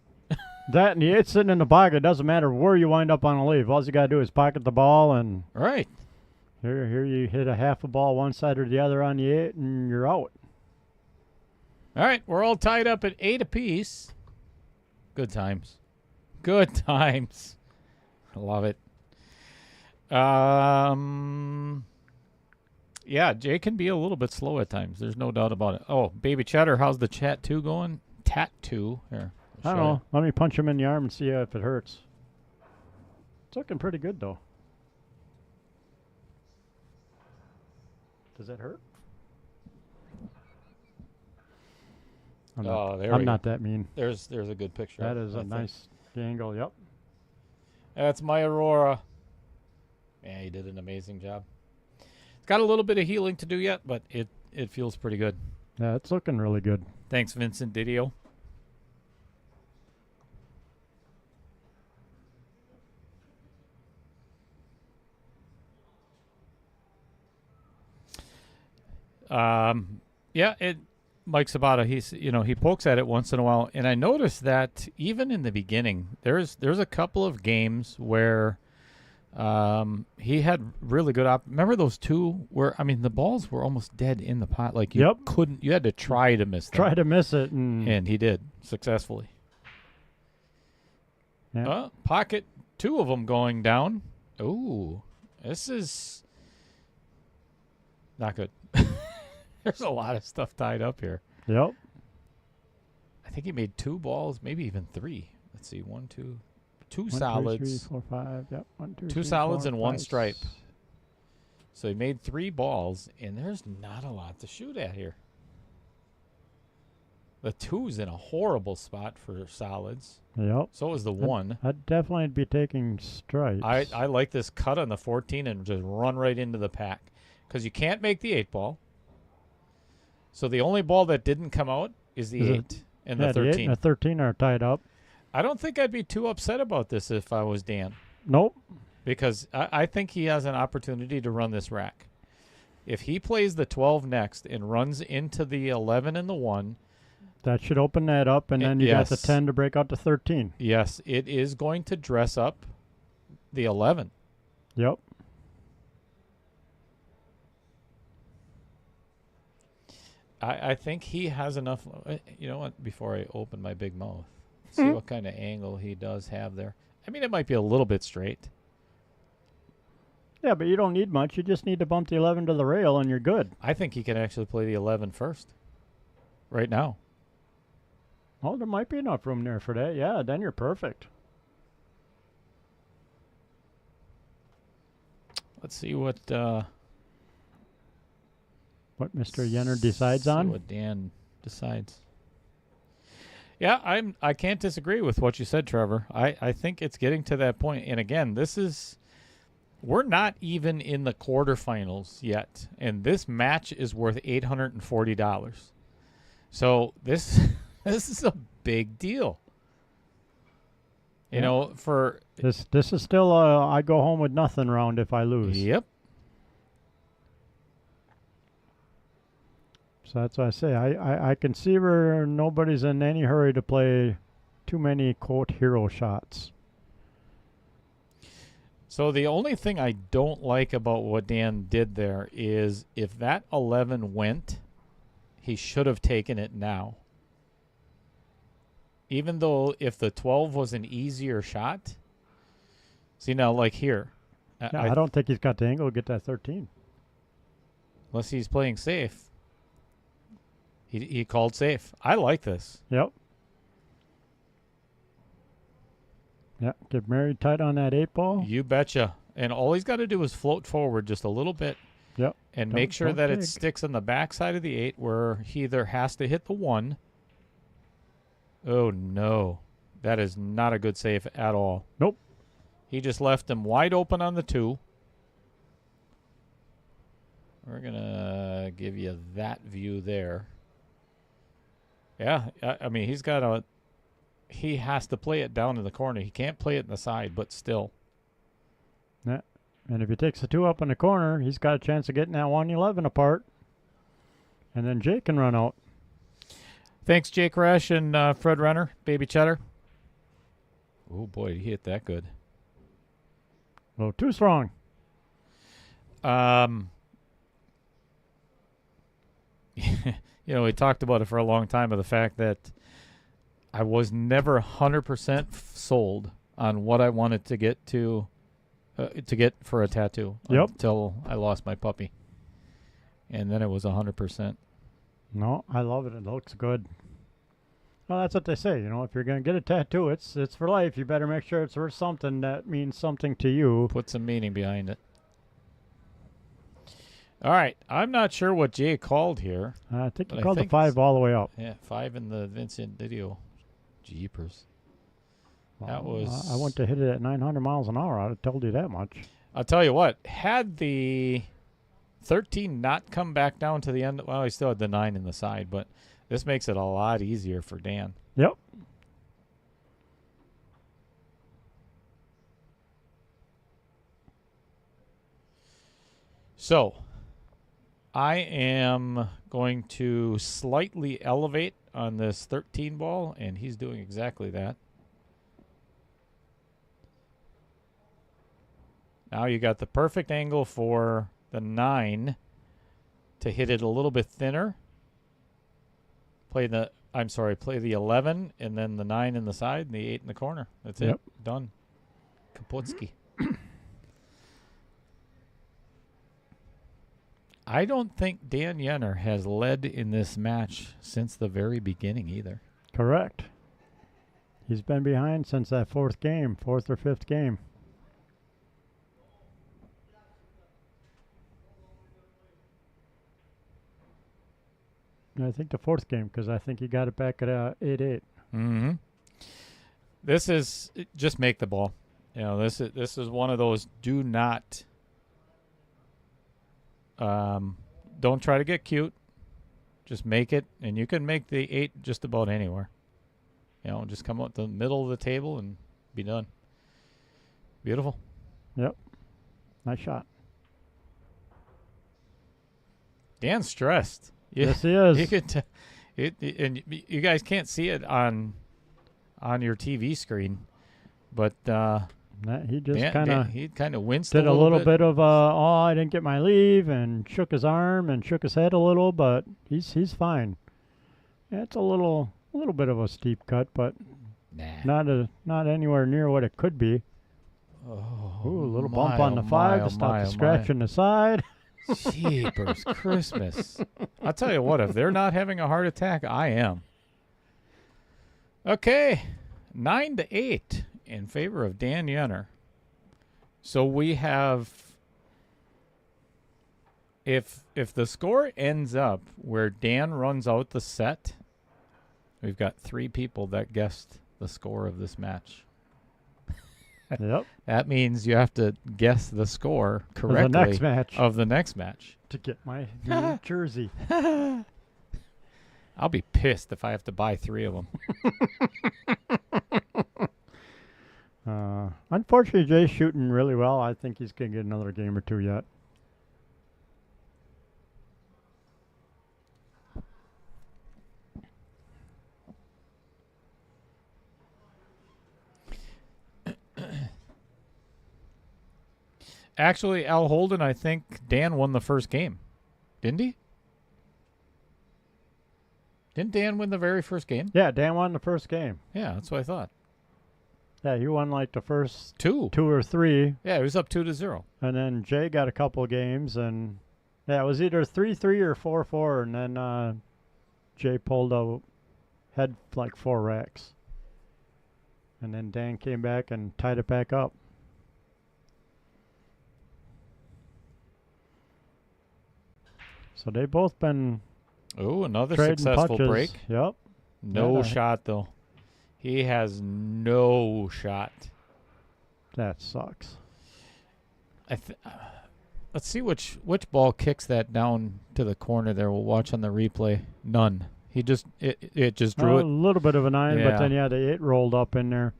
Speaker 2: That and it's sitting in the pocket. Doesn't matter where you wind up on a leaf. All you got to do is pocket the ball, and
Speaker 1: Right.
Speaker 2: here you hit a half a ball one side or the other on the 8, and you're out.
Speaker 1: All right. We're all tied up at 8 apiece. Good times. Good times. I love it. Yeah, Jay can be a little bit slow at times. There's no doubt about it. Oh, Baby Cheddar, how's the chat 2 going? Tattoo. Here.
Speaker 2: I don't know. Let me punch him in the arm and see if it hurts. It's looking pretty good, though. Does that hurt? I'm not that mean.
Speaker 1: There's a good picture.
Speaker 2: That is a nice angle, yep.
Speaker 1: That's my Aurora. Yeah, he did an amazing job. It's got a little bit of healing to do yet, but it feels pretty good.
Speaker 2: Yeah, it's looking really good.
Speaker 1: Thanks, Vincent Didio. Yeah, Mike Sabata, he pokes at it once in a while, and I noticed that even in the beginning, there's a couple of games where he had really good remember those two where the balls were almost dead in the pot, like you had to try to miss them.
Speaker 2: Try to miss it,
Speaker 1: and he did successfully.
Speaker 2: Yeah.
Speaker 1: Pocket 2 of them going down. Ooh, this is not good. There's a lot of stuff tied up here.
Speaker 2: Yep.
Speaker 1: I think he made 2 balls, maybe even 3. Let's see, 1, 2, 2
Speaker 2: 1,
Speaker 1: solids.
Speaker 2: 2, 3, 4, 5. Yep. 1, 2,
Speaker 1: 2
Speaker 2: 3,
Speaker 1: solids
Speaker 2: 4,
Speaker 1: and 1
Speaker 2: 5.
Speaker 1: stripe. So he made 3 balls, and there's not a lot to shoot at here. The 2's in a horrible spot for solids.
Speaker 2: Yep.
Speaker 1: So is the 1.
Speaker 2: I'd definitely be taking stripes.
Speaker 1: I like this cut on the 14 and just run right into the pack. Because you can't make the 8 ball. So the only ball that didn't come out is the 8 and the 13.
Speaker 2: The 8 and the 13 are tied up.
Speaker 1: I don't think I'd be too upset about this if I was Dan.
Speaker 2: Nope.
Speaker 1: Because I think he has an opportunity to run this rack. If he plays the 12 next and runs into the 11 and the 1.
Speaker 2: That should open that up, and then you got the 10 to break out to 13.
Speaker 1: Yes, it is going to dress up the 11.
Speaker 2: Yep.
Speaker 1: I think he has enough. You know what? Before I open my big mouth, see what kind of angle he does have there. It might be a little bit straight.
Speaker 2: Yeah, but you don't need much. You just need to bump the 11 to the rail, and you're good.
Speaker 1: I think he can actually play the 11 first. Right now.
Speaker 2: Oh, there might be enough room there for that. Yeah, then you're perfect.
Speaker 1: Let's see what
Speaker 2: Mr. Yenor decides on.
Speaker 1: See what Dan decides. Yeah, I can't disagree with what you said, Trevor. I think it's getting to that point. And again, we're not even in the quarterfinals yet. And this match is worth $840. So this is a big deal. You know, for
Speaker 2: this is still I go home with nothing round if I lose.
Speaker 1: Yep.
Speaker 2: So that's what I say. I can see where nobody's in any hurry to play too many, quote, hero shots.
Speaker 1: So the only thing I don't like about what Dan did there is if that 11 went, he should have taken it now. Even though if the 12 was an easier shot. See, now, like here.
Speaker 2: No, I don't think he's got the angle to get that 13.
Speaker 1: Unless he's playing safe. He called safe. I like this.
Speaker 2: Yep. Yeah, get married tight on that 8 ball.
Speaker 1: You betcha. And all he's got to do is float forward just a little bit.
Speaker 2: Yep.
Speaker 1: And make sure that it sticks on the back side of the 8 where he either has to hit the 1. Oh, no. That is not a good save at all.
Speaker 2: Nope.
Speaker 1: He just left him wide open on the 2. We're going to give you that view there. Yeah, he has to play it down in the corner. He can't play it in the side, but still.
Speaker 2: Yeah. And if he takes the 2 up in the corner, he's got a chance of getting that 111 apart. And then Jake can run out.
Speaker 1: Thanks, Jake Resch and Fred Renner, Baby Cheddar. Oh, boy, he hit that good.
Speaker 2: Oh, too strong.
Speaker 1: We talked about it for a long time, of the fact that I was never 100% sold on what I wanted to get to to get for a tattoo.
Speaker 2: Yep.
Speaker 1: Until I lost my puppy, and then it was 100%.
Speaker 2: No, I love it. It looks good. Well, that's what they say. You know, if you're gonna get a tattoo, it's for life. You better make sure it's for something that means something to you.
Speaker 1: Put some meaning behind it. All right, I'm not sure what Jay called here.
Speaker 2: I think
Speaker 1: But
Speaker 2: he
Speaker 1: I
Speaker 2: called
Speaker 1: think
Speaker 2: the 5 all the way up.
Speaker 1: Yeah, 5 in the Vincent video. Jeepers. That
Speaker 2: Well,
Speaker 1: was.
Speaker 2: I went to hit it at 900 miles an hour. I'd have told you that much.
Speaker 1: I'll tell you what. Had the 13 not come back down to the end, well, he still had the 9 in the side, but this makes it a lot easier for Dan.
Speaker 2: Yep.
Speaker 1: So, I am going to slightly elevate on this 13 ball, and he's doing exactly that. Now you got the perfect angle for the 9 to hit it a little bit thinner. Play the 11 and then the 9 in the side and the 8 in the corner. That's
Speaker 2: Yep.
Speaker 1: it. Done. Kaputski. I don't think Dan Yenor has led in this match since the very beginning either.
Speaker 2: Correct. He's been behind since that fourth or fifth game. I think the fourth game, because I think he got it back at 8-8.
Speaker 1: Mm-hmm. This is just make the ball. You know, this is one of those do not. Don't try to get cute. Just make it, and you can make the 8 just about anywhere. You know, just come out the middle of the table and be done. Beautiful.
Speaker 2: Yep. Nice shot.
Speaker 1: Dan's stressed.
Speaker 2: Yes, he is.
Speaker 1: You could and you guys can't see it on your TV screen, but
Speaker 2: He just kind of
Speaker 1: winced
Speaker 2: did a little bit of I didn't get my leave, and shook his arm and shook his head a little, but he's fine. Yeah, it's a little bit of a steep cut, but not anywhere near what it could be.
Speaker 1: Oh,
Speaker 2: Ooh, a little bump on the 5 to stop the scratch in the side.
Speaker 1: Jeepers Christmas. I'll tell you what, if they're not having a heart attack, I am. Okay, 9-8 in favor of Dan Yenor. So we have, if the score ends up where Dan runs out the set, we've got 3 people that guessed the score of this match.
Speaker 2: Yep.
Speaker 1: That means you have to guess the score correctly of the next match.
Speaker 2: To get my new jersey.
Speaker 1: I'll be pissed if I have to buy 3 of them.
Speaker 2: Unfortunately, Jay's shooting really well. I think he's going to get another game or 2 yet.
Speaker 1: Actually, Al Holden, I think Dan won the first game. Didn't he? Didn't Dan win the very first game?
Speaker 2: Yeah, Dan won the first game.
Speaker 1: Yeah, that's what I thought.
Speaker 2: Yeah, he won like the first
Speaker 1: 2
Speaker 2: or 3.
Speaker 1: Yeah, he was up 2-0.
Speaker 2: And then Jay got a couple of games, and yeah, it was either 3-3 or 4-4, and then Jay pulled a had like 4 racks. And then Dan came back and tied it back up. So they've both been
Speaker 1: Oh, another
Speaker 2: trading
Speaker 1: successful
Speaker 2: punches.
Speaker 1: break.
Speaker 2: Yep.
Speaker 1: No
Speaker 2: Yeah.
Speaker 1: shot, though. He has no shot.
Speaker 2: That sucks.
Speaker 1: Let's see which ball kicks that down to the corner there. We'll watch on the replay. None. He just it just drew
Speaker 2: A
Speaker 1: it.
Speaker 2: little bit of a 9,
Speaker 1: Yeah.
Speaker 2: but then the 8 rolled up in there.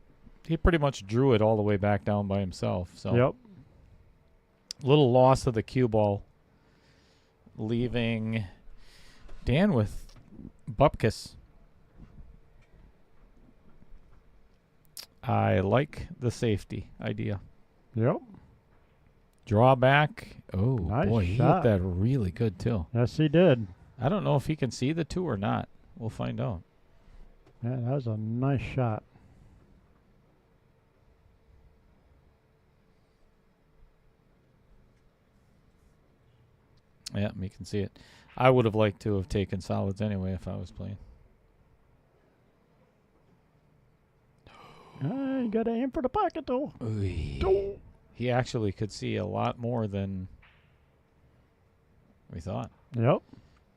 Speaker 1: He pretty much drew it all the way back down by himself. So
Speaker 2: Yep.
Speaker 1: little loss of the cue ball, leaving Dan with Bupkis. I like the safety idea.
Speaker 2: Yep.
Speaker 1: Draw back. Oh,
Speaker 2: Nice
Speaker 1: boy, he hit
Speaker 2: shot.
Speaker 1: that really good, too.
Speaker 2: Yes, he did.
Speaker 1: I don't know if he can see the 2 or not. We'll find out.
Speaker 2: Yeah, that was a nice shot.
Speaker 1: Yeah, you can see it. I would have liked to have taken solids anyway if I was playing.
Speaker 2: You got to aim for the pocket, though.
Speaker 1: Ooh. He actually could see a lot more than we thought.
Speaker 2: Yep.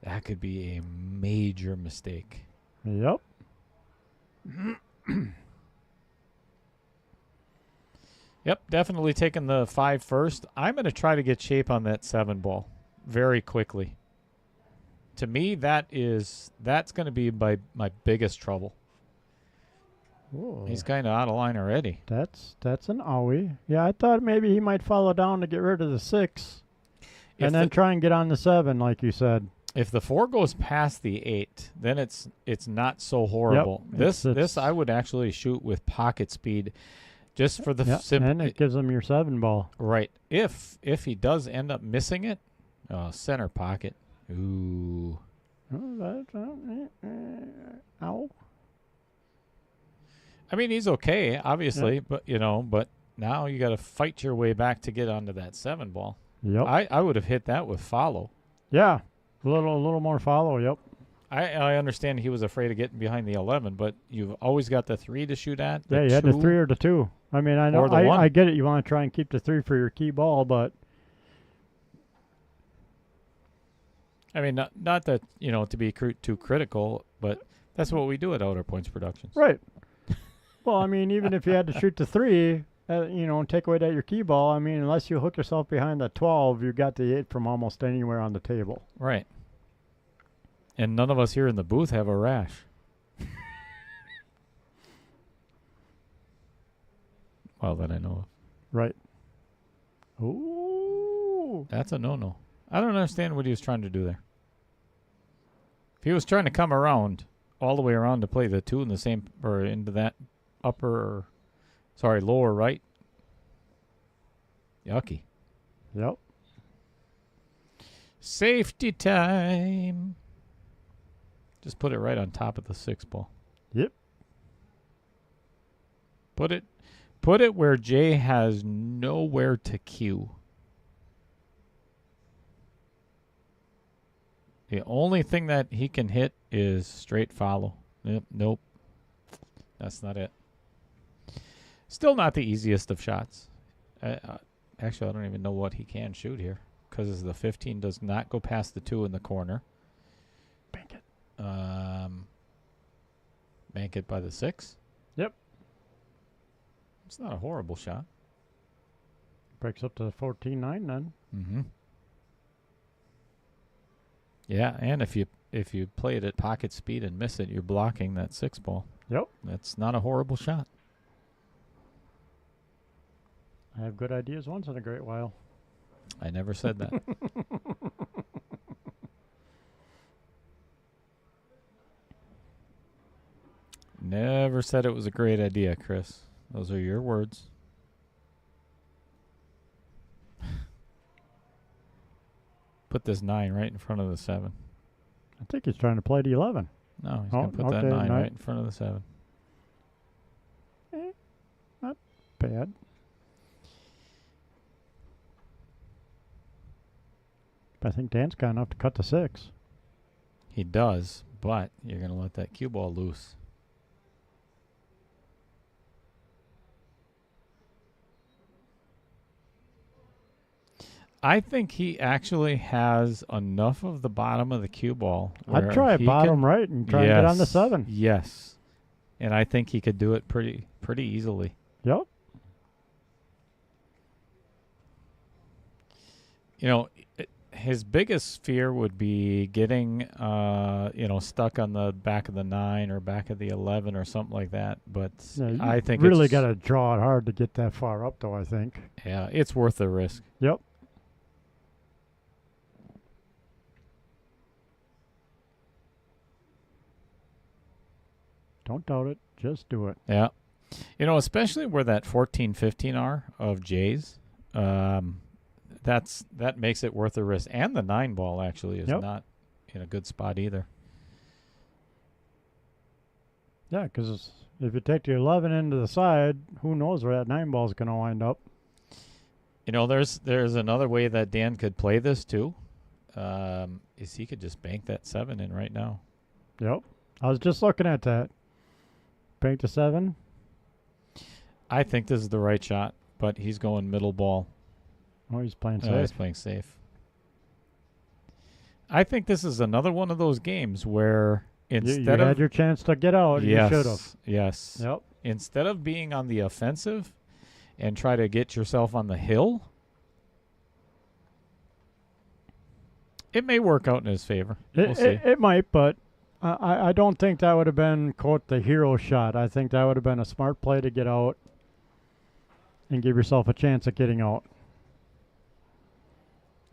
Speaker 1: That could be a major mistake.
Speaker 2: Yep.
Speaker 1: Yep, definitely taking the 5 first. I'm going to try to get shape on that 7 ball very quickly. To me, that's going to be my biggest trouble.
Speaker 2: Ooh.
Speaker 1: He's kind of out of line already.
Speaker 2: That's an owie. Yeah, I thought maybe he might follow down to get rid of the 6. And then try and get on the 7, like you said.
Speaker 1: If the 4 goes past the 8, then it's not so horrible.
Speaker 2: Yep,
Speaker 1: This I would actually shoot with pocket speed, just for the
Speaker 2: and it gives him your 7 ball.
Speaker 1: Right. If he does end up missing it, center pocket. Ooh.
Speaker 2: Ow.
Speaker 1: I mean, he's okay, obviously, but now you got to fight your way back to get onto that 7 ball.
Speaker 2: Yep.
Speaker 1: I would have hit that with follow.
Speaker 2: Yeah. A little more follow, yep.
Speaker 1: I understand he was afraid of getting behind the 11, but you've always got the 3 to shoot at.
Speaker 2: Yeah, you had the 3 or the 2. I mean, I know I get it. You want to try and keep the 3 for your key ball, but
Speaker 1: I mean, not that to be too critical, but that's what we do at Outer Points Productions.
Speaker 2: right. Well, I mean, even if you had to shoot the 3, and take away that your key ball, I mean, unless you hook yourself behind the 12, you got the 8 from almost anywhere on the table.
Speaker 1: Right. And none of us here in the booth have a rash. Well, that I know of.
Speaker 2: Right. Ooh.
Speaker 1: That's a no-no. I don't understand what he was trying to do there. If he was trying to come around, all the way around to play the 2 in the same, or into that lower right. Yucky.
Speaker 2: Yep.
Speaker 1: Safety time. Just put it right on top of the 6 ball.
Speaker 2: Yep.
Speaker 1: Put it where Jay has nowhere to cue. The only thing that he can hit is straight follow. Nope. That's not it. Still not the easiest of shots. Actually, I don't even know what he can shoot here, because the 15 does not go past the 2 in the corner.
Speaker 2: Bank it.
Speaker 1: Bank it by the 6.
Speaker 2: Yep.
Speaker 1: It's not a horrible shot.
Speaker 2: Breaks up to 14-9 then.
Speaker 1: Mm-hmm. Yeah, and if you play it at pocket speed and miss it, you're blocking that 6 ball.
Speaker 2: Yep.
Speaker 1: That's not a horrible shot.
Speaker 2: I have good ideas once in a great while.
Speaker 1: I never said that. Never said it was a great idea, Chris. Those are your words. Put this 9 right in front of the 7.
Speaker 2: I think he's trying to play the 11.
Speaker 1: No, he's going to put that 9 right in front of the 7.
Speaker 2: Not bad. I think Dan's got enough to cut the 6.
Speaker 1: He does, but you're going to let that cue ball loose. I think he actually has enough of the bottom of the cue ball.
Speaker 2: I'd try bottom right and try and get on the 7.
Speaker 1: Yes. And I think he could do it pretty easily.
Speaker 2: Yep.
Speaker 1: His biggest fear would be getting, stuck on the back of the 9 or back of the 11 or something like that. But
Speaker 2: yeah,
Speaker 1: I think
Speaker 2: really got to draw it hard to get that far up, though, I think.
Speaker 1: Yeah, it's worth the risk.
Speaker 2: Yep. Don't doubt it. Just do it.
Speaker 1: Yeah. Especially where that 14, 15 are of Jay's, that makes it worth the risk. And the 9 ball actually is not in a good spot either.
Speaker 2: Yeah, because if you take the 11 into the side, who knows where that 9 ball is going to wind up.
Speaker 1: There's another way that Dan could play this too. is he could just bank that 7 in right now.
Speaker 2: Yep. I was just looking at that. Bank to 7.
Speaker 1: I think this is the right shot, but he's going middle ball.
Speaker 2: Oh, he's playing
Speaker 1: Oh, he's
Speaker 2: safe.
Speaker 1: playing safe. I think this is another one of those games where
Speaker 2: You
Speaker 1: instead
Speaker 2: had
Speaker 1: of
Speaker 2: your chance to get out.
Speaker 1: yes,
Speaker 2: You should have.
Speaker 1: yes,
Speaker 2: Yep.
Speaker 1: instead of being on the offensive and try to get yourself on the hill, it may work out in his favor. We'll see.
Speaker 2: It might, but I don't think that would have been, quote, the hero shot. I think that would have been a smart play to get out and give yourself a chance at getting out.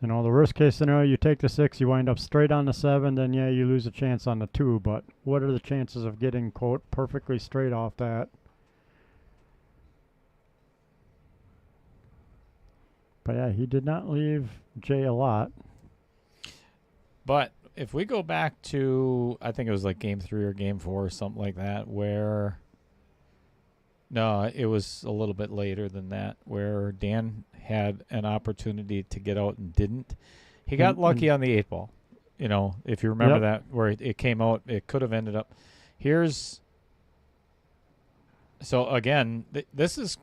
Speaker 2: You know, the worst case scenario, you take the 6, you wind up straight on the 7, then yeah, you lose a chance on the 2. But what are the chances of getting, quote, perfectly straight off that? But yeah, he did not leave Jay a lot.
Speaker 1: But if we go back to, I think it was like game 3 or game 4 or something like that, where, no, it was a little bit later than that, where Dan had an opportunity to get out and didn't. He got lucky on the 8 ball. You know, if you remember that, where it came out, it could have ended up. So again, this is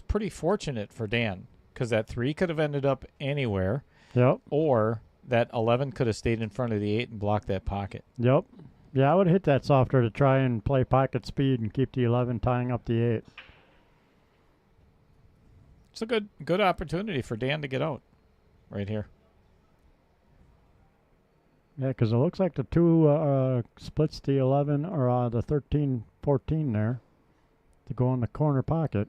Speaker 1: pretty fortunate for Dan, because that 3 could have ended up anywhere.
Speaker 2: Yep.
Speaker 1: Or that 11 could have stayed in front of the 8 and blocked that pocket.
Speaker 2: Yep. Yeah, I would have hit that softer to try and play pocket speed and keep the 11 tying up the 8.
Speaker 1: It's a good opportunity for Dan to get out right here.
Speaker 2: Yeah, because it looks like the 2 splits the 11 or the 13-14 there to go in the corner pocket.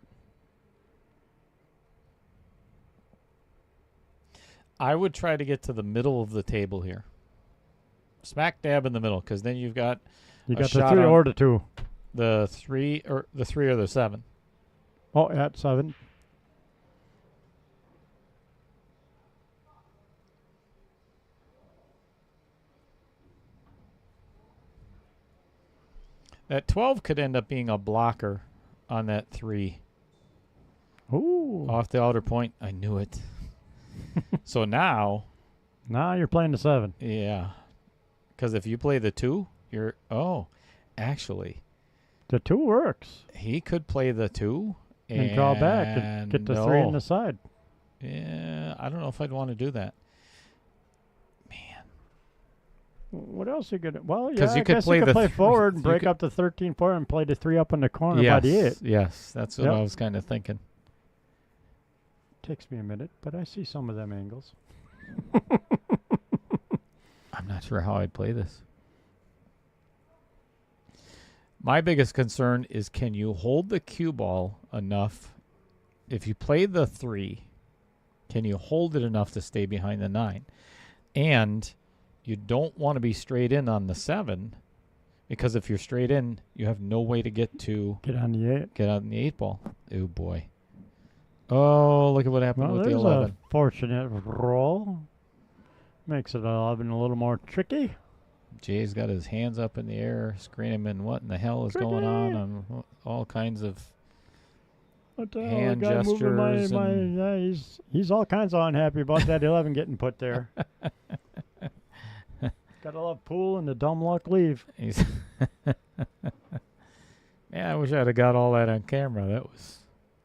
Speaker 1: I would try to get to the middle of the table here. Smack dab in the middle, because then you've got
Speaker 2: You
Speaker 1: a
Speaker 2: got the
Speaker 1: shot
Speaker 2: 3
Speaker 1: on
Speaker 2: or the 2.
Speaker 1: the 3 or the 7.
Speaker 2: Oh, at 7.
Speaker 1: That 12 could end up being a blocker on that 3.
Speaker 2: Ooh.
Speaker 1: Off the outer point. I knew it. So now,
Speaker 2: Now you're playing the 7.
Speaker 1: yeah. Because if you play the 2, you're, actually,
Speaker 2: The 2 works.
Speaker 1: he could play the 2
Speaker 2: And draw back and get the 3 on the side.
Speaker 1: Yeah, I don't know if I'd want to do that.
Speaker 2: What else you could? Well, yeah,
Speaker 1: 'Cause you
Speaker 2: I
Speaker 1: could
Speaker 2: guess
Speaker 1: play
Speaker 2: you could
Speaker 1: the
Speaker 2: play
Speaker 1: th-
Speaker 2: forward and
Speaker 1: you
Speaker 2: break
Speaker 1: could-
Speaker 2: up the 13-4 and play the 3 up in the corner by the 8.
Speaker 1: Yes, that's what
Speaker 2: Yep.
Speaker 1: I was kind of thinking.
Speaker 2: Takes me a minute, but I see some of them angles.
Speaker 1: I'm not sure how I'd play this. My biggest concern is, can you hold the cue ball enough? If you play the 3, can you hold it enough to stay behind the 9? And you don't want to be straight in on the 7, because if you're straight in, you have no way to get
Speaker 2: on the 8.
Speaker 1: Get on the 8 ball. Oh, boy. Oh, look at what happened
Speaker 2: Well,
Speaker 1: with the
Speaker 2: there's
Speaker 1: 11.
Speaker 2: a fortunate roll. Makes it 11 a little more tricky.
Speaker 1: Jay's got his hands up in the air, screaming, what in the hell is going on? And all kinds of
Speaker 2: What the
Speaker 1: hand
Speaker 2: hell? The guy moving
Speaker 1: gestures and-
Speaker 2: yeah, he's all kinds of unhappy about that 11 getting put there. Gotta love pool and the dumb luck leave.
Speaker 1: He's yeah, I wish I'd have got all that on camera.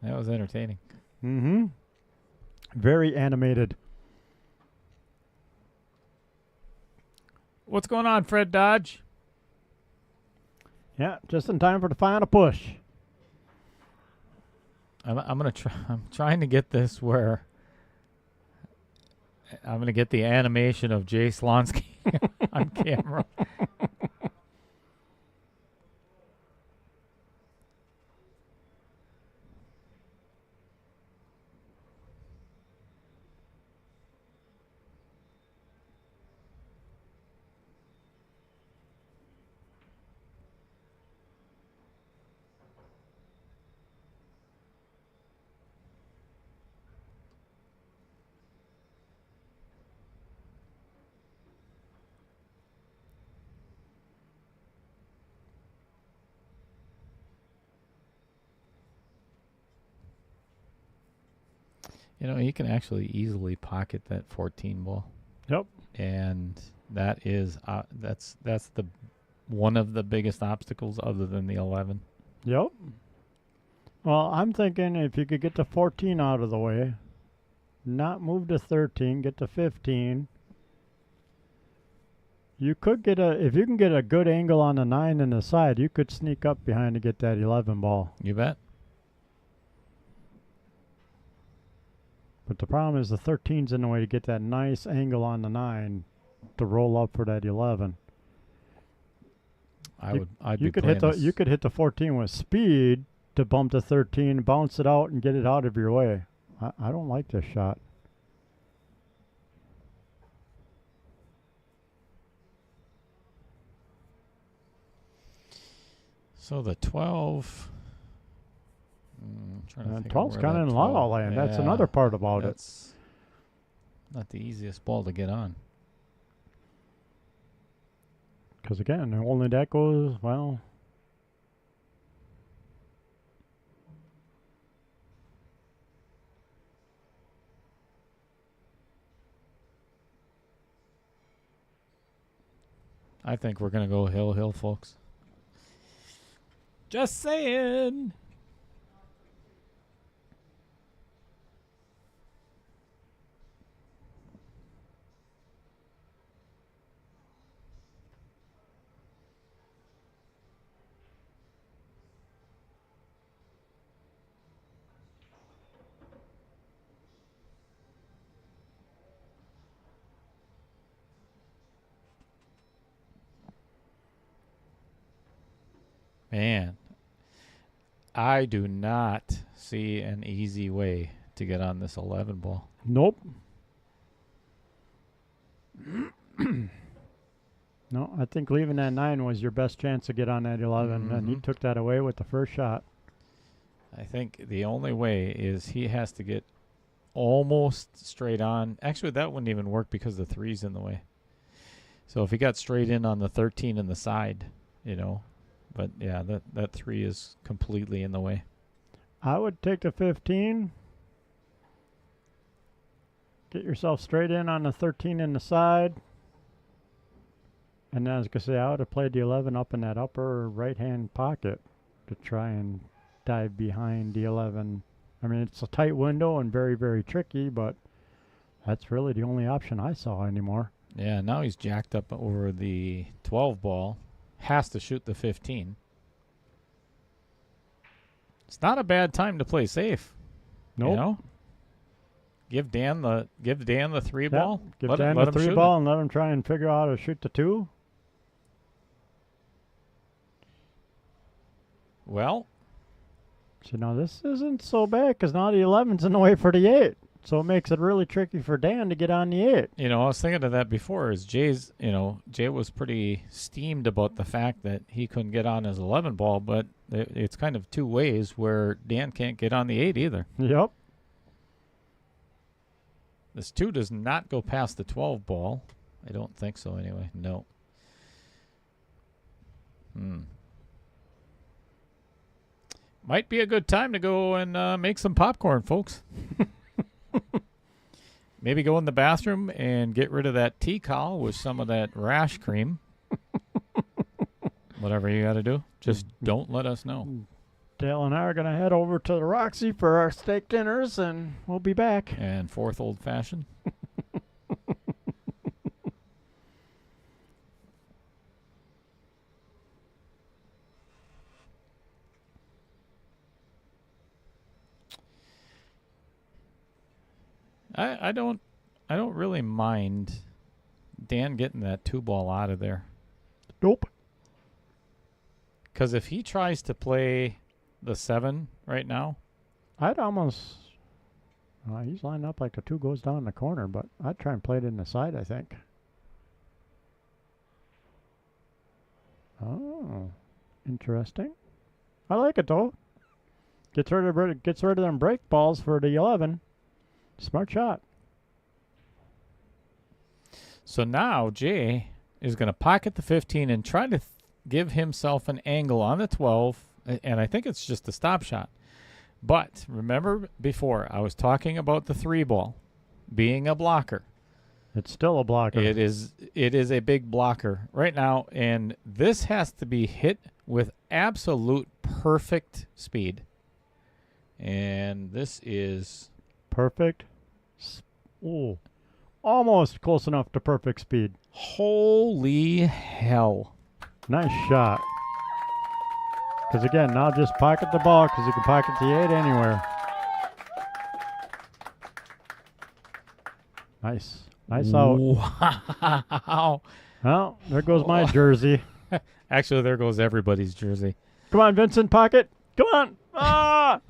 Speaker 1: That was entertaining.
Speaker 2: Mm-hmm. Very animated.
Speaker 1: What's going on, Fred Dodge?
Speaker 2: Yeah, just in time for the final push.
Speaker 1: I'm trying to get this where I'm gonna get the animation of Jay Slonske on camera. You know, he can actually easily pocket that 14 ball.
Speaker 2: Yep.
Speaker 1: and that is that's the one of the biggest obstacles other than the 11.
Speaker 2: Yep. Well, I'm thinking if you could get the 14 out of the way, not move to 13, get to 15. You could get if you can get a good angle on the 9 and the side, you could sneak up behind to get that 11 ball.
Speaker 1: You bet.
Speaker 2: But the problem is the 13's in the way to get that nice angle on the 9 to roll up for that 11. You could hit the 14 with speed to bump the 13, bounce it out, and get it out of your way. I don't like this shot.
Speaker 1: So the 12.
Speaker 2: 12's kind of in la la land. That's another part about it.
Speaker 1: That's not the easiest ball to get on.
Speaker 2: Because again, only that goes, well.
Speaker 1: I think we're going to go hill, folks. Just saying. Man, I do not see an easy way to get on this 11 ball.
Speaker 2: Nope. No, I think leaving that 9 was your best chance to get on that 11, and you took that away with the first shot.
Speaker 1: I think the only way is he has to get almost straight on. Actually, that wouldn't even work because the 3's in the way. So if he got straight in on the 13 and the side, you know. But yeah, that 3 is completely in the way.
Speaker 2: I would take the 15. Get yourself straight in on the 13 in the side. And then I was going to say, I would have played the 11 up in that upper right-hand pocket to try and dive behind the 11. I mean, it's a tight window and very, very tricky, but that's really the only option I saw anymore.
Speaker 1: Yeah, now he's jacked up over the 12 ball. Has to shoot the 15. It's not a bad time to play safe.
Speaker 2: Nope.
Speaker 1: You know? Give Dan the 3 ball.
Speaker 2: Give Dan the 3 ball and let him try and figure out how to shoot the 2.
Speaker 1: Well,
Speaker 2: so now this isn't so bad because now the 11's in the way for the 8. So it makes it really tricky for Dan to get on the 8.
Speaker 1: you know, I was thinking of that before. Is Jay was pretty steamed about the fact that he couldn't get on his 11 ball, but it's kind of two ways where Dan can't get on the 8 either.
Speaker 2: Yep.
Speaker 1: This 2 does not go past the 12 ball. I don't think so anyway. No. Might be a good time to go and make some popcorn, folks. Maybe go in the bathroom and get rid of that tea towel with some of that rash cream. Whatever you got to do. Just don't let us know.
Speaker 2: Dale and I are going to head over to the Roxy for our steak dinners, and we'll be back.
Speaker 1: And 4th Old Fashioned. I don't really mind Dan getting that 2 ball out of there.
Speaker 2: Nope.
Speaker 1: Because if he tries to play the 7 right now,
Speaker 2: I'd almost. He's lined up like the 2 goes down in the corner, but I'd try and play it in the side, I think. Oh, interesting. I like it though. Gets rid of them break balls for the 11. Smart shot.
Speaker 1: So now Jay is going to pocket the 15 and try to give himself an angle on the 12, and I think it's just a stop shot. But remember before, I was talking about the 3 ball being a blocker.
Speaker 2: It's still a blocker.
Speaker 1: It is a big blocker right now, and this has to be hit with absolute perfect speed. And this is
Speaker 2: Perfect. Ooh. Almost close enough to perfect speed.
Speaker 1: holy hell.
Speaker 2: Nice shot. Because again, now just pocket the ball because you can pocket the 8 anywhere. Nice. Nice out.
Speaker 1: Wow.
Speaker 2: Well, there goes my jersey.
Speaker 1: Actually, there goes everybody's jersey.
Speaker 2: Come on, Vincent, pocket. Come on. Ah!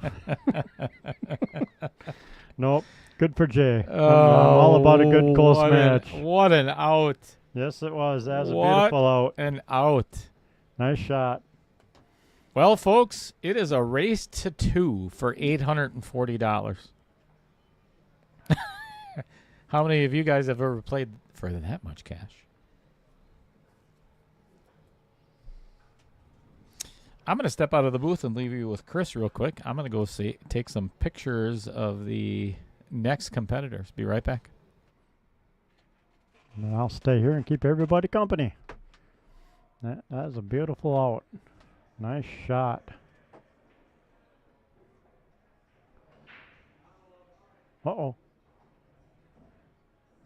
Speaker 2: Nope. Good for Jay. I'm all about a good close match.
Speaker 1: What an out.
Speaker 2: Yes, it was. That was a
Speaker 1: What
Speaker 2: beautiful out.
Speaker 1: an out.
Speaker 2: Nice shot.
Speaker 1: Well, folks, it is a race to 2 for $840. How many of you guys have ever played for that much cash? I'm going to step out of the booth and leave you with Chris real quick. I'm going to go take some pictures of the next competitors. Be right back.
Speaker 2: And I'll stay here and keep everybody company. That is a beautiful out. Nice shot. Uh-oh.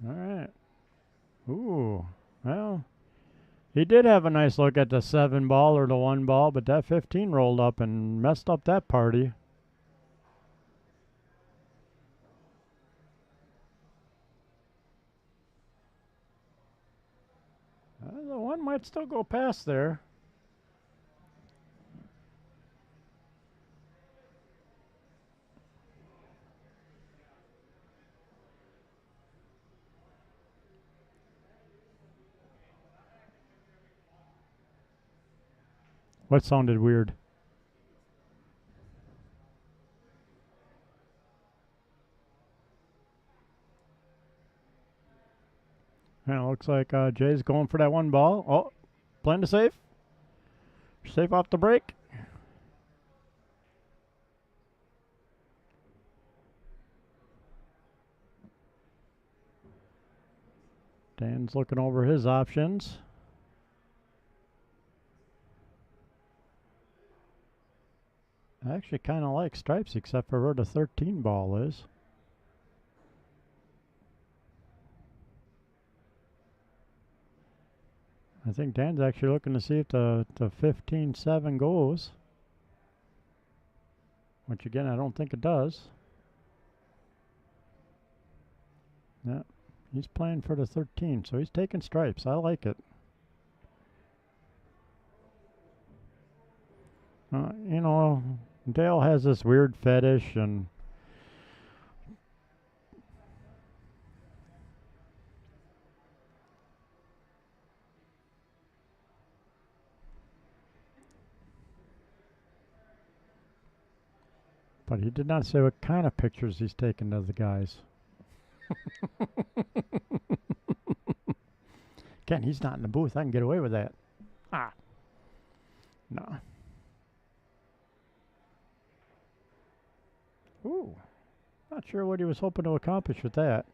Speaker 2: All right. Ooh. Well, he did have a nice look at the 7 ball or the 1 ball, but that 15 rolled up and messed up that party. The 1 might still go past there. What sounded weird? Yeah, looks like Jay's going for that 1 ball. Oh, plan to save. Safe off the break. Dan's looking over his options. I actually kind of like stripes except for where the 13 ball is. I think Dan's actually looking to see if the 15-7 goes. Which again, I don't think it does. Yeah, he's playing for the 13, so he's taking stripes. I like it. You know, Dale has this weird fetish and but he did not say what kind of pictures he's taking of the guys. Again, he's not in the booth. I can get away with that. Ah. No. Ooh. Not sure what he was hoping to accomplish with that.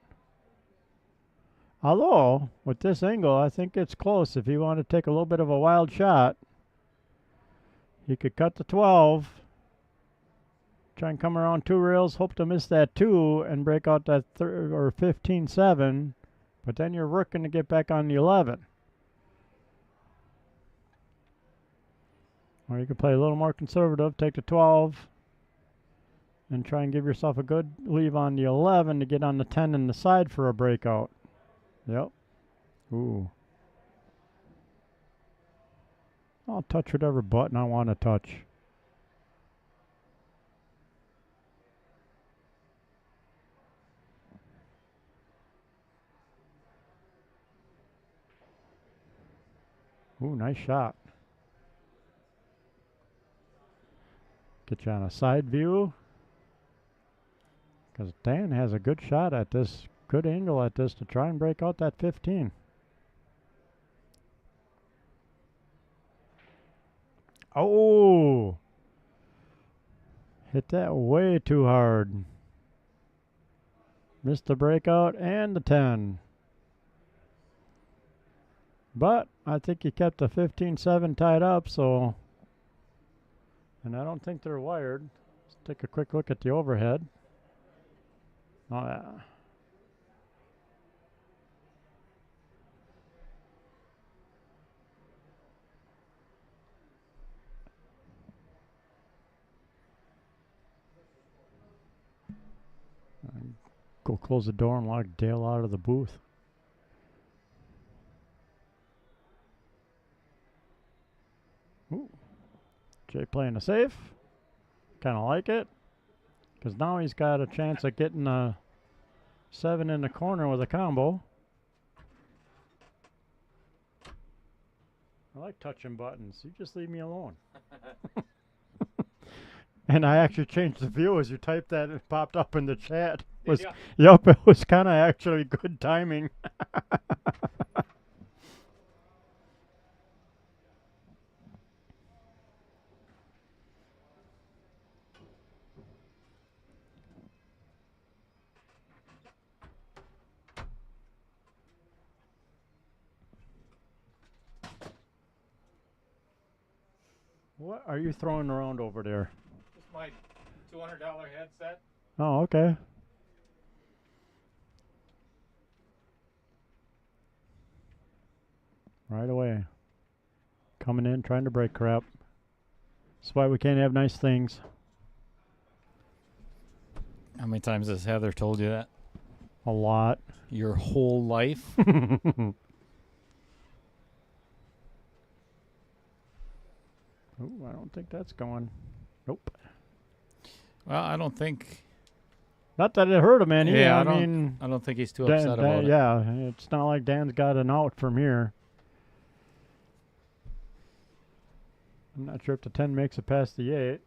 Speaker 2: Although, with this angle, I think it's close. If he wanted to take a little bit of a wild shot, he could cut the 12, try and come around 2 rails, hope to miss that 2 and break out that 15-7, but then you're working to get back on the 11. Or you could play a little more conservative, take the 12, and try and give yourself a good leave on the 11 to get on the 10 in the side for a breakout. Yep. Ooh. I'll touch whatever button I want to touch. Ooh, nice shot. Get you on a side view. Because Dan has a good shot at this, good angle at this to try and break out that 15. Oh! Hit that way too hard. Missed the breakout and the 10. But I think he kept the 15-7 tied up, so. And I don't think they're wired. Let's take a quick look at the overhead. Oh, yeah. Go close the door and lock Dale out of the booth. Ooh. Jay playing a safe. Kind of like it. Because now he's got a chance of getting a 7 in the corner with a combo. I like touching buttons. You just leave me alone. And I actually changed the view as you typed that. It popped up in the chat. Yep, it was kind of actually good timing. What are you throwing around over there?
Speaker 1: Just my $200 headset.
Speaker 2: Oh, okay. Right away. Coming in, trying to break crap. That's why we can't have nice things.
Speaker 1: How many times has Heather told you that?
Speaker 2: A lot.
Speaker 1: Your whole life?
Speaker 2: Ooh, I don't think that's going. Nope.
Speaker 1: Well, I don't think.
Speaker 2: Not that it hurt him any.
Speaker 1: Yeah,
Speaker 2: I mean,
Speaker 1: I don't think he's too upset about it.
Speaker 2: yeah, it's not like Dan's got an out from here. I'm not sure if the 10 makes it past the 8.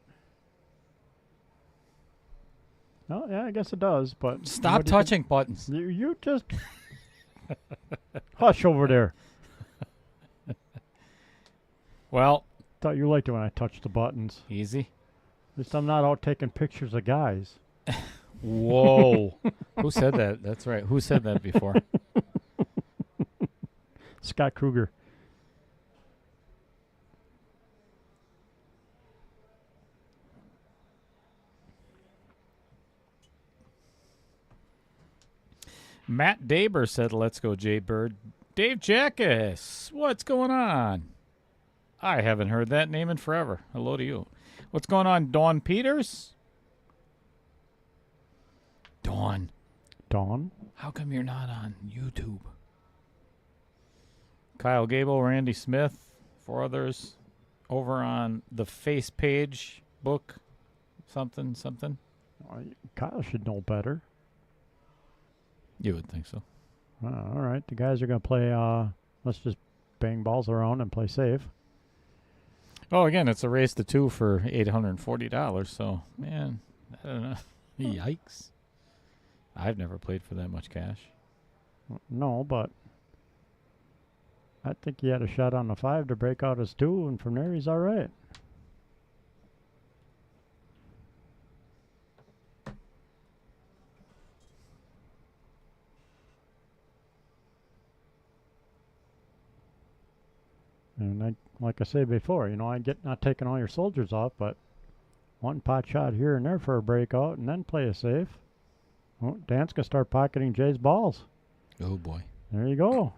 Speaker 2: Oh, yeah, I guess it does, but...
Speaker 1: Stop touching buttons.
Speaker 2: You just... Hush over there.
Speaker 1: Well...
Speaker 2: Thought you liked it when I touched the buttons.
Speaker 1: Easy.
Speaker 2: At least I'm not out taking pictures of guys.
Speaker 1: Whoa. Who said that? That's right. Who said that before?
Speaker 2: Scott Kruger.
Speaker 1: Matt Daber said, let's go, Jaybird. Dave Jackus, what's going on? I haven't heard that name in forever. Hello to you. What's going on, Dawn Peters? Dawn.
Speaker 2: Dawn?
Speaker 1: How come you're not on YouTube? Kyle Gable, Randy Smith, 4 others over on the face page book. Something.
Speaker 2: Kyle should know better.
Speaker 1: You would think so.
Speaker 2: All right, the guys are going to play, let's just bang balls around and play safe.
Speaker 1: Oh, again, it's a race to 2 for $840. So, man, I don't know. Yikes. I've never played for that much cash.
Speaker 2: No, but I think he had a shot on the 5 to break out his 2, and from there he's all right. And like I said before, I get not taking all your soldiers off, but one pot shot here and there for a breakout, and then play a safe. Oh, Dan's gonna start pocketing Jay's balls.
Speaker 1: Oh boy.
Speaker 2: There you go.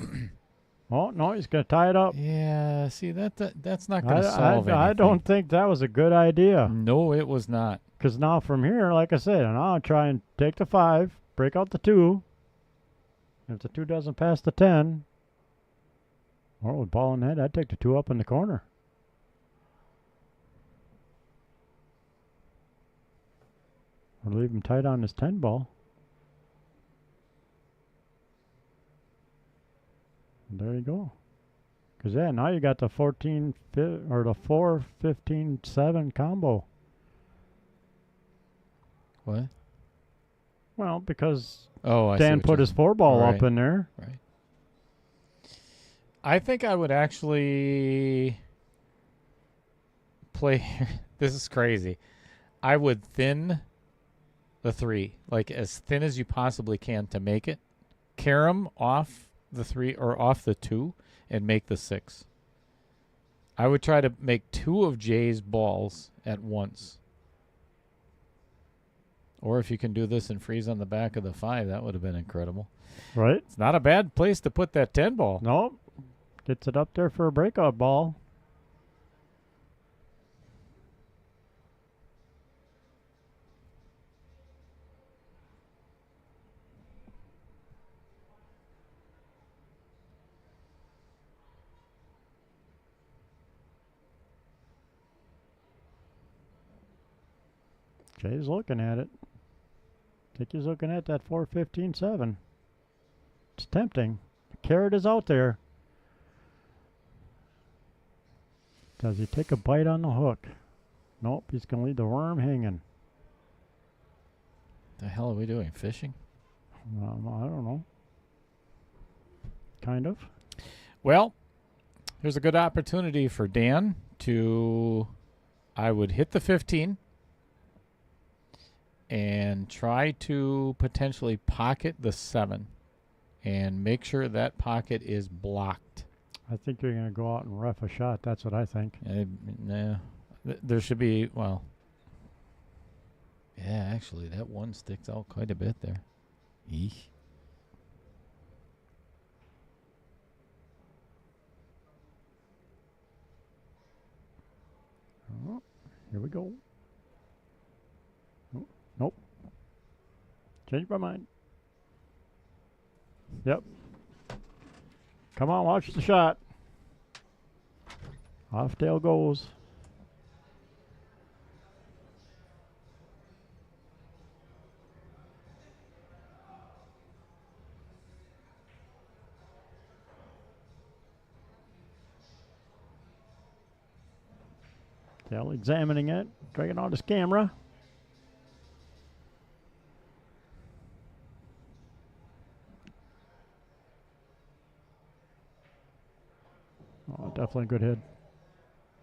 Speaker 2: Oh no, he's gonna tie it up.
Speaker 1: Yeah, see that's not gonna solve anything.
Speaker 2: I don't think that was a good idea.
Speaker 1: No, it was not.
Speaker 2: Because now from here, like I said, and I'll try and take the 5, break out the 2. If the 2 doesn't pass the 10, or with ball in the head, I'd take the 2 up in the corner. Or leave him tight on his 10 ball. And there you go. Because, yeah, now you got the 14, or the 4, 15, 7 combo.
Speaker 1: What?
Speaker 2: Well, because
Speaker 1: Dan
Speaker 2: put his 4 ball
Speaker 1: right.
Speaker 2: up in there.
Speaker 1: Right. I think I would actually play. This is crazy. I would thin the 3, like as thin as you possibly can to make it. Carom off the 3 or off the 2, and make the 6. I would try to make 2 of Jay's balls at once. Or if you can do this and freeze on the back of the 5, that would have been incredible.
Speaker 2: Right?
Speaker 1: It's not a bad place to put that 10 ball.
Speaker 2: Nope. Gets it up there for a breakout ball. Jay's looking at it. I think he's looking at that 415.7. It's tempting. The carrot is out there. Does he take a bite on the hook? Nope, he's going to leave the worm hanging.
Speaker 1: The hell are we doing? Fishing?
Speaker 2: I don't know. Kind of.
Speaker 1: Well, here's a good opportunity for Dan to, I would hit the 15 and try to potentially pocket the 7 and make sure that pocket is blocked.
Speaker 2: I think you're going to go out and rough a shot. That's what I think.
Speaker 1: Nah. There should be, well, yeah, actually, that 1 sticks out quite a bit there. Eesh.
Speaker 2: Oh, here we go. Oh, nope. Changed my mind. Yep. Come on, watch the shot. Off tail goes. Tail examining it, dragging on his camera. Oh, definitely a good hit.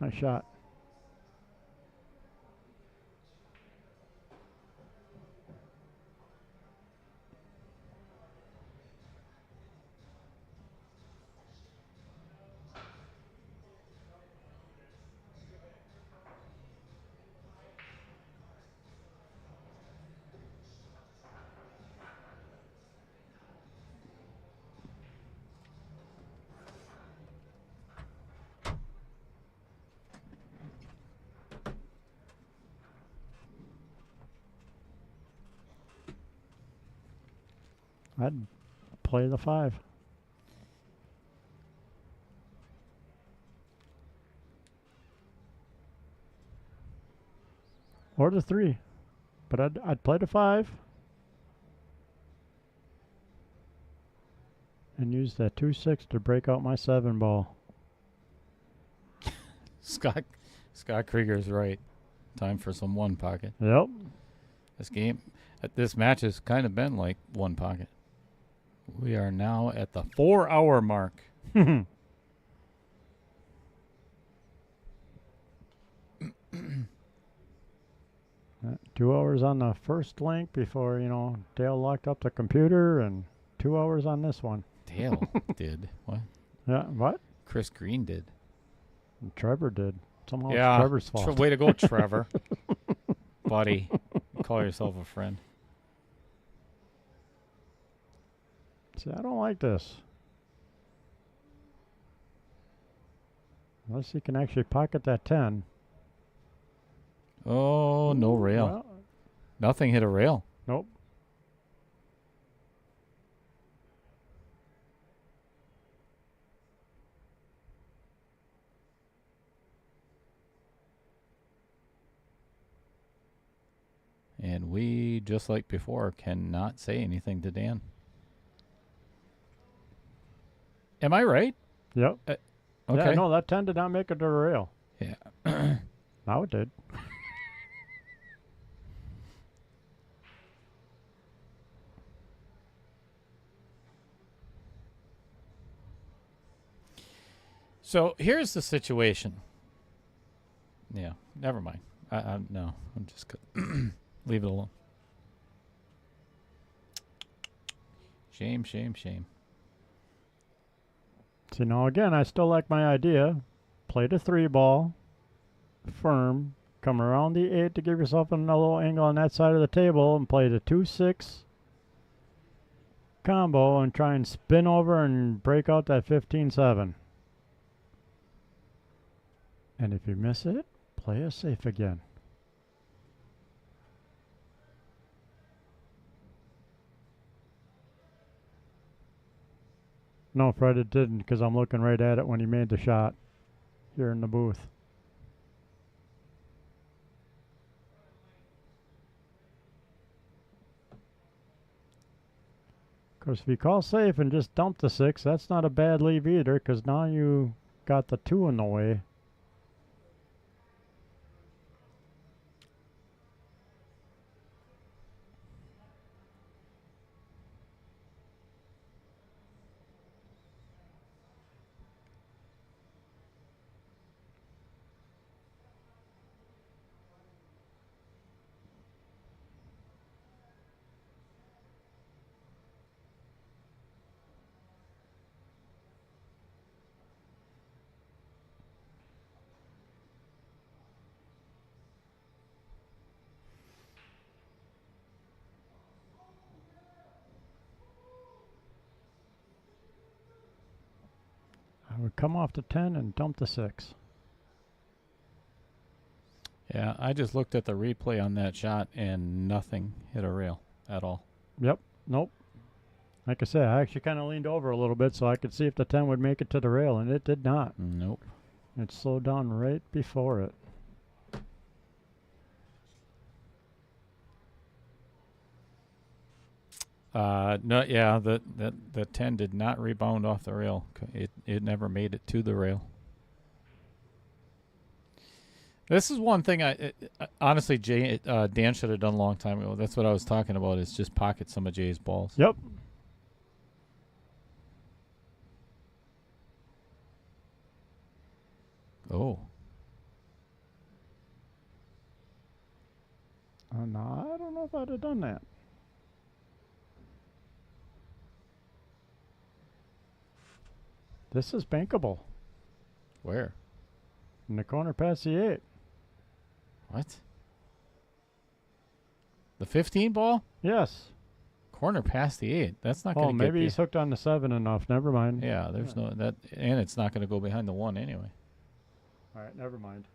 Speaker 2: Nice shot. I'd play the 5. Or the 3. But I'd play the 5. And use that 2-6 to break out my 7 ball.
Speaker 1: Scott Krieger's right. Time for some 1 pocket.
Speaker 2: Yep.
Speaker 1: This match has kind of been like 1 pocket. We are now at the 4-hour mark.
Speaker 2: 2 hours on the first link before, Dale locked up the computer, and 2 hours on this one.
Speaker 1: Dale did. What?
Speaker 2: Yeah, what?
Speaker 1: Chris Green did.
Speaker 2: And Trevor did. Somehow
Speaker 1: Yeah.
Speaker 2: it's Trevor's fault.
Speaker 1: Way to go, Trevor. Buddy. Call yourself a friend.
Speaker 2: See, I don't like this. Unless he can actually pocket that 10.
Speaker 1: Oh, no rail.
Speaker 2: Well,
Speaker 1: Nothing hit a rail.
Speaker 2: nope.
Speaker 1: And we, just like before, cannot say anything to Dan. Am I right?
Speaker 2: Yep.
Speaker 1: Okay.
Speaker 2: Yeah, no, that 10 did not make it to the rail.
Speaker 1: Yeah.
Speaker 2: Now it did.
Speaker 1: So here's the situation. Yeah, never mind. No, I'm just gonna leave it alone. Shame.
Speaker 2: See, now again, I still like my idea. Play the 3-ball, firm, come around the 8 to give yourself a little angle on that side of the table, and play the 2-6 combo and try and spin over and break out that 15-7. And if you miss it, play a safe again. No, Fred, it didn't, because I'm looking right at it when he made the shot here in the booth. Of course, if you call safe and just dump the 6, that's not a bad leave either, because now you got the 2 in the way. I would come off the 10 and dump the 6.
Speaker 1: Yeah, I just looked at the replay on that shot and nothing hit a rail at all.
Speaker 2: Yep. Nope. Like I said, I actually kind of leaned over a little bit so I could see if the 10 would make it to the rail, and it did not.
Speaker 1: Nope.
Speaker 2: It slowed down right before it.
Speaker 1: No, yeah, the 10 did not rebound off the rail. It never made it to the rail. This is one thing honestly, Dan should have done a long time ago. That's what I was talking about, is just pocket some of Jay's balls.
Speaker 2: Yep.
Speaker 1: Oh.
Speaker 2: No, I don't know if I'd have done that. This is bankable.
Speaker 1: Where?
Speaker 2: In the corner past the 8.
Speaker 1: What? The 15 ball?
Speaker 2: Yes.
Speaker 1: Corner past the 8. That's not going to get...
Speaker 2: Oh, maybe he's hooked on the 7 enough. Never mind.
Speaker 1: Yeah, there's no... that, and it's not going to go behind the 1 anyway.
Speaker 2: All right, never mind.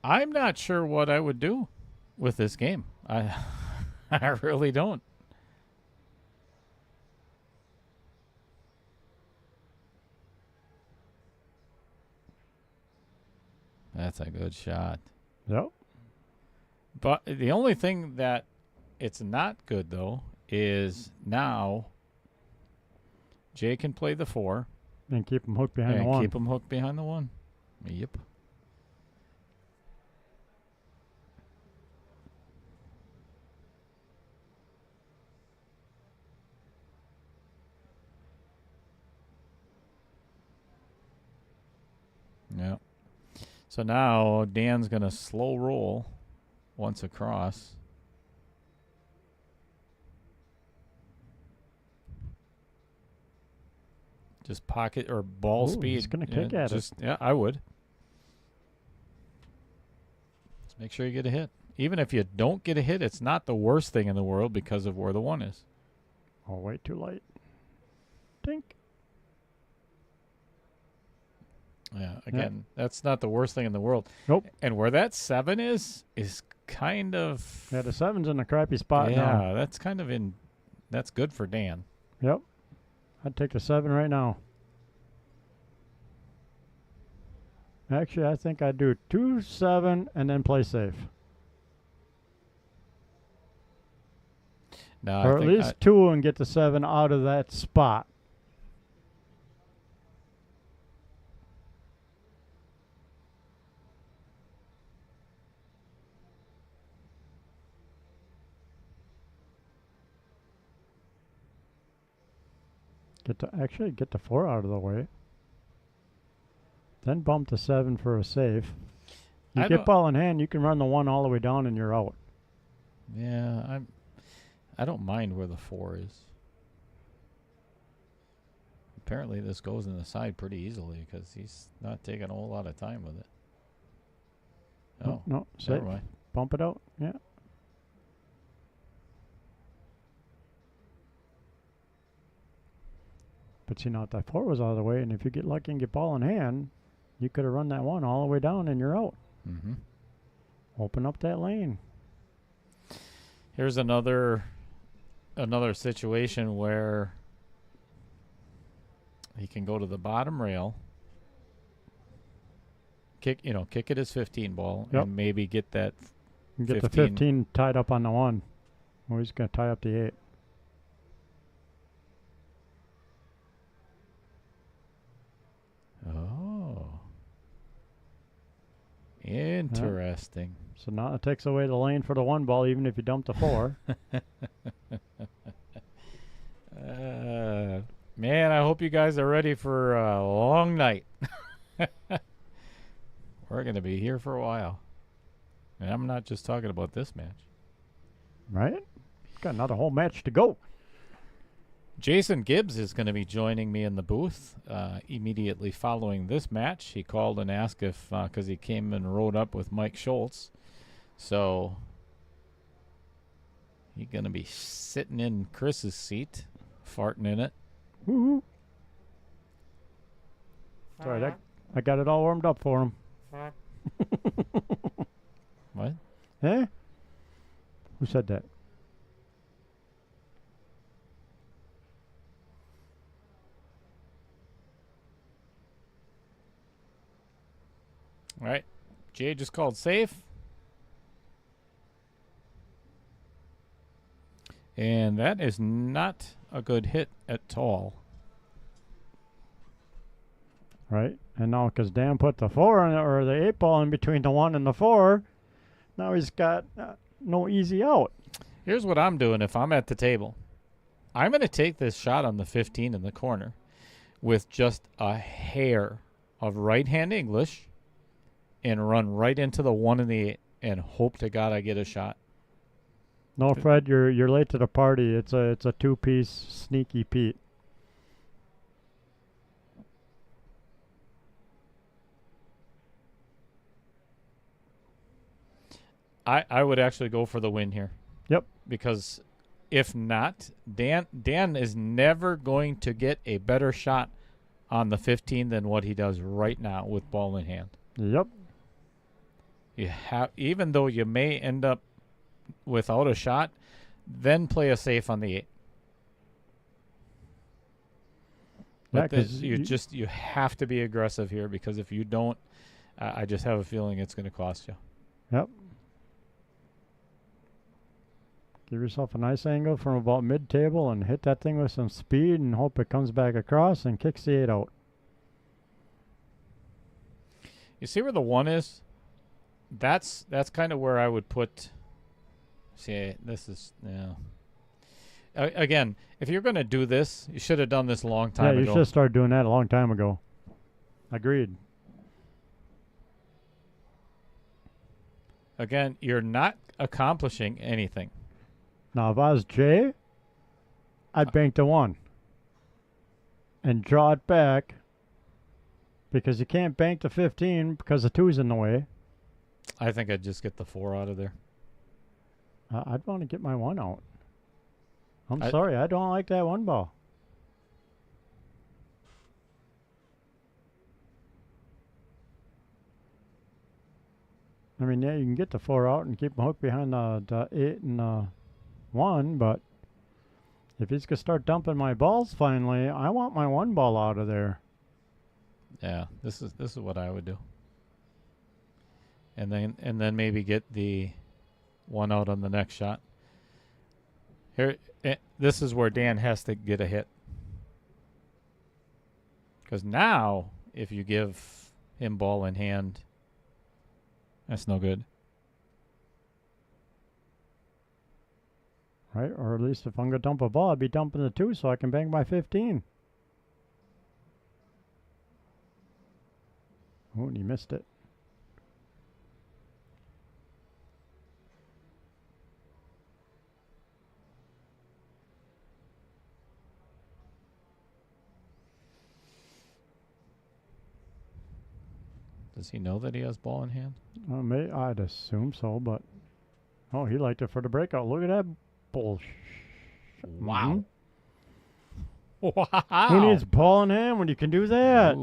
Speaker 1: I'm not sure what I would do with this game. I really don't. That's a good shot.
Speaker 2: Yep.
Speaker 1: But the only thing that it's not good, though, is now Jay can play the 4.
Speaker 2: And keep him hooked behind the
Speaker 1: and
Speaker 2: 1.
Speaker 1: keep him hooked behind the 1. Yep. Yeah. So now Dan's going to slow roll once across. Just pocket or ball speed.
Speaker 2: He's going to kick at it.
Speaker 1: Yeah, I would. Just make sure you get a hit. Even if you don't get a hit, it's not the worst thing in the world because of where the 1 is.
Speaker 2: Oh, wait, too light. Tink.
Speaker 1: Yeah, again, that's not the worst thing in the world.
Speaker 2: Nope.
Speaker 1: And where that 7 is kind of...
Speaker 2: Yeah, the 7's in a crappy spot
Speaker 1: yeah,
Speaker 2: now.
Speaker 1: that's kind of in... That's good for Dan.
Speaker 2: Yep. I'd take the 7 right now. Actually, I think I'd do 2, 7, and then play safe.
Speaker 1: No,
Speaker 2: Or at least 2 and get the 7 out of that spot. Actually get the 4 out of the way. Then bump the 7 for a safe. You get ball in hand, you can run the 1 all the way down and you're out.
Speaker 1: Yeah, I don't mind where the 4 is. Apparently this goes in the side pretty easily because he's not taking a whole lot of time with it. Oh,
Speaker 2: No,
Speaker 1: never mind.
Speaker 2: Bump it out. Yeah. But see, now if that 4 was out of the way, and if you get lucky and get ball in hand, you could have run that 1 all the way down and you're out.
Speaker 1: Mm-hmm.
Speaker 2: Open up that lane.
Speaker 1: Here's another situation where he can go to the bottom rail, kick it his 15 ball,
Speaker 2: Yep.
Speaker 1: and maybe get that.
Speaker 2: You get the 15 tied up on the 1. Well, he's going to tie up the 8.
Speaker 1: Oh, interesting.
Speaker 2: So now it takes away the lane for the 1 ball, even if you dump the 4.
Speaker 1: Man, I hope you guys are ready for a long night. We're going to be here for a while. And I'm not just talking about this match.
Speaker 2: Right? Got another whole match to go.
Speaker 1: Jason Gibbs is going to be joining me in the booth immediately following this match. He called and asked if, because he came and rode up with Mike Schultz. So he's going to be sitting in Chris's seat, farting in it.
Speaker 2: Woo-hoo. Sorry, I got it all warmed up for him.
Speaker 1: What?
Speaker 2: Eh? Who said that?
Speaker 1: All right. Jay just called safe. And that is not a good hit at all.
Speaker 2: Right? And now, because Dan put the 4 in, or the 8 ball in between the 1 and the 4, now he's got no easy out.
Speaker 1: Here's what I'm doing if I'm at the table. I'm going to take this shot on the 15 in the corner with just a hair of right-hand English and run right into the 1 and the 8 and hope to God I get a shot.
Speaker 2: No, Fred, you're late to the party. It's a 2-piece sneaky Pete.
Speaker 1: I would actually go for the win here.
Speaker 2: Yep.
Speaker 1: Because if not, Dan is never going to get a better shot on the 15 than what he does right now with ball in hand.
Speaker 2: Yep.
Speaker 1: Even though you may end up without a shot, then play a safe on the 8. But you have to be aggressive here, because if you don't, I just have a feeling it's going to cost you.
Speaker 2: Yep. Give yourself a nice angle from about mid-table and hit that thing with some speed and hope it comes back across and kicks the 8 out.
Speaker 1: You see where the 1 is? That's kind of where I would put. See, this is again, if you're going to do this, you should have done this a long time ago.
Speaker 2: Yeah, you should have started doing that a long time ago. Agreed.
Speaker 1: Again, you're not accomplishing anything.
Speaker 2: Now, if I was Jay, I'd bank the 1 and draw it back, because you can't bank the 15 because the 2's in the way.
Speaker 1: I think I'd just get the 4 out of there.
Speaker 2: I'd want to get my 1 out. I'm sorry, I don't like that 1 ball. I mean, yeah, you can get the 4 out and keep him hooked behind the 8 and 1, but if he's going to start dumping my balls finally, I want my 1 ball out of there.
Speaker 1: Yeah, this is what I would do. And then maybe get the 1 out on the next shot. Here, this is where Dan has to get a hit. Because now, if you give him ball in hand, that's no good.
Speaker 2: Right? Or at least if I'm going to dump a ball, I'd be dumping the 2 so I can bang my 15. Oh, and he missed it.
Speaker 1: Does he know that he has ball in hand?
Speaker 2: I'd assume so, but oh, he liked it for the breakout. Look at that bullshit.
Speaker 1: Wow. Wow.
Speaker 2: Who needs ball in hand when you can do that?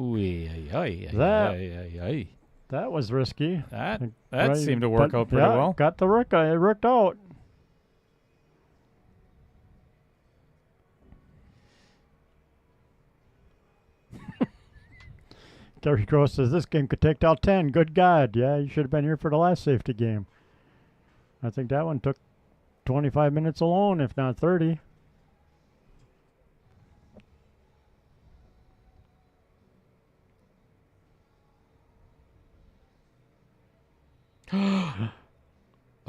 Speaker 2: That was risky.
Speaker 1: That
Speaker 2: Right,
Speaker 1: seemed to work
Speaker 2: but
Speaker 1: out pretty
Speaker 2: yeah,
Speaker 1: well.
Speaker 2: Got the rook. It worked out. Gary Gross says this game could take out 10. Good God. Yeah, you should have been here for the last safety game. I think that one took 25 minutes alone, if not 30.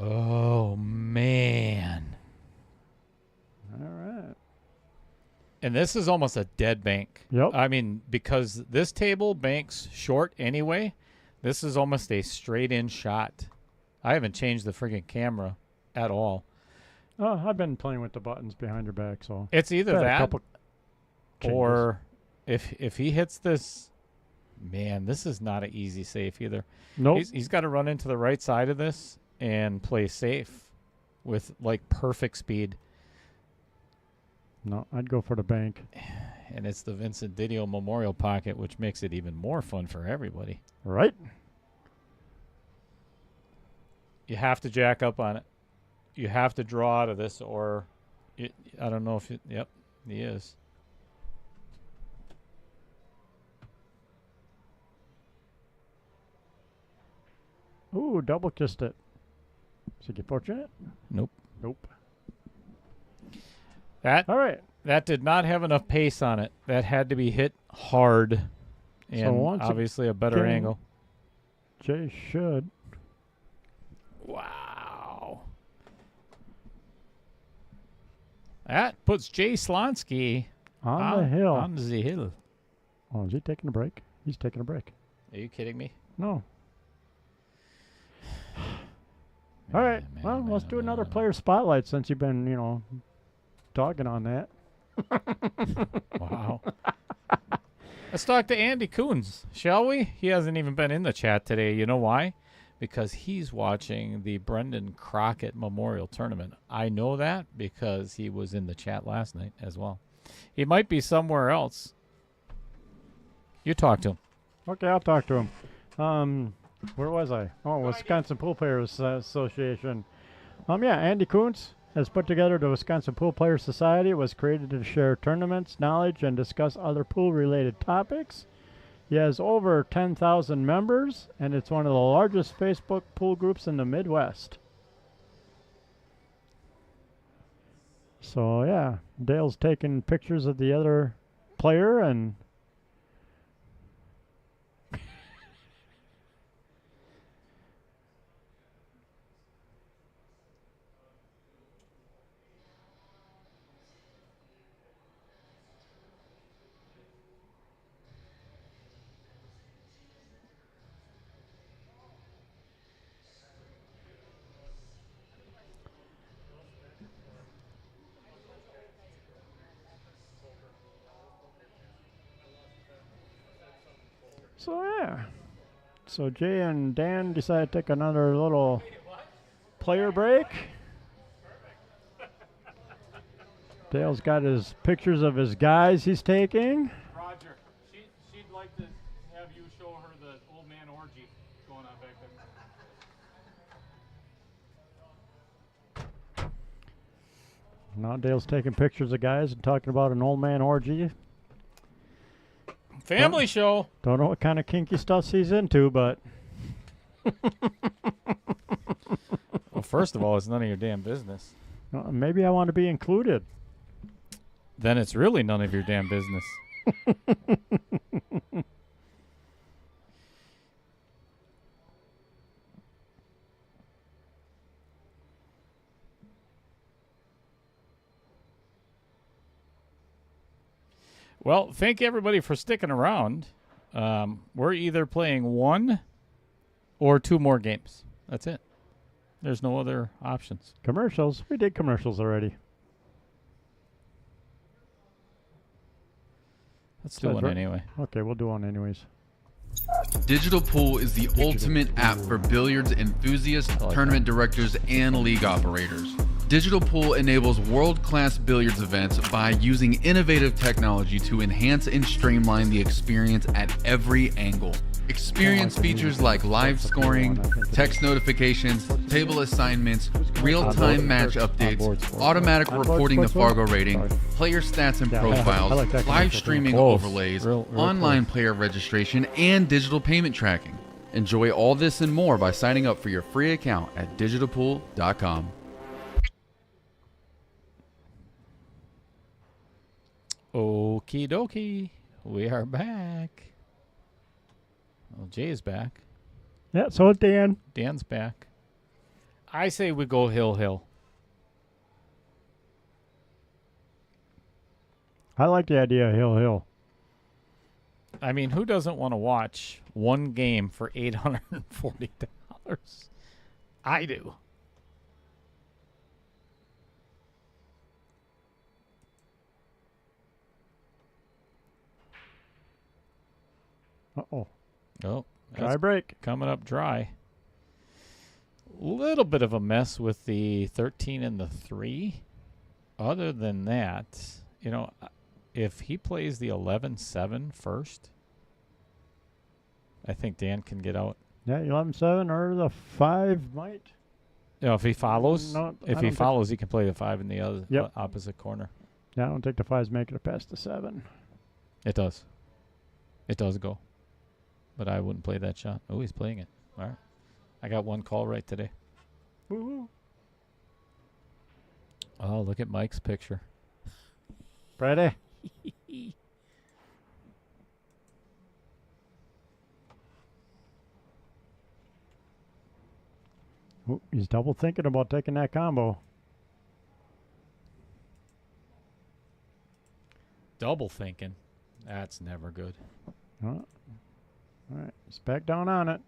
Speaker 1: Oh, man.
Speaker 2: All right.
Speaker 1: And this is almost a dead bank.
Speaker 2: Yep.
Speaker 1: I mean, because this table banks short anyway, this is almost a straight-in shot. I haven't changed the friggin' camera at all.
Speaker 2: Oh, I've been playing with the buttons behind your back, so
Speaker 1: It's either
Speaker 2: Got a
Speaker 1: that
Speaker 2: couple
Speaker 1: or if he hits this, man, this is not an easy safe either.
Speaker 2: nope.
Speaker 1: He's got to run into the right side of this and play safe with, like, perfect speed.
Speaker 2: No, I'd go for the bank.
Speaker 1: And it's the Vincent Didio Memorial Pocket, which makes it even more fun for everybody.
Speaker 2: Right?
Speaker 1: You have to jack up on it. You have to draw out of this, or I don't know if it, yep, he is.
Speaker 2: Ooh, double kissed it. Did you get fortunate?
Speaker 1: Nope.
Speaker 2: Nope.
Speaker 1: That
Speaker 2: All right.
Speaker 1: that did not have enough pace on it. That had to be hit hard, and
Speaker 2: once
Speaker 1: obviously a better
Speaker 2: again-
Speaker 1: angle.
Speaker 2: Jay should.
Speaker 1: Wow. That puts Jay Slonske
Speaker 2: On the hill.
Speaker 1: On the hill.
Speaker 2: Oh, is he taking a break? He's taking a break.
Speaker 1: Are you kidding me?
Speaker 2: No. All right.
Speaker 1: Man,
Speaker 2: Well,
Speaker 1: man,
Speaker 2: let's do
Speaker 1: man,
Speaker 2: another
Speaker 1: man.
Speaker 2: player spotlight since you've been, dogging on that.
Speaker 1: Wow. Let's talk to Andy Coons, shall we? He hasn't even been in the chat today. You know why? Because he's watching the Brendan Crockett Memorial Tournament. I know that because he was in the chat last night as well. He might be somewhere else. You talk to him.
Speaker 2: Okay, I'll talk to him. Where was I? Oh, Wisconsin Pool Players Association. Yeah, Andy Kuntz has put together the Wisconsin Pool Players Society. It was created to share tournaments, knowledge, and discuss other pool-related topics. He has over 10,000 members, and it's one of the largest Facebook pool groups in the Midwest. So, yeah, Dale's taking pictures of the other player and so, yeah. So Jay and Dan decided to take another little player break. Dale's got his pictures of his guys he's taking.
Speaker 1: Roger, she'd like to have you show her the old man orgy going on back there.
Speaker 2: Now Dale's taking pictures of guys and talking about an old man orgy.
Speaker 1: Family show.
Speaker 2: Don't know what kind of kinky stuff he's into, but
Speaker 1: Well, first of all, it's none of your damn business.
Speaker 2: maybe I want to be included.
Speaker 1: Then it's really none of your damn business. Well, thank everybody for sticking around. We're either playing one or two more games. That's it. There's no other options.
Speaker 2: Commercials. We did commercials already.
Speaker 1: Let's do one anyway.
Speaker 2: Okay, we'll do one anyways.
Speaker 3: Digital Pool is the ultimate app for billiards enthusiasts, tournament directors, and league operators. Digital Pool enables world-class billiards events by using innovative technology to enhance and streamline the experience at every angle. Experience features like live scoring, text notifications, table assignments, real-time match updates, automatic reporting to Fargo rating, player stats and profiles, live streaming overlays, online player registration, and digital payment tracking. Enjoy all this and more by signing up for your free account at digitalpool.com.
Speaker 1: Okie dokie. We are back. Well, Jay's back.
Speaker 2: Yeah, so is Dan.
Speaker 1: Dan's back. I say we go hill.
Speaker 2: I like the idea of hill.
Speaker 1: I mean, who doesn't want to watch one game for $840? I do.
Speaker 2: Uh-oh.
Speaker 1: Oh,
Speaker 2: Try
Speaker 1: that's
Speaker 2: break.
Speaker 1: coming up dry. Little bit of a mess with the 13 and the 3. Other than that, you know, if he plays the 11-7 first, I think Dan can get out.
Speaker 2: Yeah, 11-7 or the 5 might.
Speaker 1: You know, if he follows,
Speaker 2: No, I
Speaker 1: if he
Speaker 2: don't
Speaker 1: follows, he can play the 5 in the other
Speaker 2: Yep.
Speaker 1: opposite corner.
Speaker 2: Yeah, I don't think the 5's making it past the 7.
Speaker 1: It does. It does go. But I wouldn't play that shot. Oh, he's playing it. All right. I got one call right today.
Speaker 2: Woo-hoo.
Speaker 1: Oh, look at Mike's picture.
Speaker 2: Ready? Ooh, he's double thinking about taking that combo.
Speaker 1: Double thinking. That's never good.
Speaker 2: Oh. All right, he's back down on it.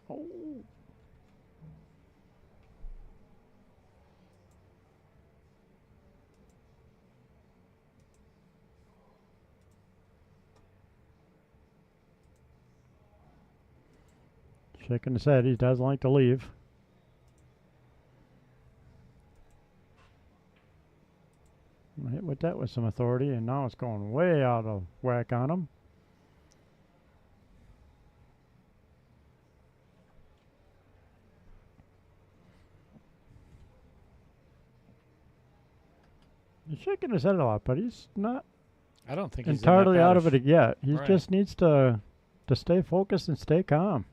Speaker 2: Oh. Shaking his head, he doesn't like to leave. I hit with that with some authority, and now it's going way out of whack on him. He's shaking his head a lot, but he's not
Speaker 1: I don't think he's
Speaker 2: entirely
Speaker 1: in that
Speaker 2: out of
Speaker 1: bad
Speaker 2: it yet. He
Speaker 1: Right.
Speaker 2: just needs to stay focused and stay calm.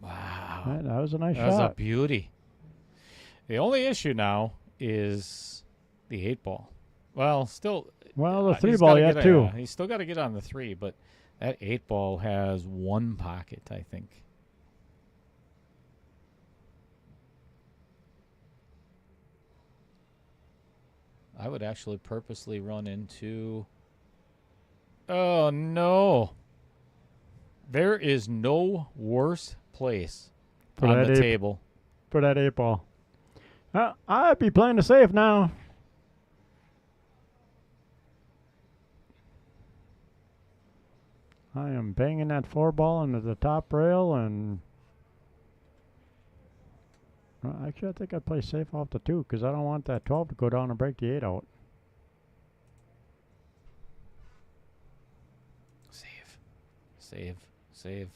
Speaker 1: Wow.
Speaker 2: Right, that was a nice
Speaker 1: That was a
Speaker 2: shot.
Speaker 1: beauty. The only issue now is the 8 ball. Well, still.
Speaker 2: Well, the 3
Speaker 1: he's
Speaker 2: ball
Speaker 1: gotta
Speaker 2: yet
Speaker 1: get
Speaker 2: too.
Speaker 1: he's still got to get on the 3, but that 8 ball has one pocket, I think. I would actually purposely run into. Oh, no. There is no worse place
Speaker 2: For
Speaker 1: on
Speaker 2: that
Speaker 1: the
Speaker 2: 8
Speaker 1: table.
Speaker 2: for that 8 ball. I'd be playing it safe now. I am banging that 4 ball into the top rail, and actually I think I'd play safe off the 2 because I don't want that 12 to go down and break the 8 out.
Speaker 1: Save.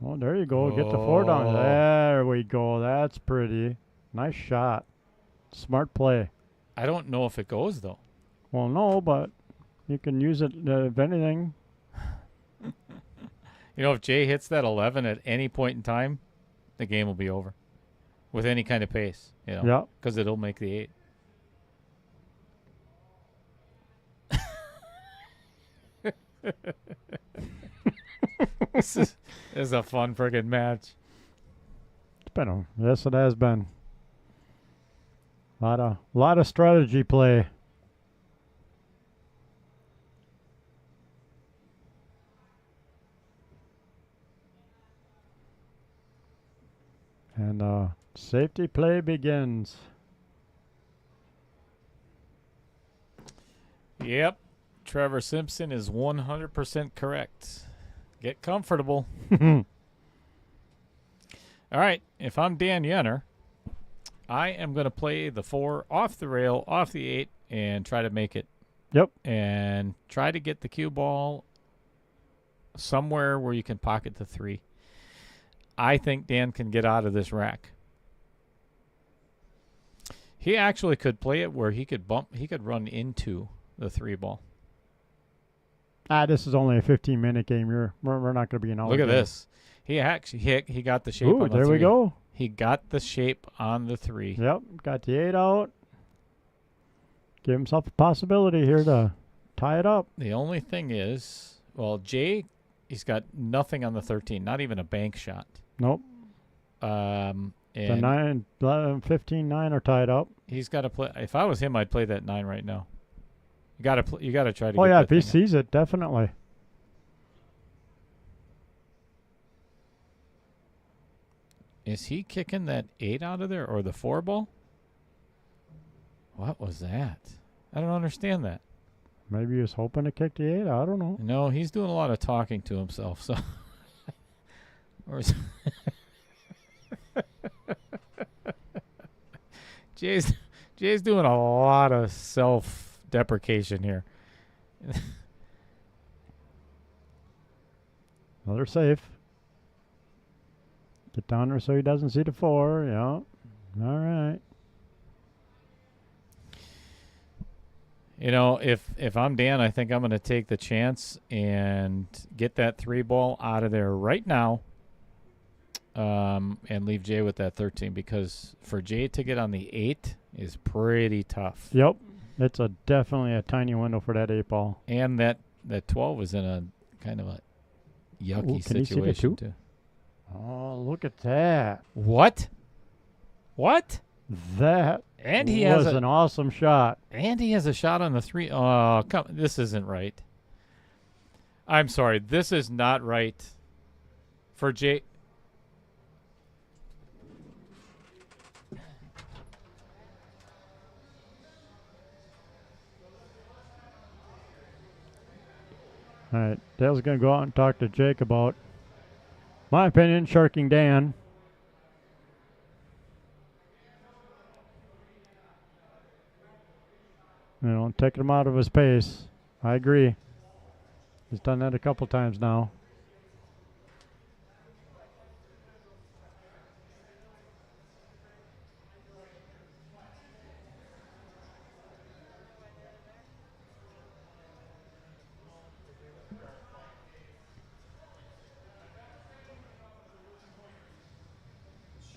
Speaker 2: Oh, there you go. Get the 4 down.
Speaker 1: Oh.
Speaker 2: There we go. That's pretty. Nice shot. Smart play.
Speaker 1: I don't know if it goes, though.
Speaker 2: Well, no, but you can use it if anything.
Speaker 1: You know, if Jay hits that 11 at any point in time, the game will be over with any kind of pace, you know,
Speaker 2: Yeah.
Speaker 1: because it'll make the 8. This is a fun friggin' match.
Speaker 2: It's been yes, it has been. Lot of strategy play. And safety play begins.
Speaker 1: Yep. Trevor Simpson is 100% correct. Get comfortable. All right. If I'm Dan Yenor, I am going to play the 4 off the rail, off the 8, and try to make it.
Speaker 2: Yep.
Speaker 1: And try to get the cue ball somewhere where you can pocket the 3. I think Dan can get out of this rack. He actually could play it where he could run into the 3 ball.
Speaker 2: This is only a 15-minute game. We're not going to be an hour.
Speaker 1: Look at
Speaker 2: game.
Speaker 1: this. He actually he got the shape
Speaker 2: Ooh,
Speaker 1: on the
Speaker 2: there
Speaker 1: 3.
Speaker 2: we go.
Speaker 1: He got the shape on the 3.
Speaker 2: Yep, got the 8 out. Give himself a possibility here to tie it up.
Speaker 1: The only thing is, well, Jay, he's got nothing on the 13, not even a bank shot.
Speaker 2: Nope.
Speaker 1: And
Speaker 2: The 9, 11, 15, 9 are tied up.
Speaker 1: he's got to play. If I was him, I'd play that 9 right now. You got to you got to try to.
Speaker 2: Oh
Speaker 1: get
Speaker 2: yeah,
Speaker 1: that
Speaker 2: if he
Speaker 1: thing.
Speaker 2: sees it, definitely.
Speaker 1: Is he kicking that 8 out of there or the 4 ball? What was that? I don't understand that.
Speaker 2: Maybe he was hoping to kick the 8. I don't know.
Speaker 1: No, he's doing a lot of talking to himself. So, or is Jay's doing a lot of self-deprecation here.
Speaker 2: Well, they're safe. Get down there so he doesn't see the 4. Yeah. All right.
Speaker 1: You know, if I'm Dan, I think I'm going to take the chance and get that 3 ball out of there right now, and leave Jay with that 13, because for Jay to get on the 8 is pretty tough.
Speaker 2: Yep. It's definitely a tiny window for that 8 ball.
Speaker 1: And that 12 is in a kind of a yucky
Speaker 2: Ooh, can he see the
Speaker 1: situation
Speaker 2: 2?
Speaker 1: too.
Speaker 2: Oh, look at that.
Speaker 1: What?
Speaker 2: That
Speaker 1: And he
Speaker 2: was
Speaker 1: has
Speaker 2: an awesome shot.
Speaker 1: a shot on the 3. Oh, come! This isn't right. I'm sorry. This is not right for Jay.
Speaker 2: All right. Dale's going to go out and talk to Jake about, my opinion, sharking Dan. You know, taking him out of his pace. I agree. He's done that a couple times now.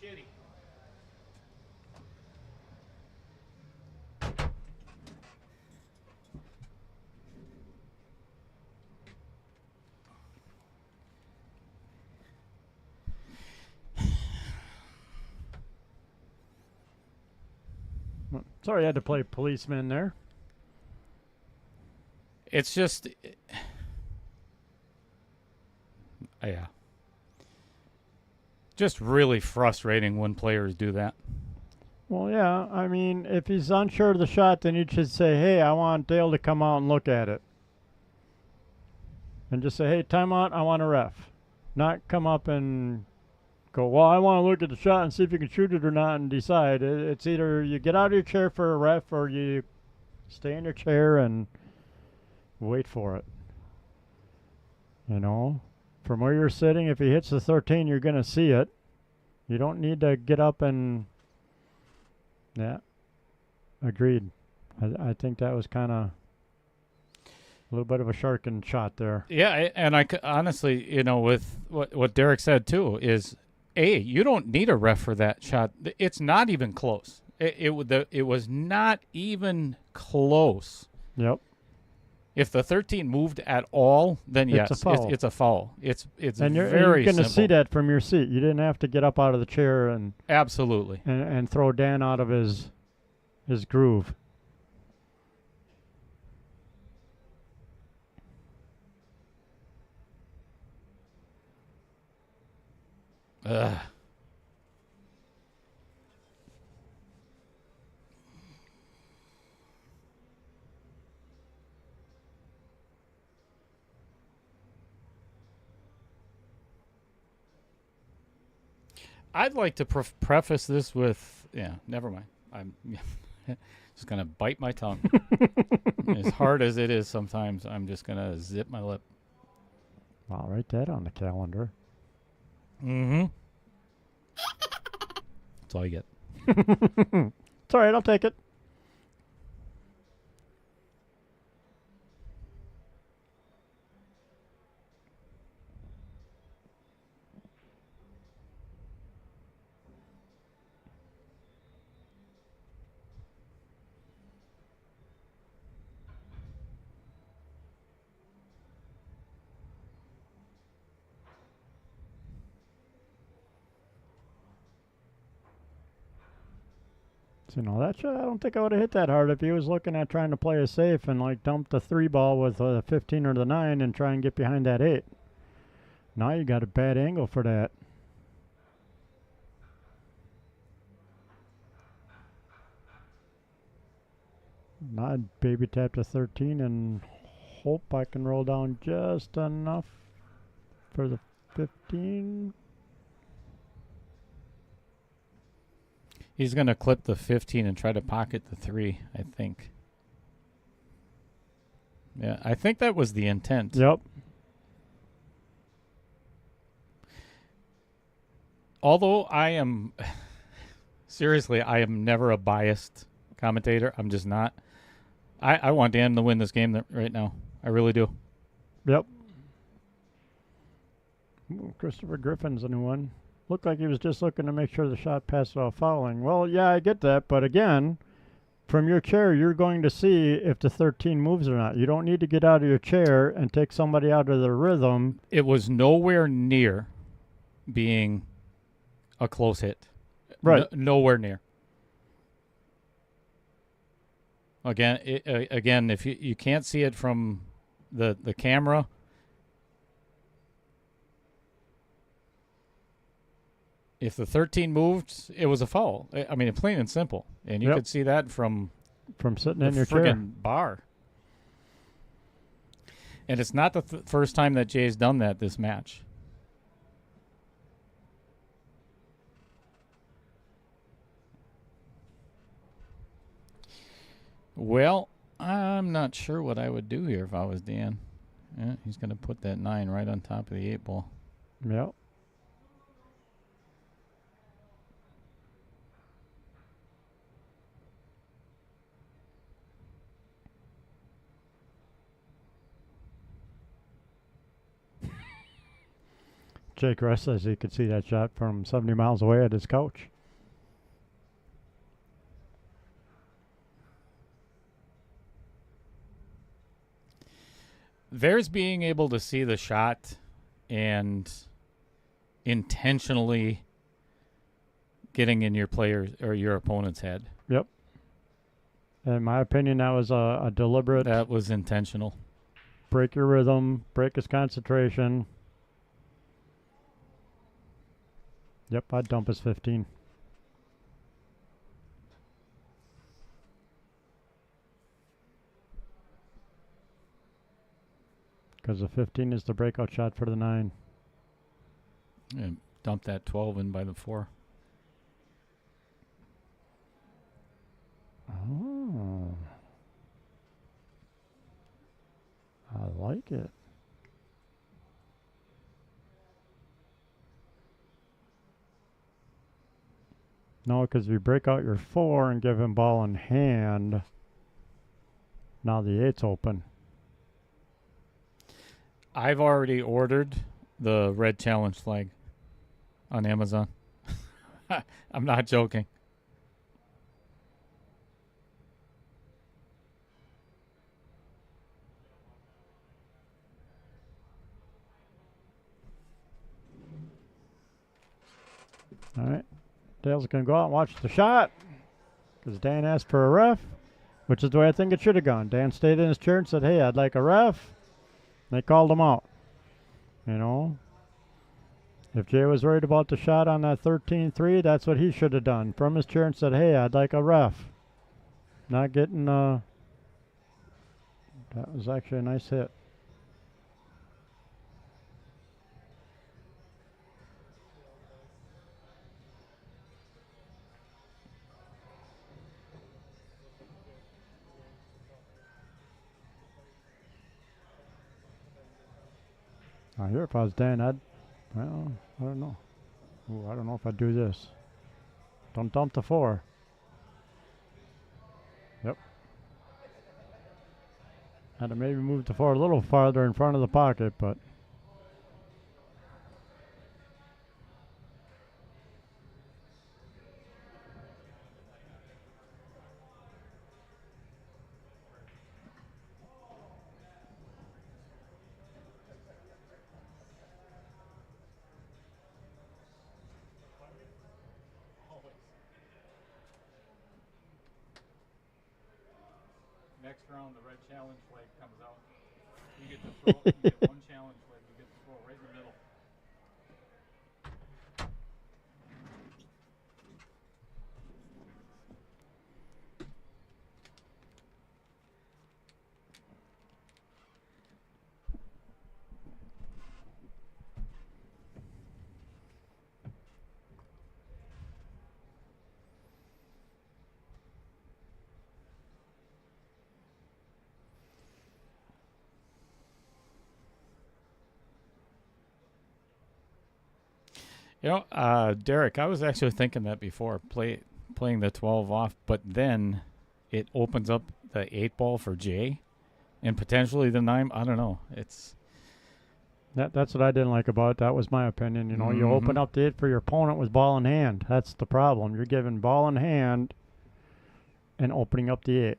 Speaker 1: Shitty.
Speaker 2: Sorry I had to play policeman there.
Speaker 1: It's just, yeah, just really frustrating when players do that.
Speaker 2: Well, yeah, I mean, if he's unsure of the shot, then you should say, hey, I want Dale to come out and look at it. And just say, hey, timeout, I want a ref. Not come up and go, well, I want to look at the shot and see if you can shoot it or not and decide. It's either you get out of your chair for a ref or you stay in your chair and wait for it. You know, from where you're sitting, if he hits the 13, you're going to see it. You don't need to get up and... Yeah, agreed. I think that was kind of a little bit of a sharking shot there.
Speaker 1: Yeah, and honestly, you know, with what Derek said too, is, you don't need a ref for that shot. It's not even close. It was not even close.
Speaker 2: Yep.
Speaker 1: If the 13 moved at all, then
Speaker 2: It's
Speaker 1: yes,
Speaker 2: a foul.
Speaker 1: it's a foul. It's
Speaker 2: And you're
Speaker 1: very
Speaker 2: going to
Speaker 1: simple.
Speaker 2: see that from your seat. You didn't have to get up out of the chair and
Speaker 1: Absolutely.
Speaker 2: and throw Dan out of his groove.
Speaker 1: Ugh. I'd like to preface this with, never mind. I'm just going to bite my tongue. As hard as it is sometimes, I'm just going to zip my lip.
Speaker 2: I'll write that on the calendar.
Speaker 1: Mm-hmm. That's all you get.
Speaker 2: It's all right, I'll take it. So, that shot, I don't think I would have hit that hard if he was looking at trying to play it safe and like dump the 3 ball with a 15 or the 9 and try and get behind that 8. Now you got a bad angle for that. Now I'd baby tap to 13 and hope I can roll down just enough for the 15.
Speaker 1: He's going to clip the 15 and try to pocket the 3, I think. Yeah, I think that was the intent.
Speaker 2: Yep.
Speaker 1: Although I am, seriously, I am never a biased commentator. I'm just not. I want Dan to win this game right now. I really do.
Speaker 2: Yep. Ooh, Christopher Griffin's a new one. Looked like he was just looking to make sure the shot passed without fouling. Well, yeah, I get that. But again, from your chair, you're going to see if the 13 moves or not. You don't need to get out of your chair and take somebody out of their rhythm.
Speaker 1: It was nowhere near being a close hit.
Speaker 2: Right.
Speaker 1: Nowhere near. Again, if you can't see it from the camera, if the 13 moved, it was a foul. I mean, plain and simple. And you could see that from
Speaker 2: sitting
Speaker 1: the
Speaker 2: in your chair.
Speaker 1: friggin' bar. And it's not the first time that Jay's done that this match. Well, I'm not sure what I would do here if I was Dan. Yeah, he's going to put that 9 right on top of the 8 ball.
Speaker 2: Yep. Jake Russ says he could see that shot from 70 miles away at his couch.
Speaker 1: There's being able to see the shot and intentionally getting in your player's or your opponent's head.
Speaker 2: Yep. In my opinion, that was a deliberate.
Speaker 1: That was intentional.
Speaker 2: Break your rhythm, break his concentration. Yep, I'd dump his 15. Because the 15 is the breakout shot for the 9.
Speaker 1: And dump that 12 in by the 4.
Speaker 2: Oh. I like it. No, because if you break out your 4 and give him ball in hand, now the 8's open.
Speaker 1: I've already ordered the red challenge flag on Amazon. I'm not joking.
Speaker 2: All right. Dale's going to go out and watch the shot because Dan asked for a ref, which is the way I think it should have gone. Dan stayed in his chair and said, hey, I'd like a ref. They called him out. You know, if Jay was worried about the shot on that 13-3, that's what he should have done. From his chair and said, hey, I'd like a ref. Not getting, that was actually a nice hit. Here, if I was Dan, well, I don't know. Ooh, I don't know if I'd do this. Don't dump the 4. Yep. Had to maybe move the 4 a little farther in front of the pocket, but
Speaker 1: Next round, the red challenge flag comes out. You get to throw. You get one challenge flag. You get to throw right in the middle. Derek, I was actually thinking that before playing the 12 off, but then it opens up the 8 ball for Jay, and potentially the 9. I don't know.
Speaker 2: that's what I didn't like about it. That was my opinion. You know, you open up the 8 for your opponent with ball in hand. That's the problem. You're giving ball in hand and opening up the 8.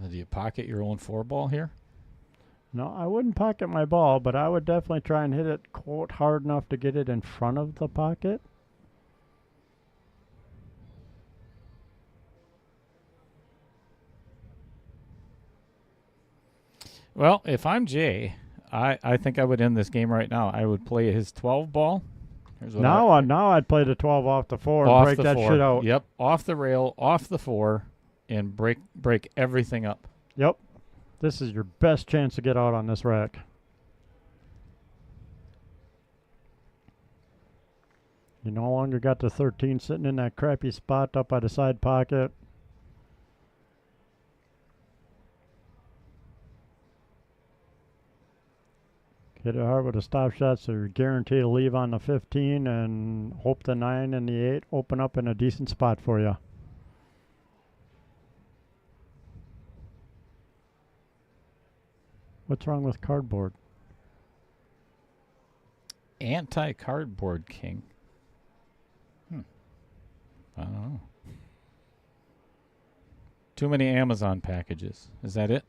Speaker 1: Do you pocket your own 4 ball here?
Speaker 2: No, I wouldn't pocket my ball, but I would definitely try and hit it, quote, hard enough to get it in front of the pocket.
Speaker 1: Well, if I'm Jay, I think I would end this game right now. I would play his 12 ball.
Speaker 2: Now I'd play the 12 off the 4 and
Speaker 1: off
Speaker 2: break
Speaker 1: the
Speaker 2: that
Speaker 1: 4.
Speaker 2: shit out.
Speaker 1: Yep, off the rail, off the 4, and break everything up.
Speaker 2: Yep. This is your best chance to get out on this rack. You no longer got the 13 sitting in that crappy spot up by the side pocket. Hit it hard with a stop shot, so you're guaranteed to leave on the 15 and hope the 9 and the 8 open up in a decent spot for you. What's wrong with cardboard?
Speaker 1: Anti-cardboard king. I don't know. Too many Amazon packages. Is that it?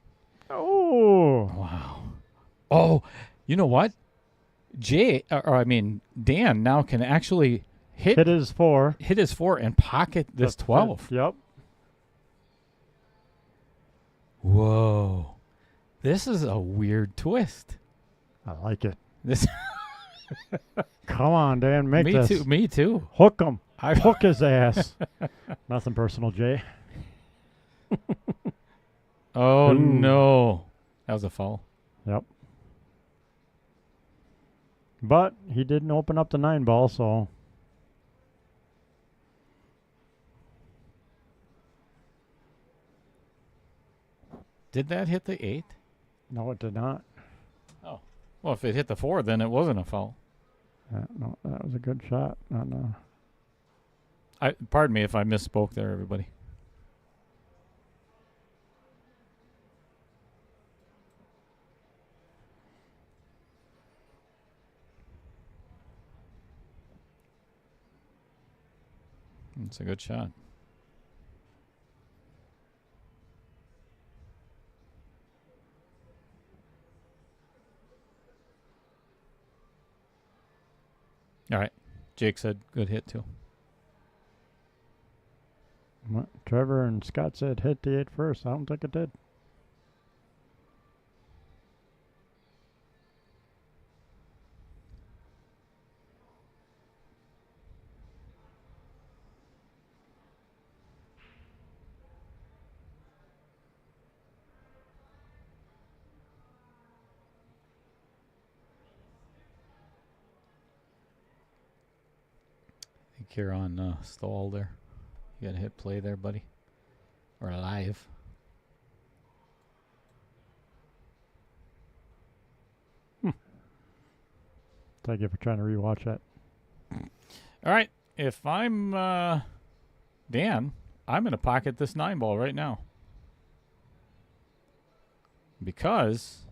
Speaker 2: Oh.
Speaker 1: Wow. Oh, you know what? Dan now can actually hit
Speaker 2: his 4.
Speaker 1: Hit his 4 and pocket this 12.
Speaker 2: Yep.
Speaker 1: Whoa. This is a weird twist.
Speaker 2: I like it.
Speaker 1: This.
Speaker 2: Come on, Dan, make
Speaker 1: me
Speaker 2: this.
Speaker 1: too. Me too.
Speaker 2: Hook him. Hook his ass. Nothing personal, Jay.
Speaker 1: Oh,
Speaker 2: Ooh.
Speaker 1: no. That was a foul.
Speaker 2: Yep. But he didn't open up the 9 ball, so.
Speaker 1: Did that hit the 8?
Speaker 2: No, it did not.
Speaker 1: Oh. Well, if it hit the 4, then it wasn't a foul.
Speaker 2: No, that was a good shot.
Speaker 1: Pardon me if I misspoke there, everybody. It's a good shot. All right. Jake said good hit, too.
Speaker 2: Trevor and Scott said hit the 8 first. I don't think it did.
Speaker 1: here on stall there. You got to hit play there, buddy. Or live.
Speaker 2: Thank you for trying to rewatch that.
Speaker 1: All right. If I'm Dan, I'm going to pocket this 9 ball right now. Because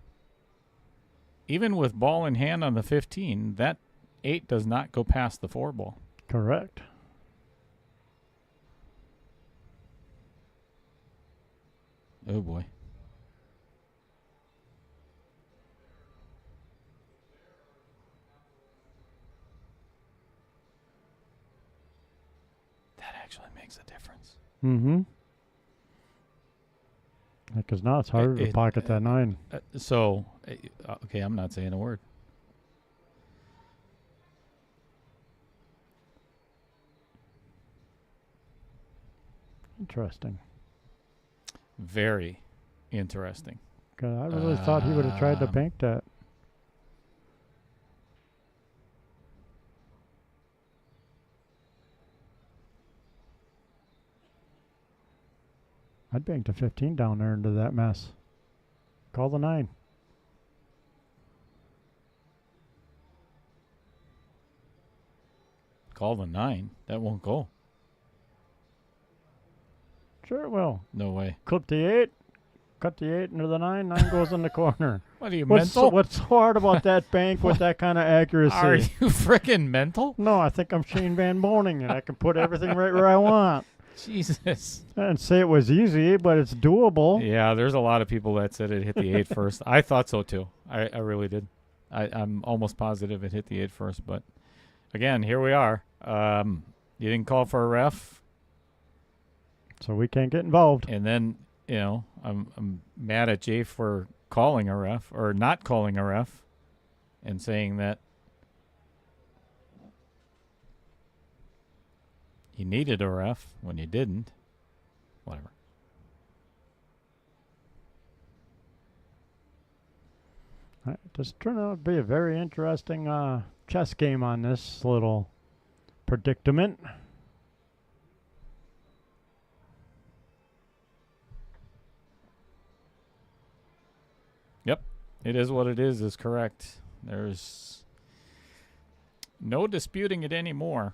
Speaker 1: even with ball in hand on the 15, that 8 does not go past the 4 ball.
Speaker 2: Correct.
Speaker 1: Oh, boy. That actually makes a difference.
Speaker 2: Mm-hmm. Because now it's harder to pocket that 9.
Speaker 1: Okay, I'm not saying a word.
Speaker 2: Interesting.
Speaker 1: Very interesting.
Speaker 2: 'Cause I really thought he would have tried to bank that. I'd bank the 15 down there into that mess. Call the 9.
Speaker 1: Call the 9. That won't go.
Speaker 2: Sure it will.
Speaker 1: No way.
Speaker 2: Clip the 8. Cut the 8 into the 9. 9 goes in the corner.
Speaker 1: What are you,
Speaker 2: What's
Speaker 1: mental?
Speaker 2: what's so hard about that bank with that kind of accuracy?
Speaker 1: Are you freaking mental?
Speaker 2: No, I think I'm Shane Van Boning, and I can put everything right where I want.
Speaker 1: Jesus.
Speaker 2: I didn't say it was easy, but it's doable.
Speaker 1: Yeah, there's a lot of people that said it hit the 8 first. I thought so too. I really did. I'm almost positive it hit the 8 first. But again, here we are. You didn't call for a ref.
Speaker 2: So we can't get involved.
Speaker 1: And then, I'm mad at Jay for calling a ref or not calling a ref and saying that he needed a ref when he didn't. Whatever.
Speaker 2: All right, just turned out to be a very interesting chess game on this little predicament.
Speaker 1: Yep. It is what it is correct. There's no disputing it anymore.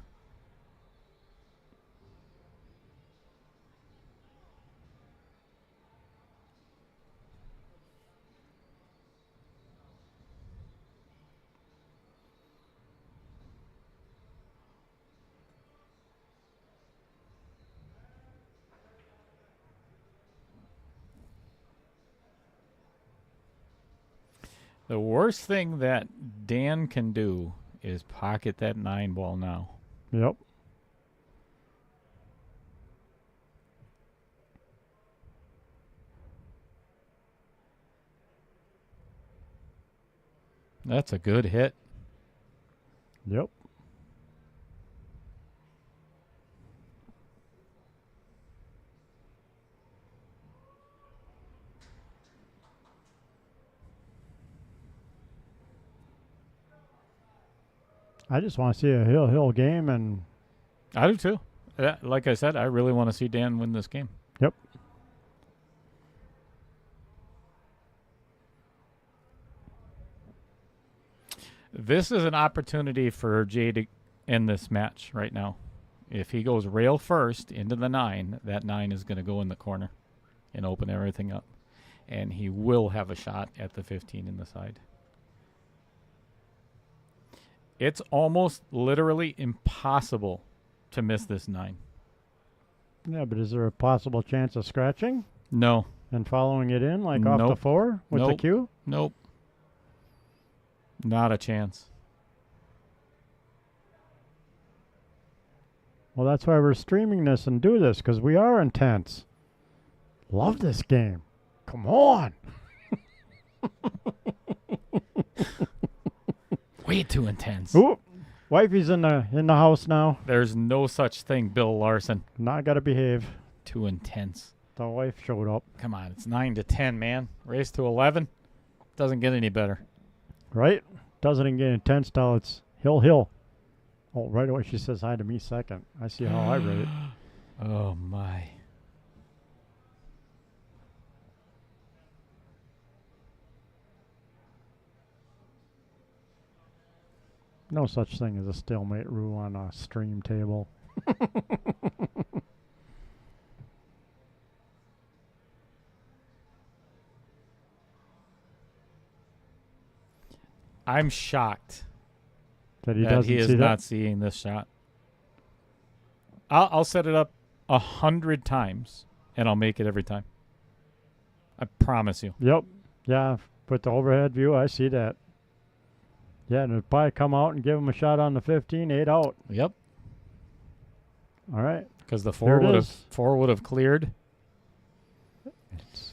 Speaker 1: The worst thing that Dan can do is pocket that 9 ball now.
Speaker 2: Yep.
Speaker 1: That's a good hit.
Speaker 2: Yep. I just want to see a hill game, and
Speaker 1: I do too. Like I said, I really want to see Dan win this game.
Speaker 2: yep.
Speaker 1: This is an opportunity for Jay to end this match right now. If he goes rail first into the 9, that 9 is going to go in the corner and open everything up. And he will have a shot at the 15 in the side. It's almost literally impossible to miss this 9.
Speaker 2: Yeah, but is there a possible chance of scratching
Speaker 1: No.
Speaker 2: and following it in, like off the
Speaker 1: Nope.
Speaker 2: 4 with the
Speaker 1: Nope.
Speaker 2: cue?
Speaker 1: Nope. Not a chance.
Speaker 2: Well, that's why we're streaming this and do this, because we are intense. Love this game. Come on.
Speaker 1: Way too intense.
Speaker 2: Ooh, wifey's in the house now.
Speaker 1: There's no such thing, Bill Larson.
Speaker 2: Now I gotta behave.
Speaker 1: Too intense.
Speaker 2: The wife showed up,
Speaker 1: Come on, it's 9-10, man. Race to 11. Doesn't get any better.
Speaker 2: right? Doesn't even get intense till it's hill. Oh, right away she says hi to me second. I see how I rate.
Speaker 1: Oh my.
Speaker 2: No such thing as a stalemate rule on a stream table.
Speaker 1: I'm shocked
Speaker 2: That he
Speaker 1: that
Speaker 2: doesn't
Speaker 1: he is
Speaker 2: see
Speaker 1: not
Speaker 2: that.
Speaker 1: seeing this shot. I'll set it up 100 times, and I'll make it every time. I promise you.
Speaker 2: Yep. Yeah. With the overhead view, I see that. Yeah, and it'd probably come out and give him a shot on the 15, 8 out.
Speaker 1: Yep.
Speaker 2: All right.
Speaker 1: Because the
Speaker 2: Here it is.
Speaker 1: four would have cleared.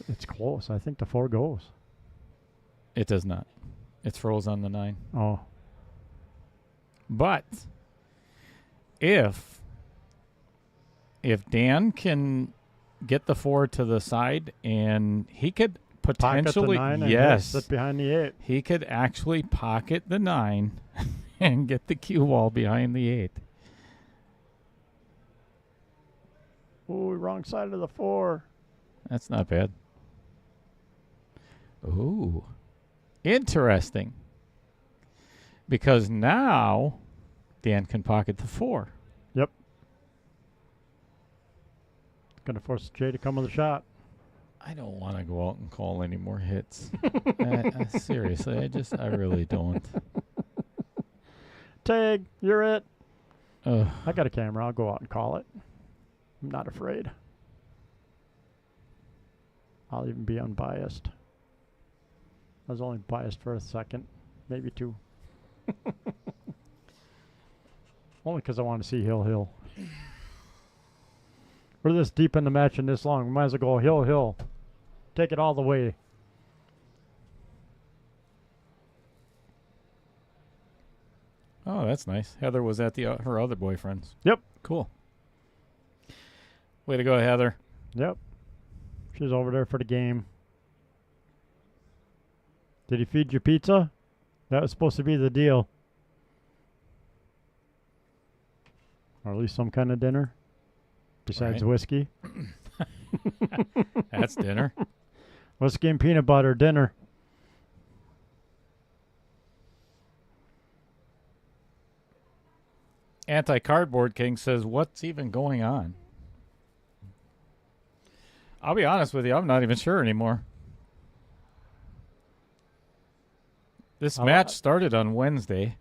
Speaker 2: It's close. I think the 4 goes.
Speaker 1: It does not. It's froze on the 9.
Speaker 2: Oh.
Speaker 1: But if Dan can get the 4 to the side, and he could potentially,
Speaker 2: pocket the 9 and
Speaker 1: yes,
Speaker 2: sit behind the 8.
Speaker 1: he could actually pocket the 9 and get the cue ball behind the 8.
Speaker 2: Ooh, wrong side of the 4.
Speaker 1: That's not bad. Ooh, interesting. Because now Dan can pocket the 4.
Speaker 2: Yep. Gonna force Jay to come with a shot.
Speaker 1: I don't want to go out and call any more hits. Seriously, I really don't.
Speaker 2: Tag, you're it.
Speaker 1: Ugh.
Speaker 2: I got a camera. I'll go out and call it. I'm not afraid. I'll even be unbiased. I was only biased for a second, maybe 2. Only because I want to see Hill. We're this deep in the match and this long. We might as well go Hill. Take it all the way.
Speaker 1: Oh, that's nice. Heather was at her other boyfriend's.
Speaker 2: Yep.
Speaker 1: Cool. Way to go, Heather.
Speaker 2: Yep. She's over there for the game. Did he feed you pizza? That was supposed to be the deal. Or at least some kind of dinner. Besides
Speaker 1: Right.
Speaker 2: whiskey.
Speaker 1: That's dinner.
Speaker 2: Whiskey and peanut butter dinner.
Speaker 1: Anti-Cardboard King says, what's even going on? I'll be honest with you, I'm not even sure anymore. This match started on Wednesday.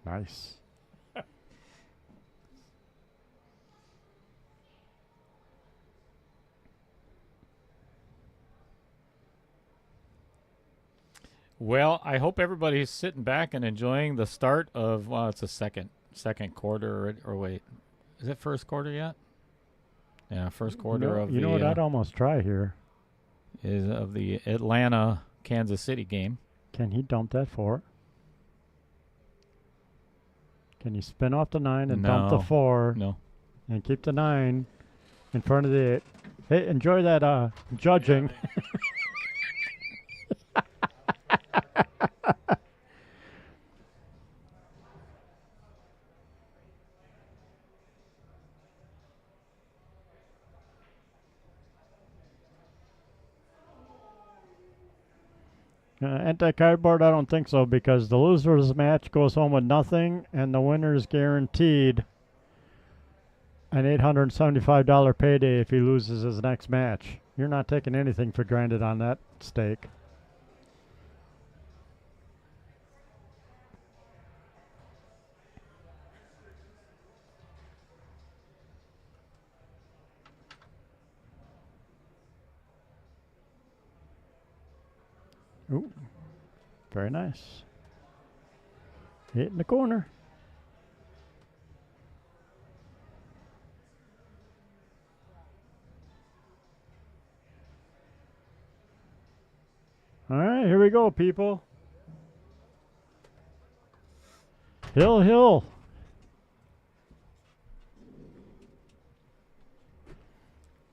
Speaker 2: Nice.
Speaker 1: Well, I hope everybody's sitting back and enjoying the start of, well, it's a second quarter, or wait, is it first quarter yet? Yeah, first quarter of
Speaker 2: you know what? I'd almost try here.
Speaker 1: is of the Atlanta Kansas City game.
Speaker 2: Can he dump that 4? Can you spin off the 9 and dump the
Speaker 1: No.
Speaker 2: 4
Speaker 1: No.
Speaker 2: and keep the 9 in front of the 8? Hey, enjoy that judging. Anti-cardboard, I don't think so, because the loser of this match goes home with nothing, and the winner is guaranteed an $875 payday if he loses his next match. You're not taking anything for granted on that stake. Ooh, very nice. 8 in the corner. All right, here we go, people. Hill.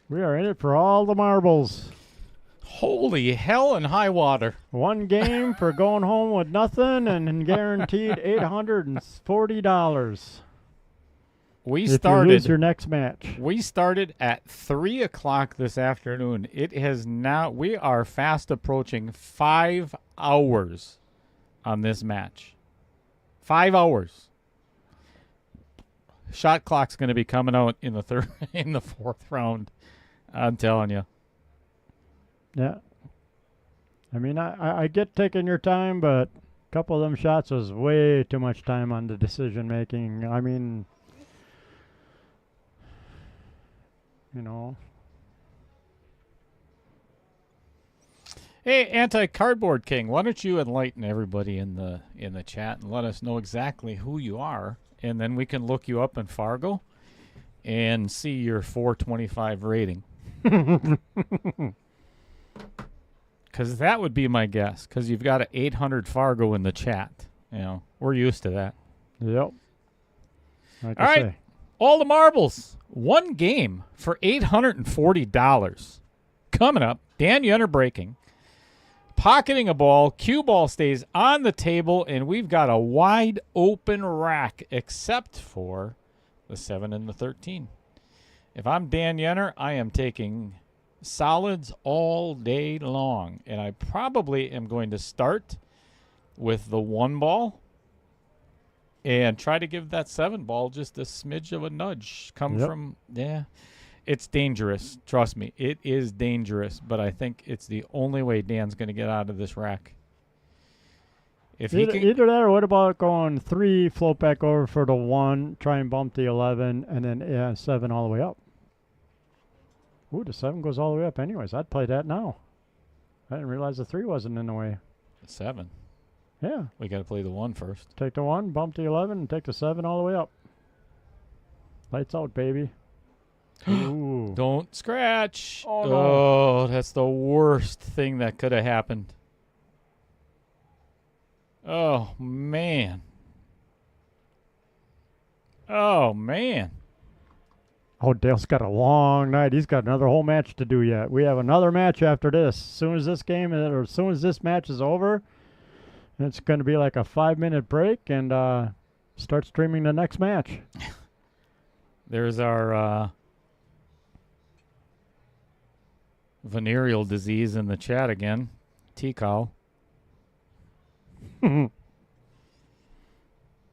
Speaker 2: We are in it for all the marbles.
Speaker 1: Holy hell and high water.
Speaker 2: One game for going home with nothing and guaranteed $840.
Speaker 1: We
Speaker 2: If you lose your
Speaker 1: started
Speaker 2: next match.
Speaker 1: we started at 3 o'clock this afternoon. It has now we are fast approaching 5 hours on this match. 5 hours. Shot clock's going to be coming out in the in the fourth round. I'm telling you.
Speaker 2: Yeah. I mean, I get taking your time, but a couple of them shots was way too much time on the decision making. I mean, you know.
Speaker 1: Hey, Anti-Cardboard King, why don't you enlighten everybody in the chat and let us know exactly who you are, and then we can look you up in Fargo and see your 425 rating. Because that would be my guess, because you've got an 800 Fargo in the chat. You know, we're used to that.
Speaker 2: Yep. Like
Speaker 1: All
Speaker 2: I
Speaker 1: right.
Speaker 2: say.
Speaker 1: All the marbles. One game for $840. Coming up, Dan Yenor breaking. Pocketing a ball. Cue ball stays on the table, and we've got a wide open rack except for the 7 and the 13. If I'm Dan Yenor, I am taking solids all day long, and I probably am going to start with the 1 ball and try to give that 7 ball just a smidge of a nudge. It's dangerous. Trust me, it is dangerous, but I think it's the only way Dan's going to get out of this rack. If he can,
Speaker 2: Either that or what about going 3, float back over for the 1, try and bump the 11, and then 7 all the way up. Ooh, the 7 goes all the way up anyways. I'd play that now. I didn't realize the 3 wasn't in the way.
Speaker 1: 7.
Speaker 2: Yeah.
Speaker 1: We got to play the 1 first.
Speaker 2: Take the 1, bump the 11, and take the 7 all the way up. Lights out, baby. Ooh.
Speaker 1: Don't scratch.
Speaker 2: Oh, no.
Speaker 1: Oh, that's the worst thing that could have happened. Oh, man. Oh, man.
Speaker 2: Oh, Dale's got a long night. He's got another whole match to do yet. We have another match after this. As soon as this game, or as soon as this match is over, it's going to be like a 5-minute break and start streaming the next match.
Speaker 1: There's our venereal disease in the chat again. T-Call.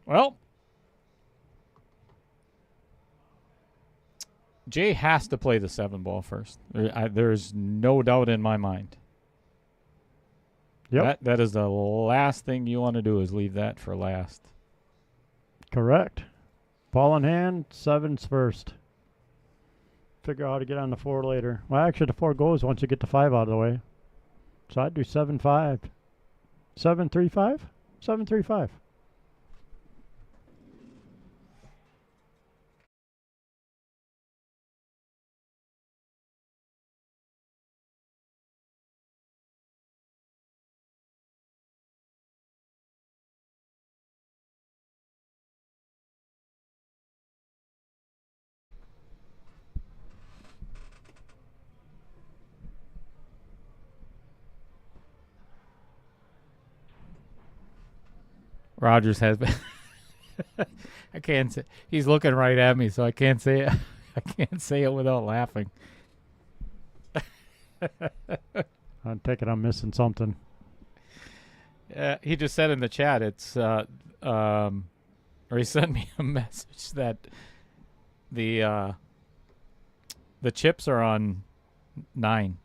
Speaker 1: Well, Jay has to play the 7 ball first. There's no doubt in my mind.
Speaker 2: Yep.
Speaker 1: That is the last thing you want to do is leave that for last.
Speaker 2: Correct. Ball in hand, 7's first. Figure out how to get on the 4 later. Well, actually, the 4 goes once you get the 5 out of the way. So I'd do 7-5. 7-3-5? 7-3-5.
Speaker 1: Rogers has been. I can't say. He's looking right at me, so I can't say it. I can't say it without laughing.
Speaker 2: I'm taking I'm missing something.
Speaker 1: He just said in the chat, or he sent me a message that the chips are on 9.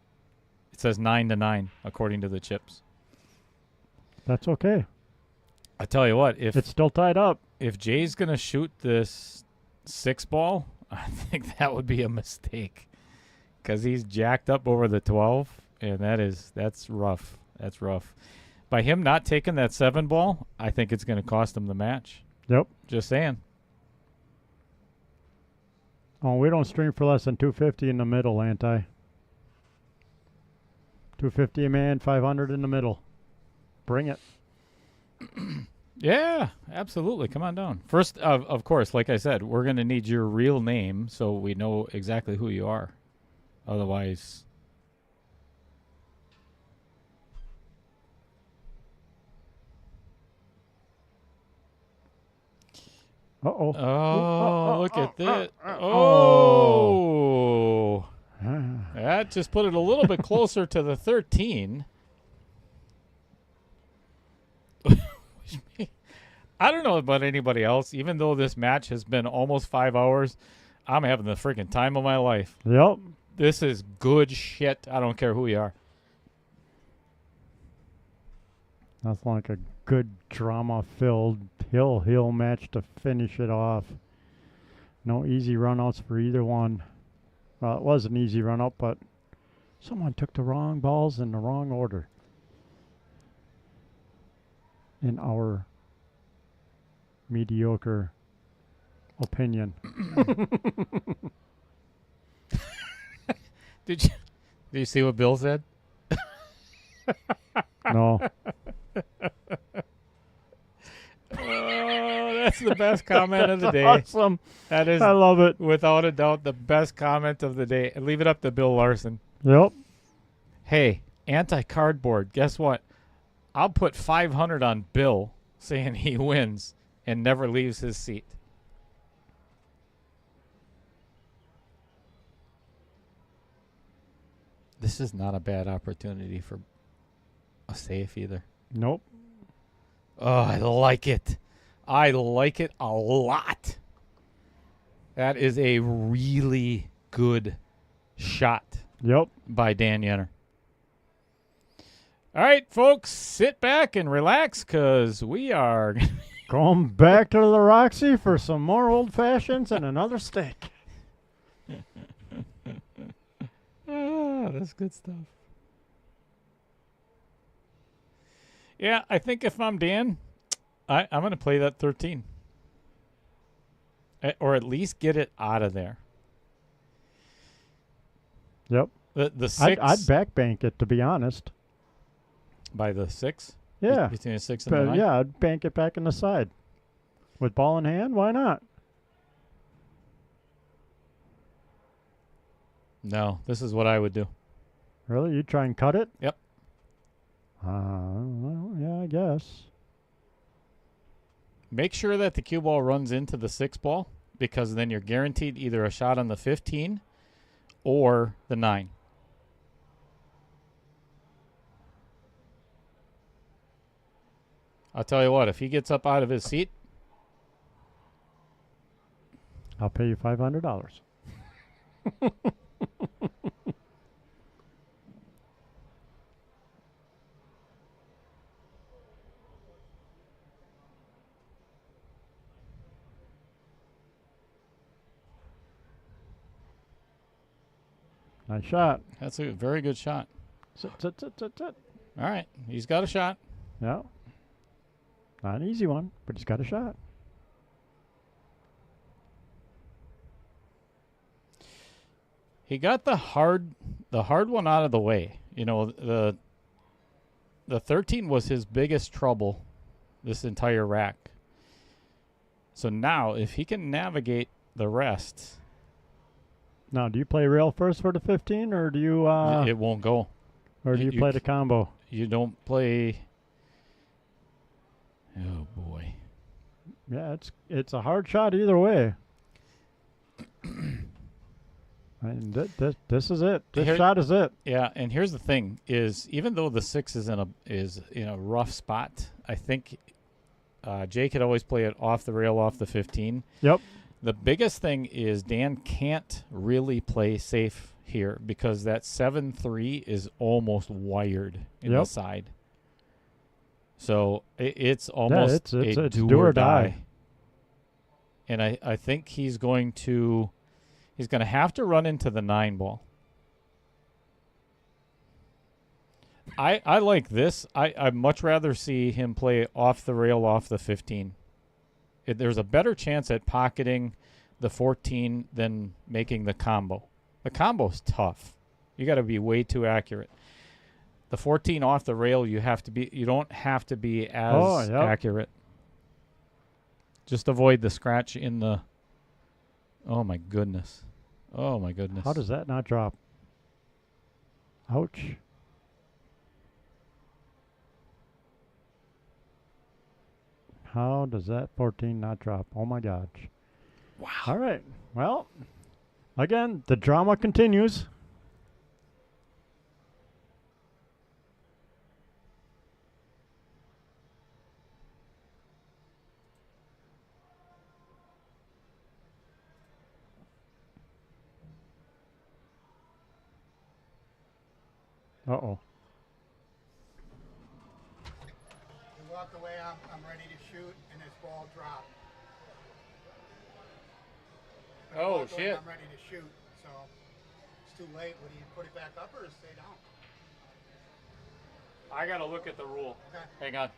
Speaker 1: It says 9-9 according to the chips.
Speaker 2: That's okay.
Speaker 1: I tell you what, if
Speaker 2: It's still tied up.
Speaker 1: if Jay's gonna shoot this 6 ball, I think that would be a mistake, because he's jacked up over the 12, and that's rough. That's rough. By him not taking that 7 ball, I think it's gonna cost him the match.
Speaker 2: Yep.
Speaker 1: Just saying.
Speaker 2: Oh, we don't stream for less than 250 in the middle, anti. 250 a man, 500 in the middle. Bring it.
Speaker 1: Yeah, absolutely. Come on down. First, of course, like I said, we're going to need your real name so we know exactly who you are. Otherwise,
Speaker 2: Uh-oh.
Speaker 1: oh, look at this.
Speaker 2: Oh.
Speaker 1: Oh. That just put it a little bit closer to the 13. I don't know about anybody else. Even though this match has been almost 5 hours, I'm having the freaking time of my life.
Speaker 2: Yep.
Speaker 1: This is good shit. I don't care who you are.
Speaker 2: That's like a good drama-filled hill match to finish it off. No easy run-outs for either one. Well, it was an easy run-out, but someone took the wrong balls in the wrong order. In our mediocre opinion.
Speaker 1: Did you see what Bill said?
Speaker 2: No.
Speaker 1: Oh, that's the best comment of the day.
Speaker 2: Awesome.
Speaker 1: That is,
Speaker 2: I love it.
Speaker 1: without a doubt, the best comment of the day. And leave it up to Bill Larson.
Speaker 2: Yep.
Speaker 1: Hey, anti-cardboard, guess what? I'll put 500 on Bill saying he wins and never leaves his seat. This is not a bad opportunity for a safe either.
Speaker 2: Nope.
Speaker 1: Oh, I like it. I like it a lot. That is a really good shot
Speaker 2: Yep.
Speaker 1: by Dan Yenor. All right, folks, sit back and relax because we are
Speaker 2: Going back to the Roxy for some more old fashions and another steak.
Speaker 1: that's good stuff. Yeah, I think if I'm Dan, I'm going to play that 13. Or at least get it out of there.
Speaker 2: Yep.
Speaker 1: The 6
Speaker 2: I'd back bank it, to be honest.
Speaker 1: by the 6?
Speaker 2: Yeah.
Speaker 1: Between the 6 and the
Speaker 2: But
Speaker 1: 9?
Speaker 2: yeah, I'd bank it back in the side. With ball in hand, why not?
Speaker 1: No, this is what I would do.
Speaker 2: Really? You'd try and cut it?
Speaker 1: Yep.
Speaker 2: Well, yeah, I guess.
Speaker 1: Make sure that the cue ball runs into the 6 ball because then you're guaranteed either a shot on the 15 or the 9. I'll tell you what, if he gets up out of his seat,
Speaker 2: I'll pay you $500. Nice shot.
Speaker 1: that's a very good shot.
Speaker 2: Sit.
Speaker 1: All right, he's got a shot.
Speaker 2: Yeah. Not an easy one, but he's got a shot.
Speaker 1: He got the hard one out of the way. You know, the 13 was his biggest trouble this entire rack. So now, if he can navigate the rest,
Speaker 2: Now, do you play rail first for the 15, or do you
Speaker 1: it won't go.
Speaker 2: or do you
Speaker 1: you
Speaker 2: play the combo?
Speaker 1: You don't play. Oh boy.
Speaker 2: Yeah, it's a hard shot either way. And this is it. This
Speaker 1: Here-
Speaker 2: shot is it.
Speaker 1: Yeah, and here's the thing: is even though the 6 is in a rough spot, I think Jay could always play it off the rail, off the 15.
Speaker 2: Yep.
Speaker 1: The biggest thing is Dan can't really play safe here because that 7-3 is almost wired in the
Speaker 2: Yep.
Speaker 1: side. So it's almost
Speaker 2: it's
Speaker 1: a
Speaker 2: do or die.
Speaker 1: And I think he's going to have to run into the 9 ball. I like this. I'd much rather see him play off the rail, off the 15. There's a better chance at pocketing the 14 than making the combo. The combo's tough. You got to be way too accurate. The 14 off the rail, you don't have to be as accurate. Just avoid the scratch in the. Oh my goodness. Oh my goodness.
Speaker 2: How does that not drop? Ouch. How does that 14 not drop? Oh my gosh.
Speaker 1: Wow.
Speaker 2: All right. Well, again, the drama continues. Uh-oh.
Speaker 5: He walked away, I'm ready to shoot, and this ball dropped. When I
Speaker 1: Oh,
Speaker 5: walked away,
Speaker 1: shit.
Speaker 5: I'm ready to shoot, so it's too late. Would he put it back up or stay down?
Speaker 1: I got to look at the rule.
Speaker 5: Okay.
Speaker 1: Hang on.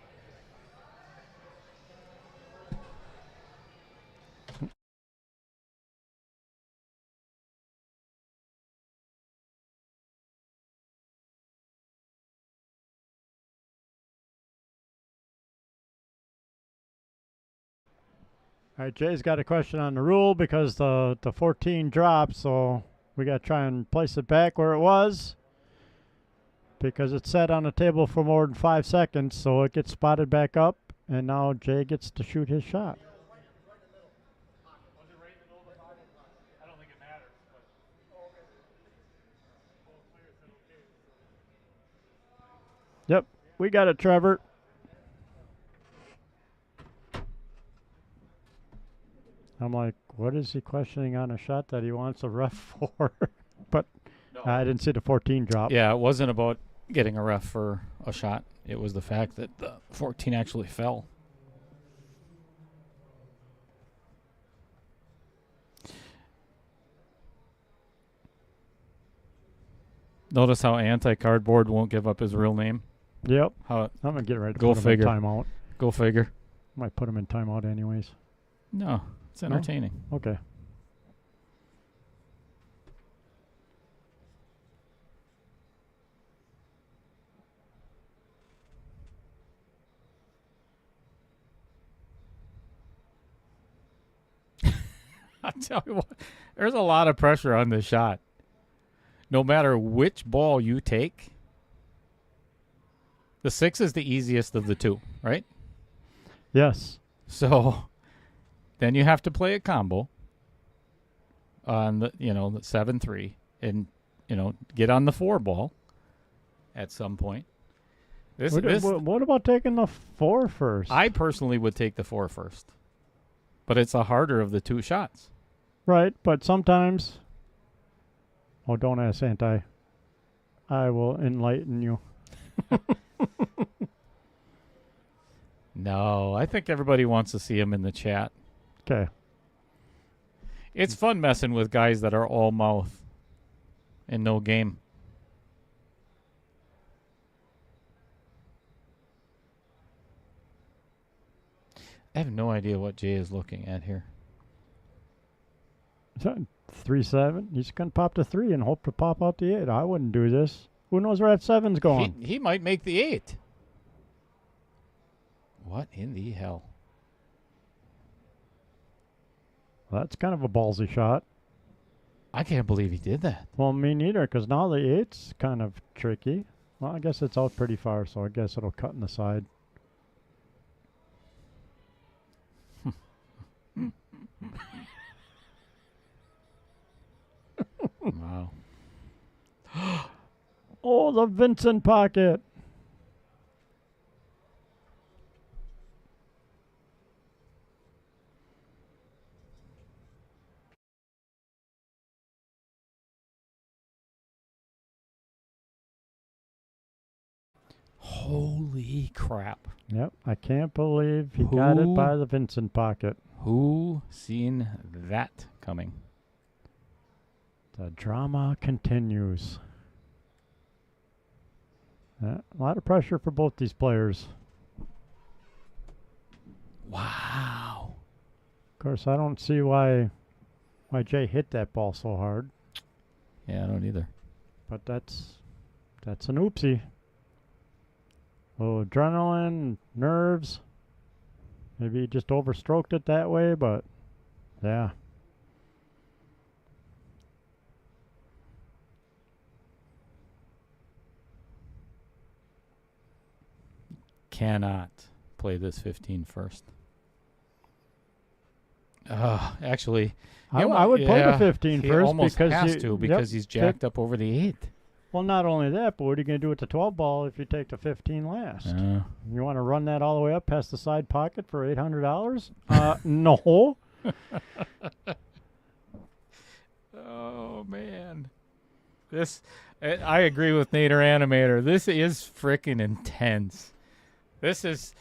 Speaker 2: All right, Jay's got a question on the rule because the 14 dropped, so we got to try and place it back where it was because it's set on the table for more than 5 seconds, so it gets spotted back up, and now Jay gets to shoot his shot.
Speaker 1: I don't think it matters.
Speaker 2: Yep, we got it, Trevor. I'm like, what is he questioning on a shot that he wants a ref for? But I didn't see the 14 drop.
Speaker 1: Yeah, it wasn't about getting a ref for a shot. It was the fact that the 14 actually fell. Notice how anti-cardboard won't give up his real name?
Speaker 2: Yep.
Speaker 1: How?
Speaker 2: I'm going to get ready to
Speaker 1: Go
Speaker 2: put
Speaker 1: figure.
Speaker 2: him in timeout.
Speaker 1: Go figure.
Speaker 2: Might put him in timeout anyways.
Speaker 1: No, it's entertaining.
Speaker 2: Okay.
Speaker 1: I tell you what, there's a lot of pressure on this shot. No matter which ball you take, the 6 is the easiest of the two, right?
Speaker 2: Yes.
Speaker 1: So then you have to play a combo on the, the 7-3 and, get on the 4 ball at some point.
Speaker 2: What about taking the 4 first?
Speaker 1: I personally would take the 4 first, but it's the harder of the two shots.
Speaker 2: Right, but sometimes... Oh, don't ask Anti. I will enlighten you.
Speaker 1: No, I think everybody wants to see him in the chat.
Speaker 2: Okay.
Speaker 1: It's fun messing with guys that are all mouth and no game. I have no idea what Jay is looking at here.
Speaker 2: 3-7. He's going to pop the 3 and hope to pop out the 8. I wouldn't do this. Who knows where that 7's going?
Speaker 1: He might make the 8. What in the hell?
Speaker 2: Well, that's kind of a ballsy shot.
Speaker 1: I can't believe he did that.
Speaker 2: Well, me neither, because now the 8's kind of tricky. Well, I guess it's out pretty far, so I guess it'll cut in the side.
Speaker 1: Wow.
Speaker 2: Oh, the Vincent pocket.
Speaker 1: Holy crap.
Speaker 2: Yep, I can't believe he got it by the Vincent pocket.
Speaker 1: Who seen that coming?
Speaker 2: The drama continues. A lot of pressure for both these players.
Speaker 1: Wow.
Speaker 2: Of course, I don't see why Jay hit that ball so hard,
Speaker 1: Yeah, I don't either.
Speaker 2: but that's an oopsie. Oh, adrenaline, nerves. Maybe he just overstroked it that way, but yeah.
Speaker 1: cannot play this 15 first. Actually,
Speaker 2: I would play the 15
Speaker 1: he
Speaker 2: first
Speaker 1: almost
Speaker 2: because
Speaker 1: has
Speaker 2: you-
Speaker 1: to because
Speaker 2: yep,
Speaker 1: he's jacked up over the 8.
Speaker 2: Well, not only that, but what are you going to do with the 12 ball if you take the 15 last? You want to run that all the way up past the side pocket for $800? No.
Speaker 1: Oh man, I agree with Nader Animator. This is freaking intense. This is,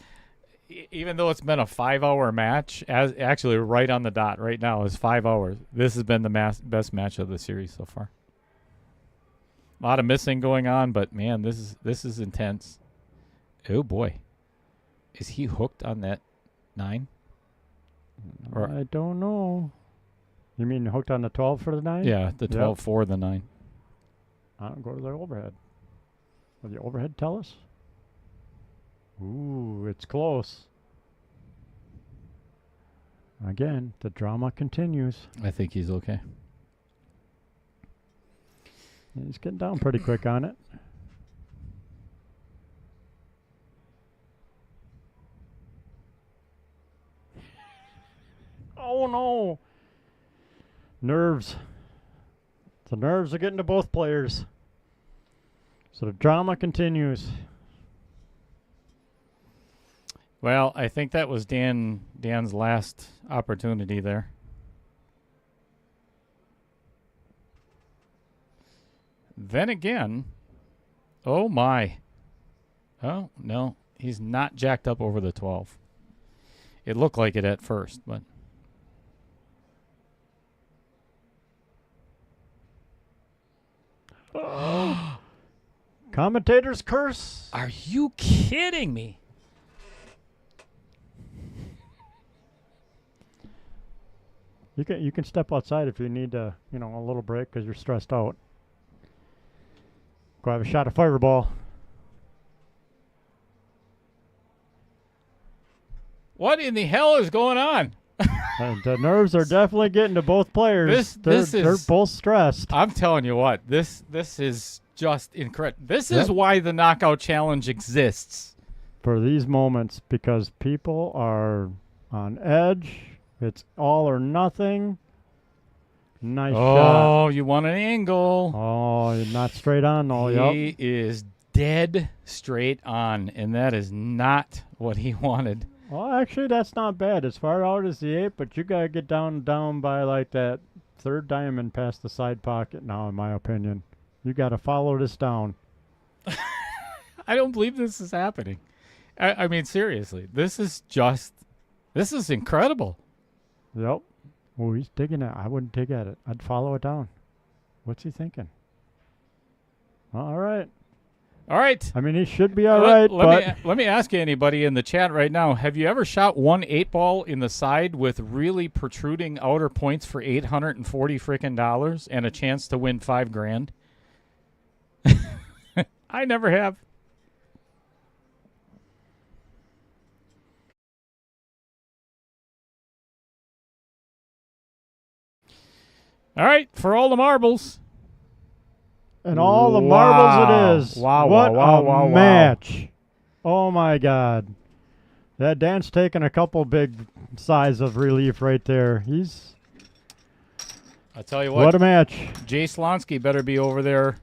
Speaker 1: even though it's been a 5-hour match, as actually right on the dot right now is 5 hours. This has been the best match of the series so far. A lot of missing going on, but man, this is intense. Oh boy, is he hooked on that 9? Or
Speaker 2: I don't know. You mean hooked on the 12 for the 9?
Speaker 1: yeah, the 12
Speaker 2: Yep.
Speaker 1: for the 9.
Speaker 2: I'll go to the overhead. Will the overhead tell us? Ooh, it's close. Again, the drama continues.
Speaker 1: I think he's okay.
Speaker 2: He's getting down pretty quick on it. Oh no! Nerves. The nerves are getting to both players. So the drama continues.
Speaker 1: Well, I think that was Dan's last opportunity there. Then again, oh my. Oh, no, he's not jacked up over the 12. It looked like it at first, but
Speaker 2: Commentator's curse.
Speaker 1: are you kidding me?
Speaker 2: You can step outside if you need a little break because you're stressed out. Go have a shot of Fireball.
Speaker 1: What in the hell is going on?
Speaker 2: The nerves are definitely getting to both players. They're both stressed.
Speaker 1: I'm telling you what, this is just incredible. This
Speaker 2: Yep.
Speaker 1: is why the knockout challenge exists.
Speaker 2: For these moments, because people are on edge. It's all or nothing. Nice shot.
Speaker 1: Oh, you want an angle.
Speaker 2: Oh, you're not straight on though. Yep.
Speaker 1: He is dead straight on, and that is not what he wanted.
Speaker 2: Well, actually, that's not bad. As far out as the 8, but you gotta get down by like that 3rd diamond past the side pocket now, in my opinion. You gotta follow this down.
Speaker 1: I don't believe this is happening. I mean, seriously, this is incredible.
Speaker 2: Yep. Oh, he's digging it. I wouldn't dig at it. I'd follow it down. What's he thinking? All right.
Speaker 1: All right.
Speaker 2: I mean, he should be all right, but
Speaker 1: Let me ask anybody in the chat right now, have you ever shot one 8-ball in the side with really protruding outer points for $840 freaking dollars and a chance to win $5,000? I never have. All right, for all the marbles.
Speaker 2: and all the
Speaker 1: Wow.
Speaker 2: marbles it is.
Speaker 1: Wow,
Speaker 2: What
Speaker 1: wow,
Speaker 2: a
Speaker 1: wow, wow.
Speaker 2: match. Oh, my God. That Dan's taking a couple big sighs of relief right there. He's...
Speaker 1: I'll tell you
Speaker 2: What a match.
Speaker 1: Jay Slonske better be over there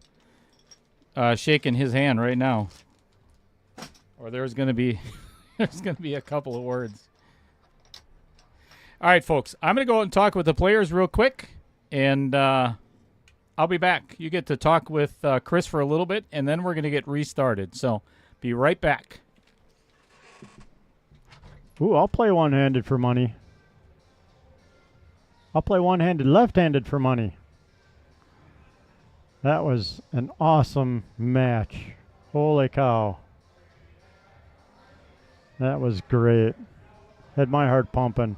Speaker 1: shaking his hand right now. Or there's going to be a couple of words. All right, folks. I'm going to go out and talk with the players real quick, and I'll be back. You get to talk with Chris for a little bit, and then we're going to get restarted. So be right back.
Speaker 2: Ooh, I'll play one-handed for money. I'll play one-handed, left-handed for money. That was an awesome match. Holy cow. That was great. Had my heart pumping.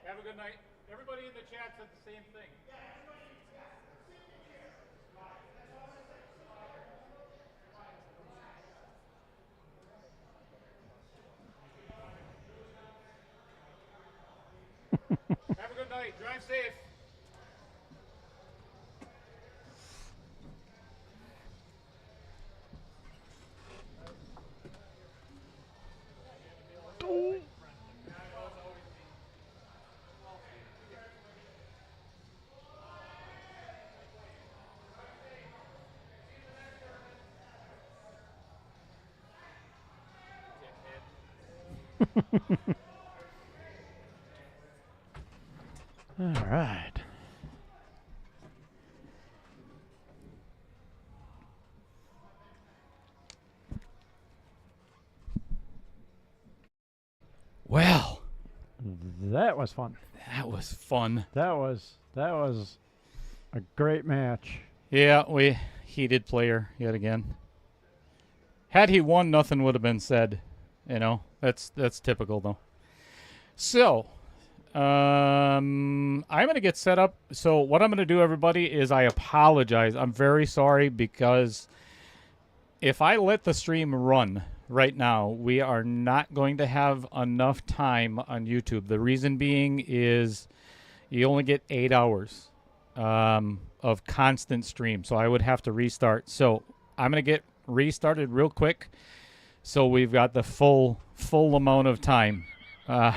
Speaker 1: Have a good night. Everybody in the chat said the same thing. Have a good night. Drive safe.
Speaker 2: All right.
Speaker 1: Well,
Speaker 2: That was fun.
Speaker 1: that was fun.
Speaker 2: That was a great match.
Speaker 1: Yeah, we heated player yet again. Had he won, nothing would have been said. You know, that's typical though. So, I'm gonna get set up. So what I'm gonna do, everybody, is I apologize. I'm very sorry because if I let the stream run right now, we are not going to have enough time on YouTube. The reason being is you only get 8 hours of constant stream, so I would have to restart. So I'm gonna get restarted real quick, so we've got the full amount of time. Thank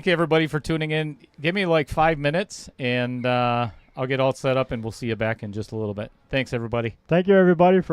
Speaker 1: you everybody for tuning in. Give me like 5 minutes, and I'll get all set up, and we'll see you back in just a little bit. Thanks everybody.
Speaker 2: Thank you, everybody, for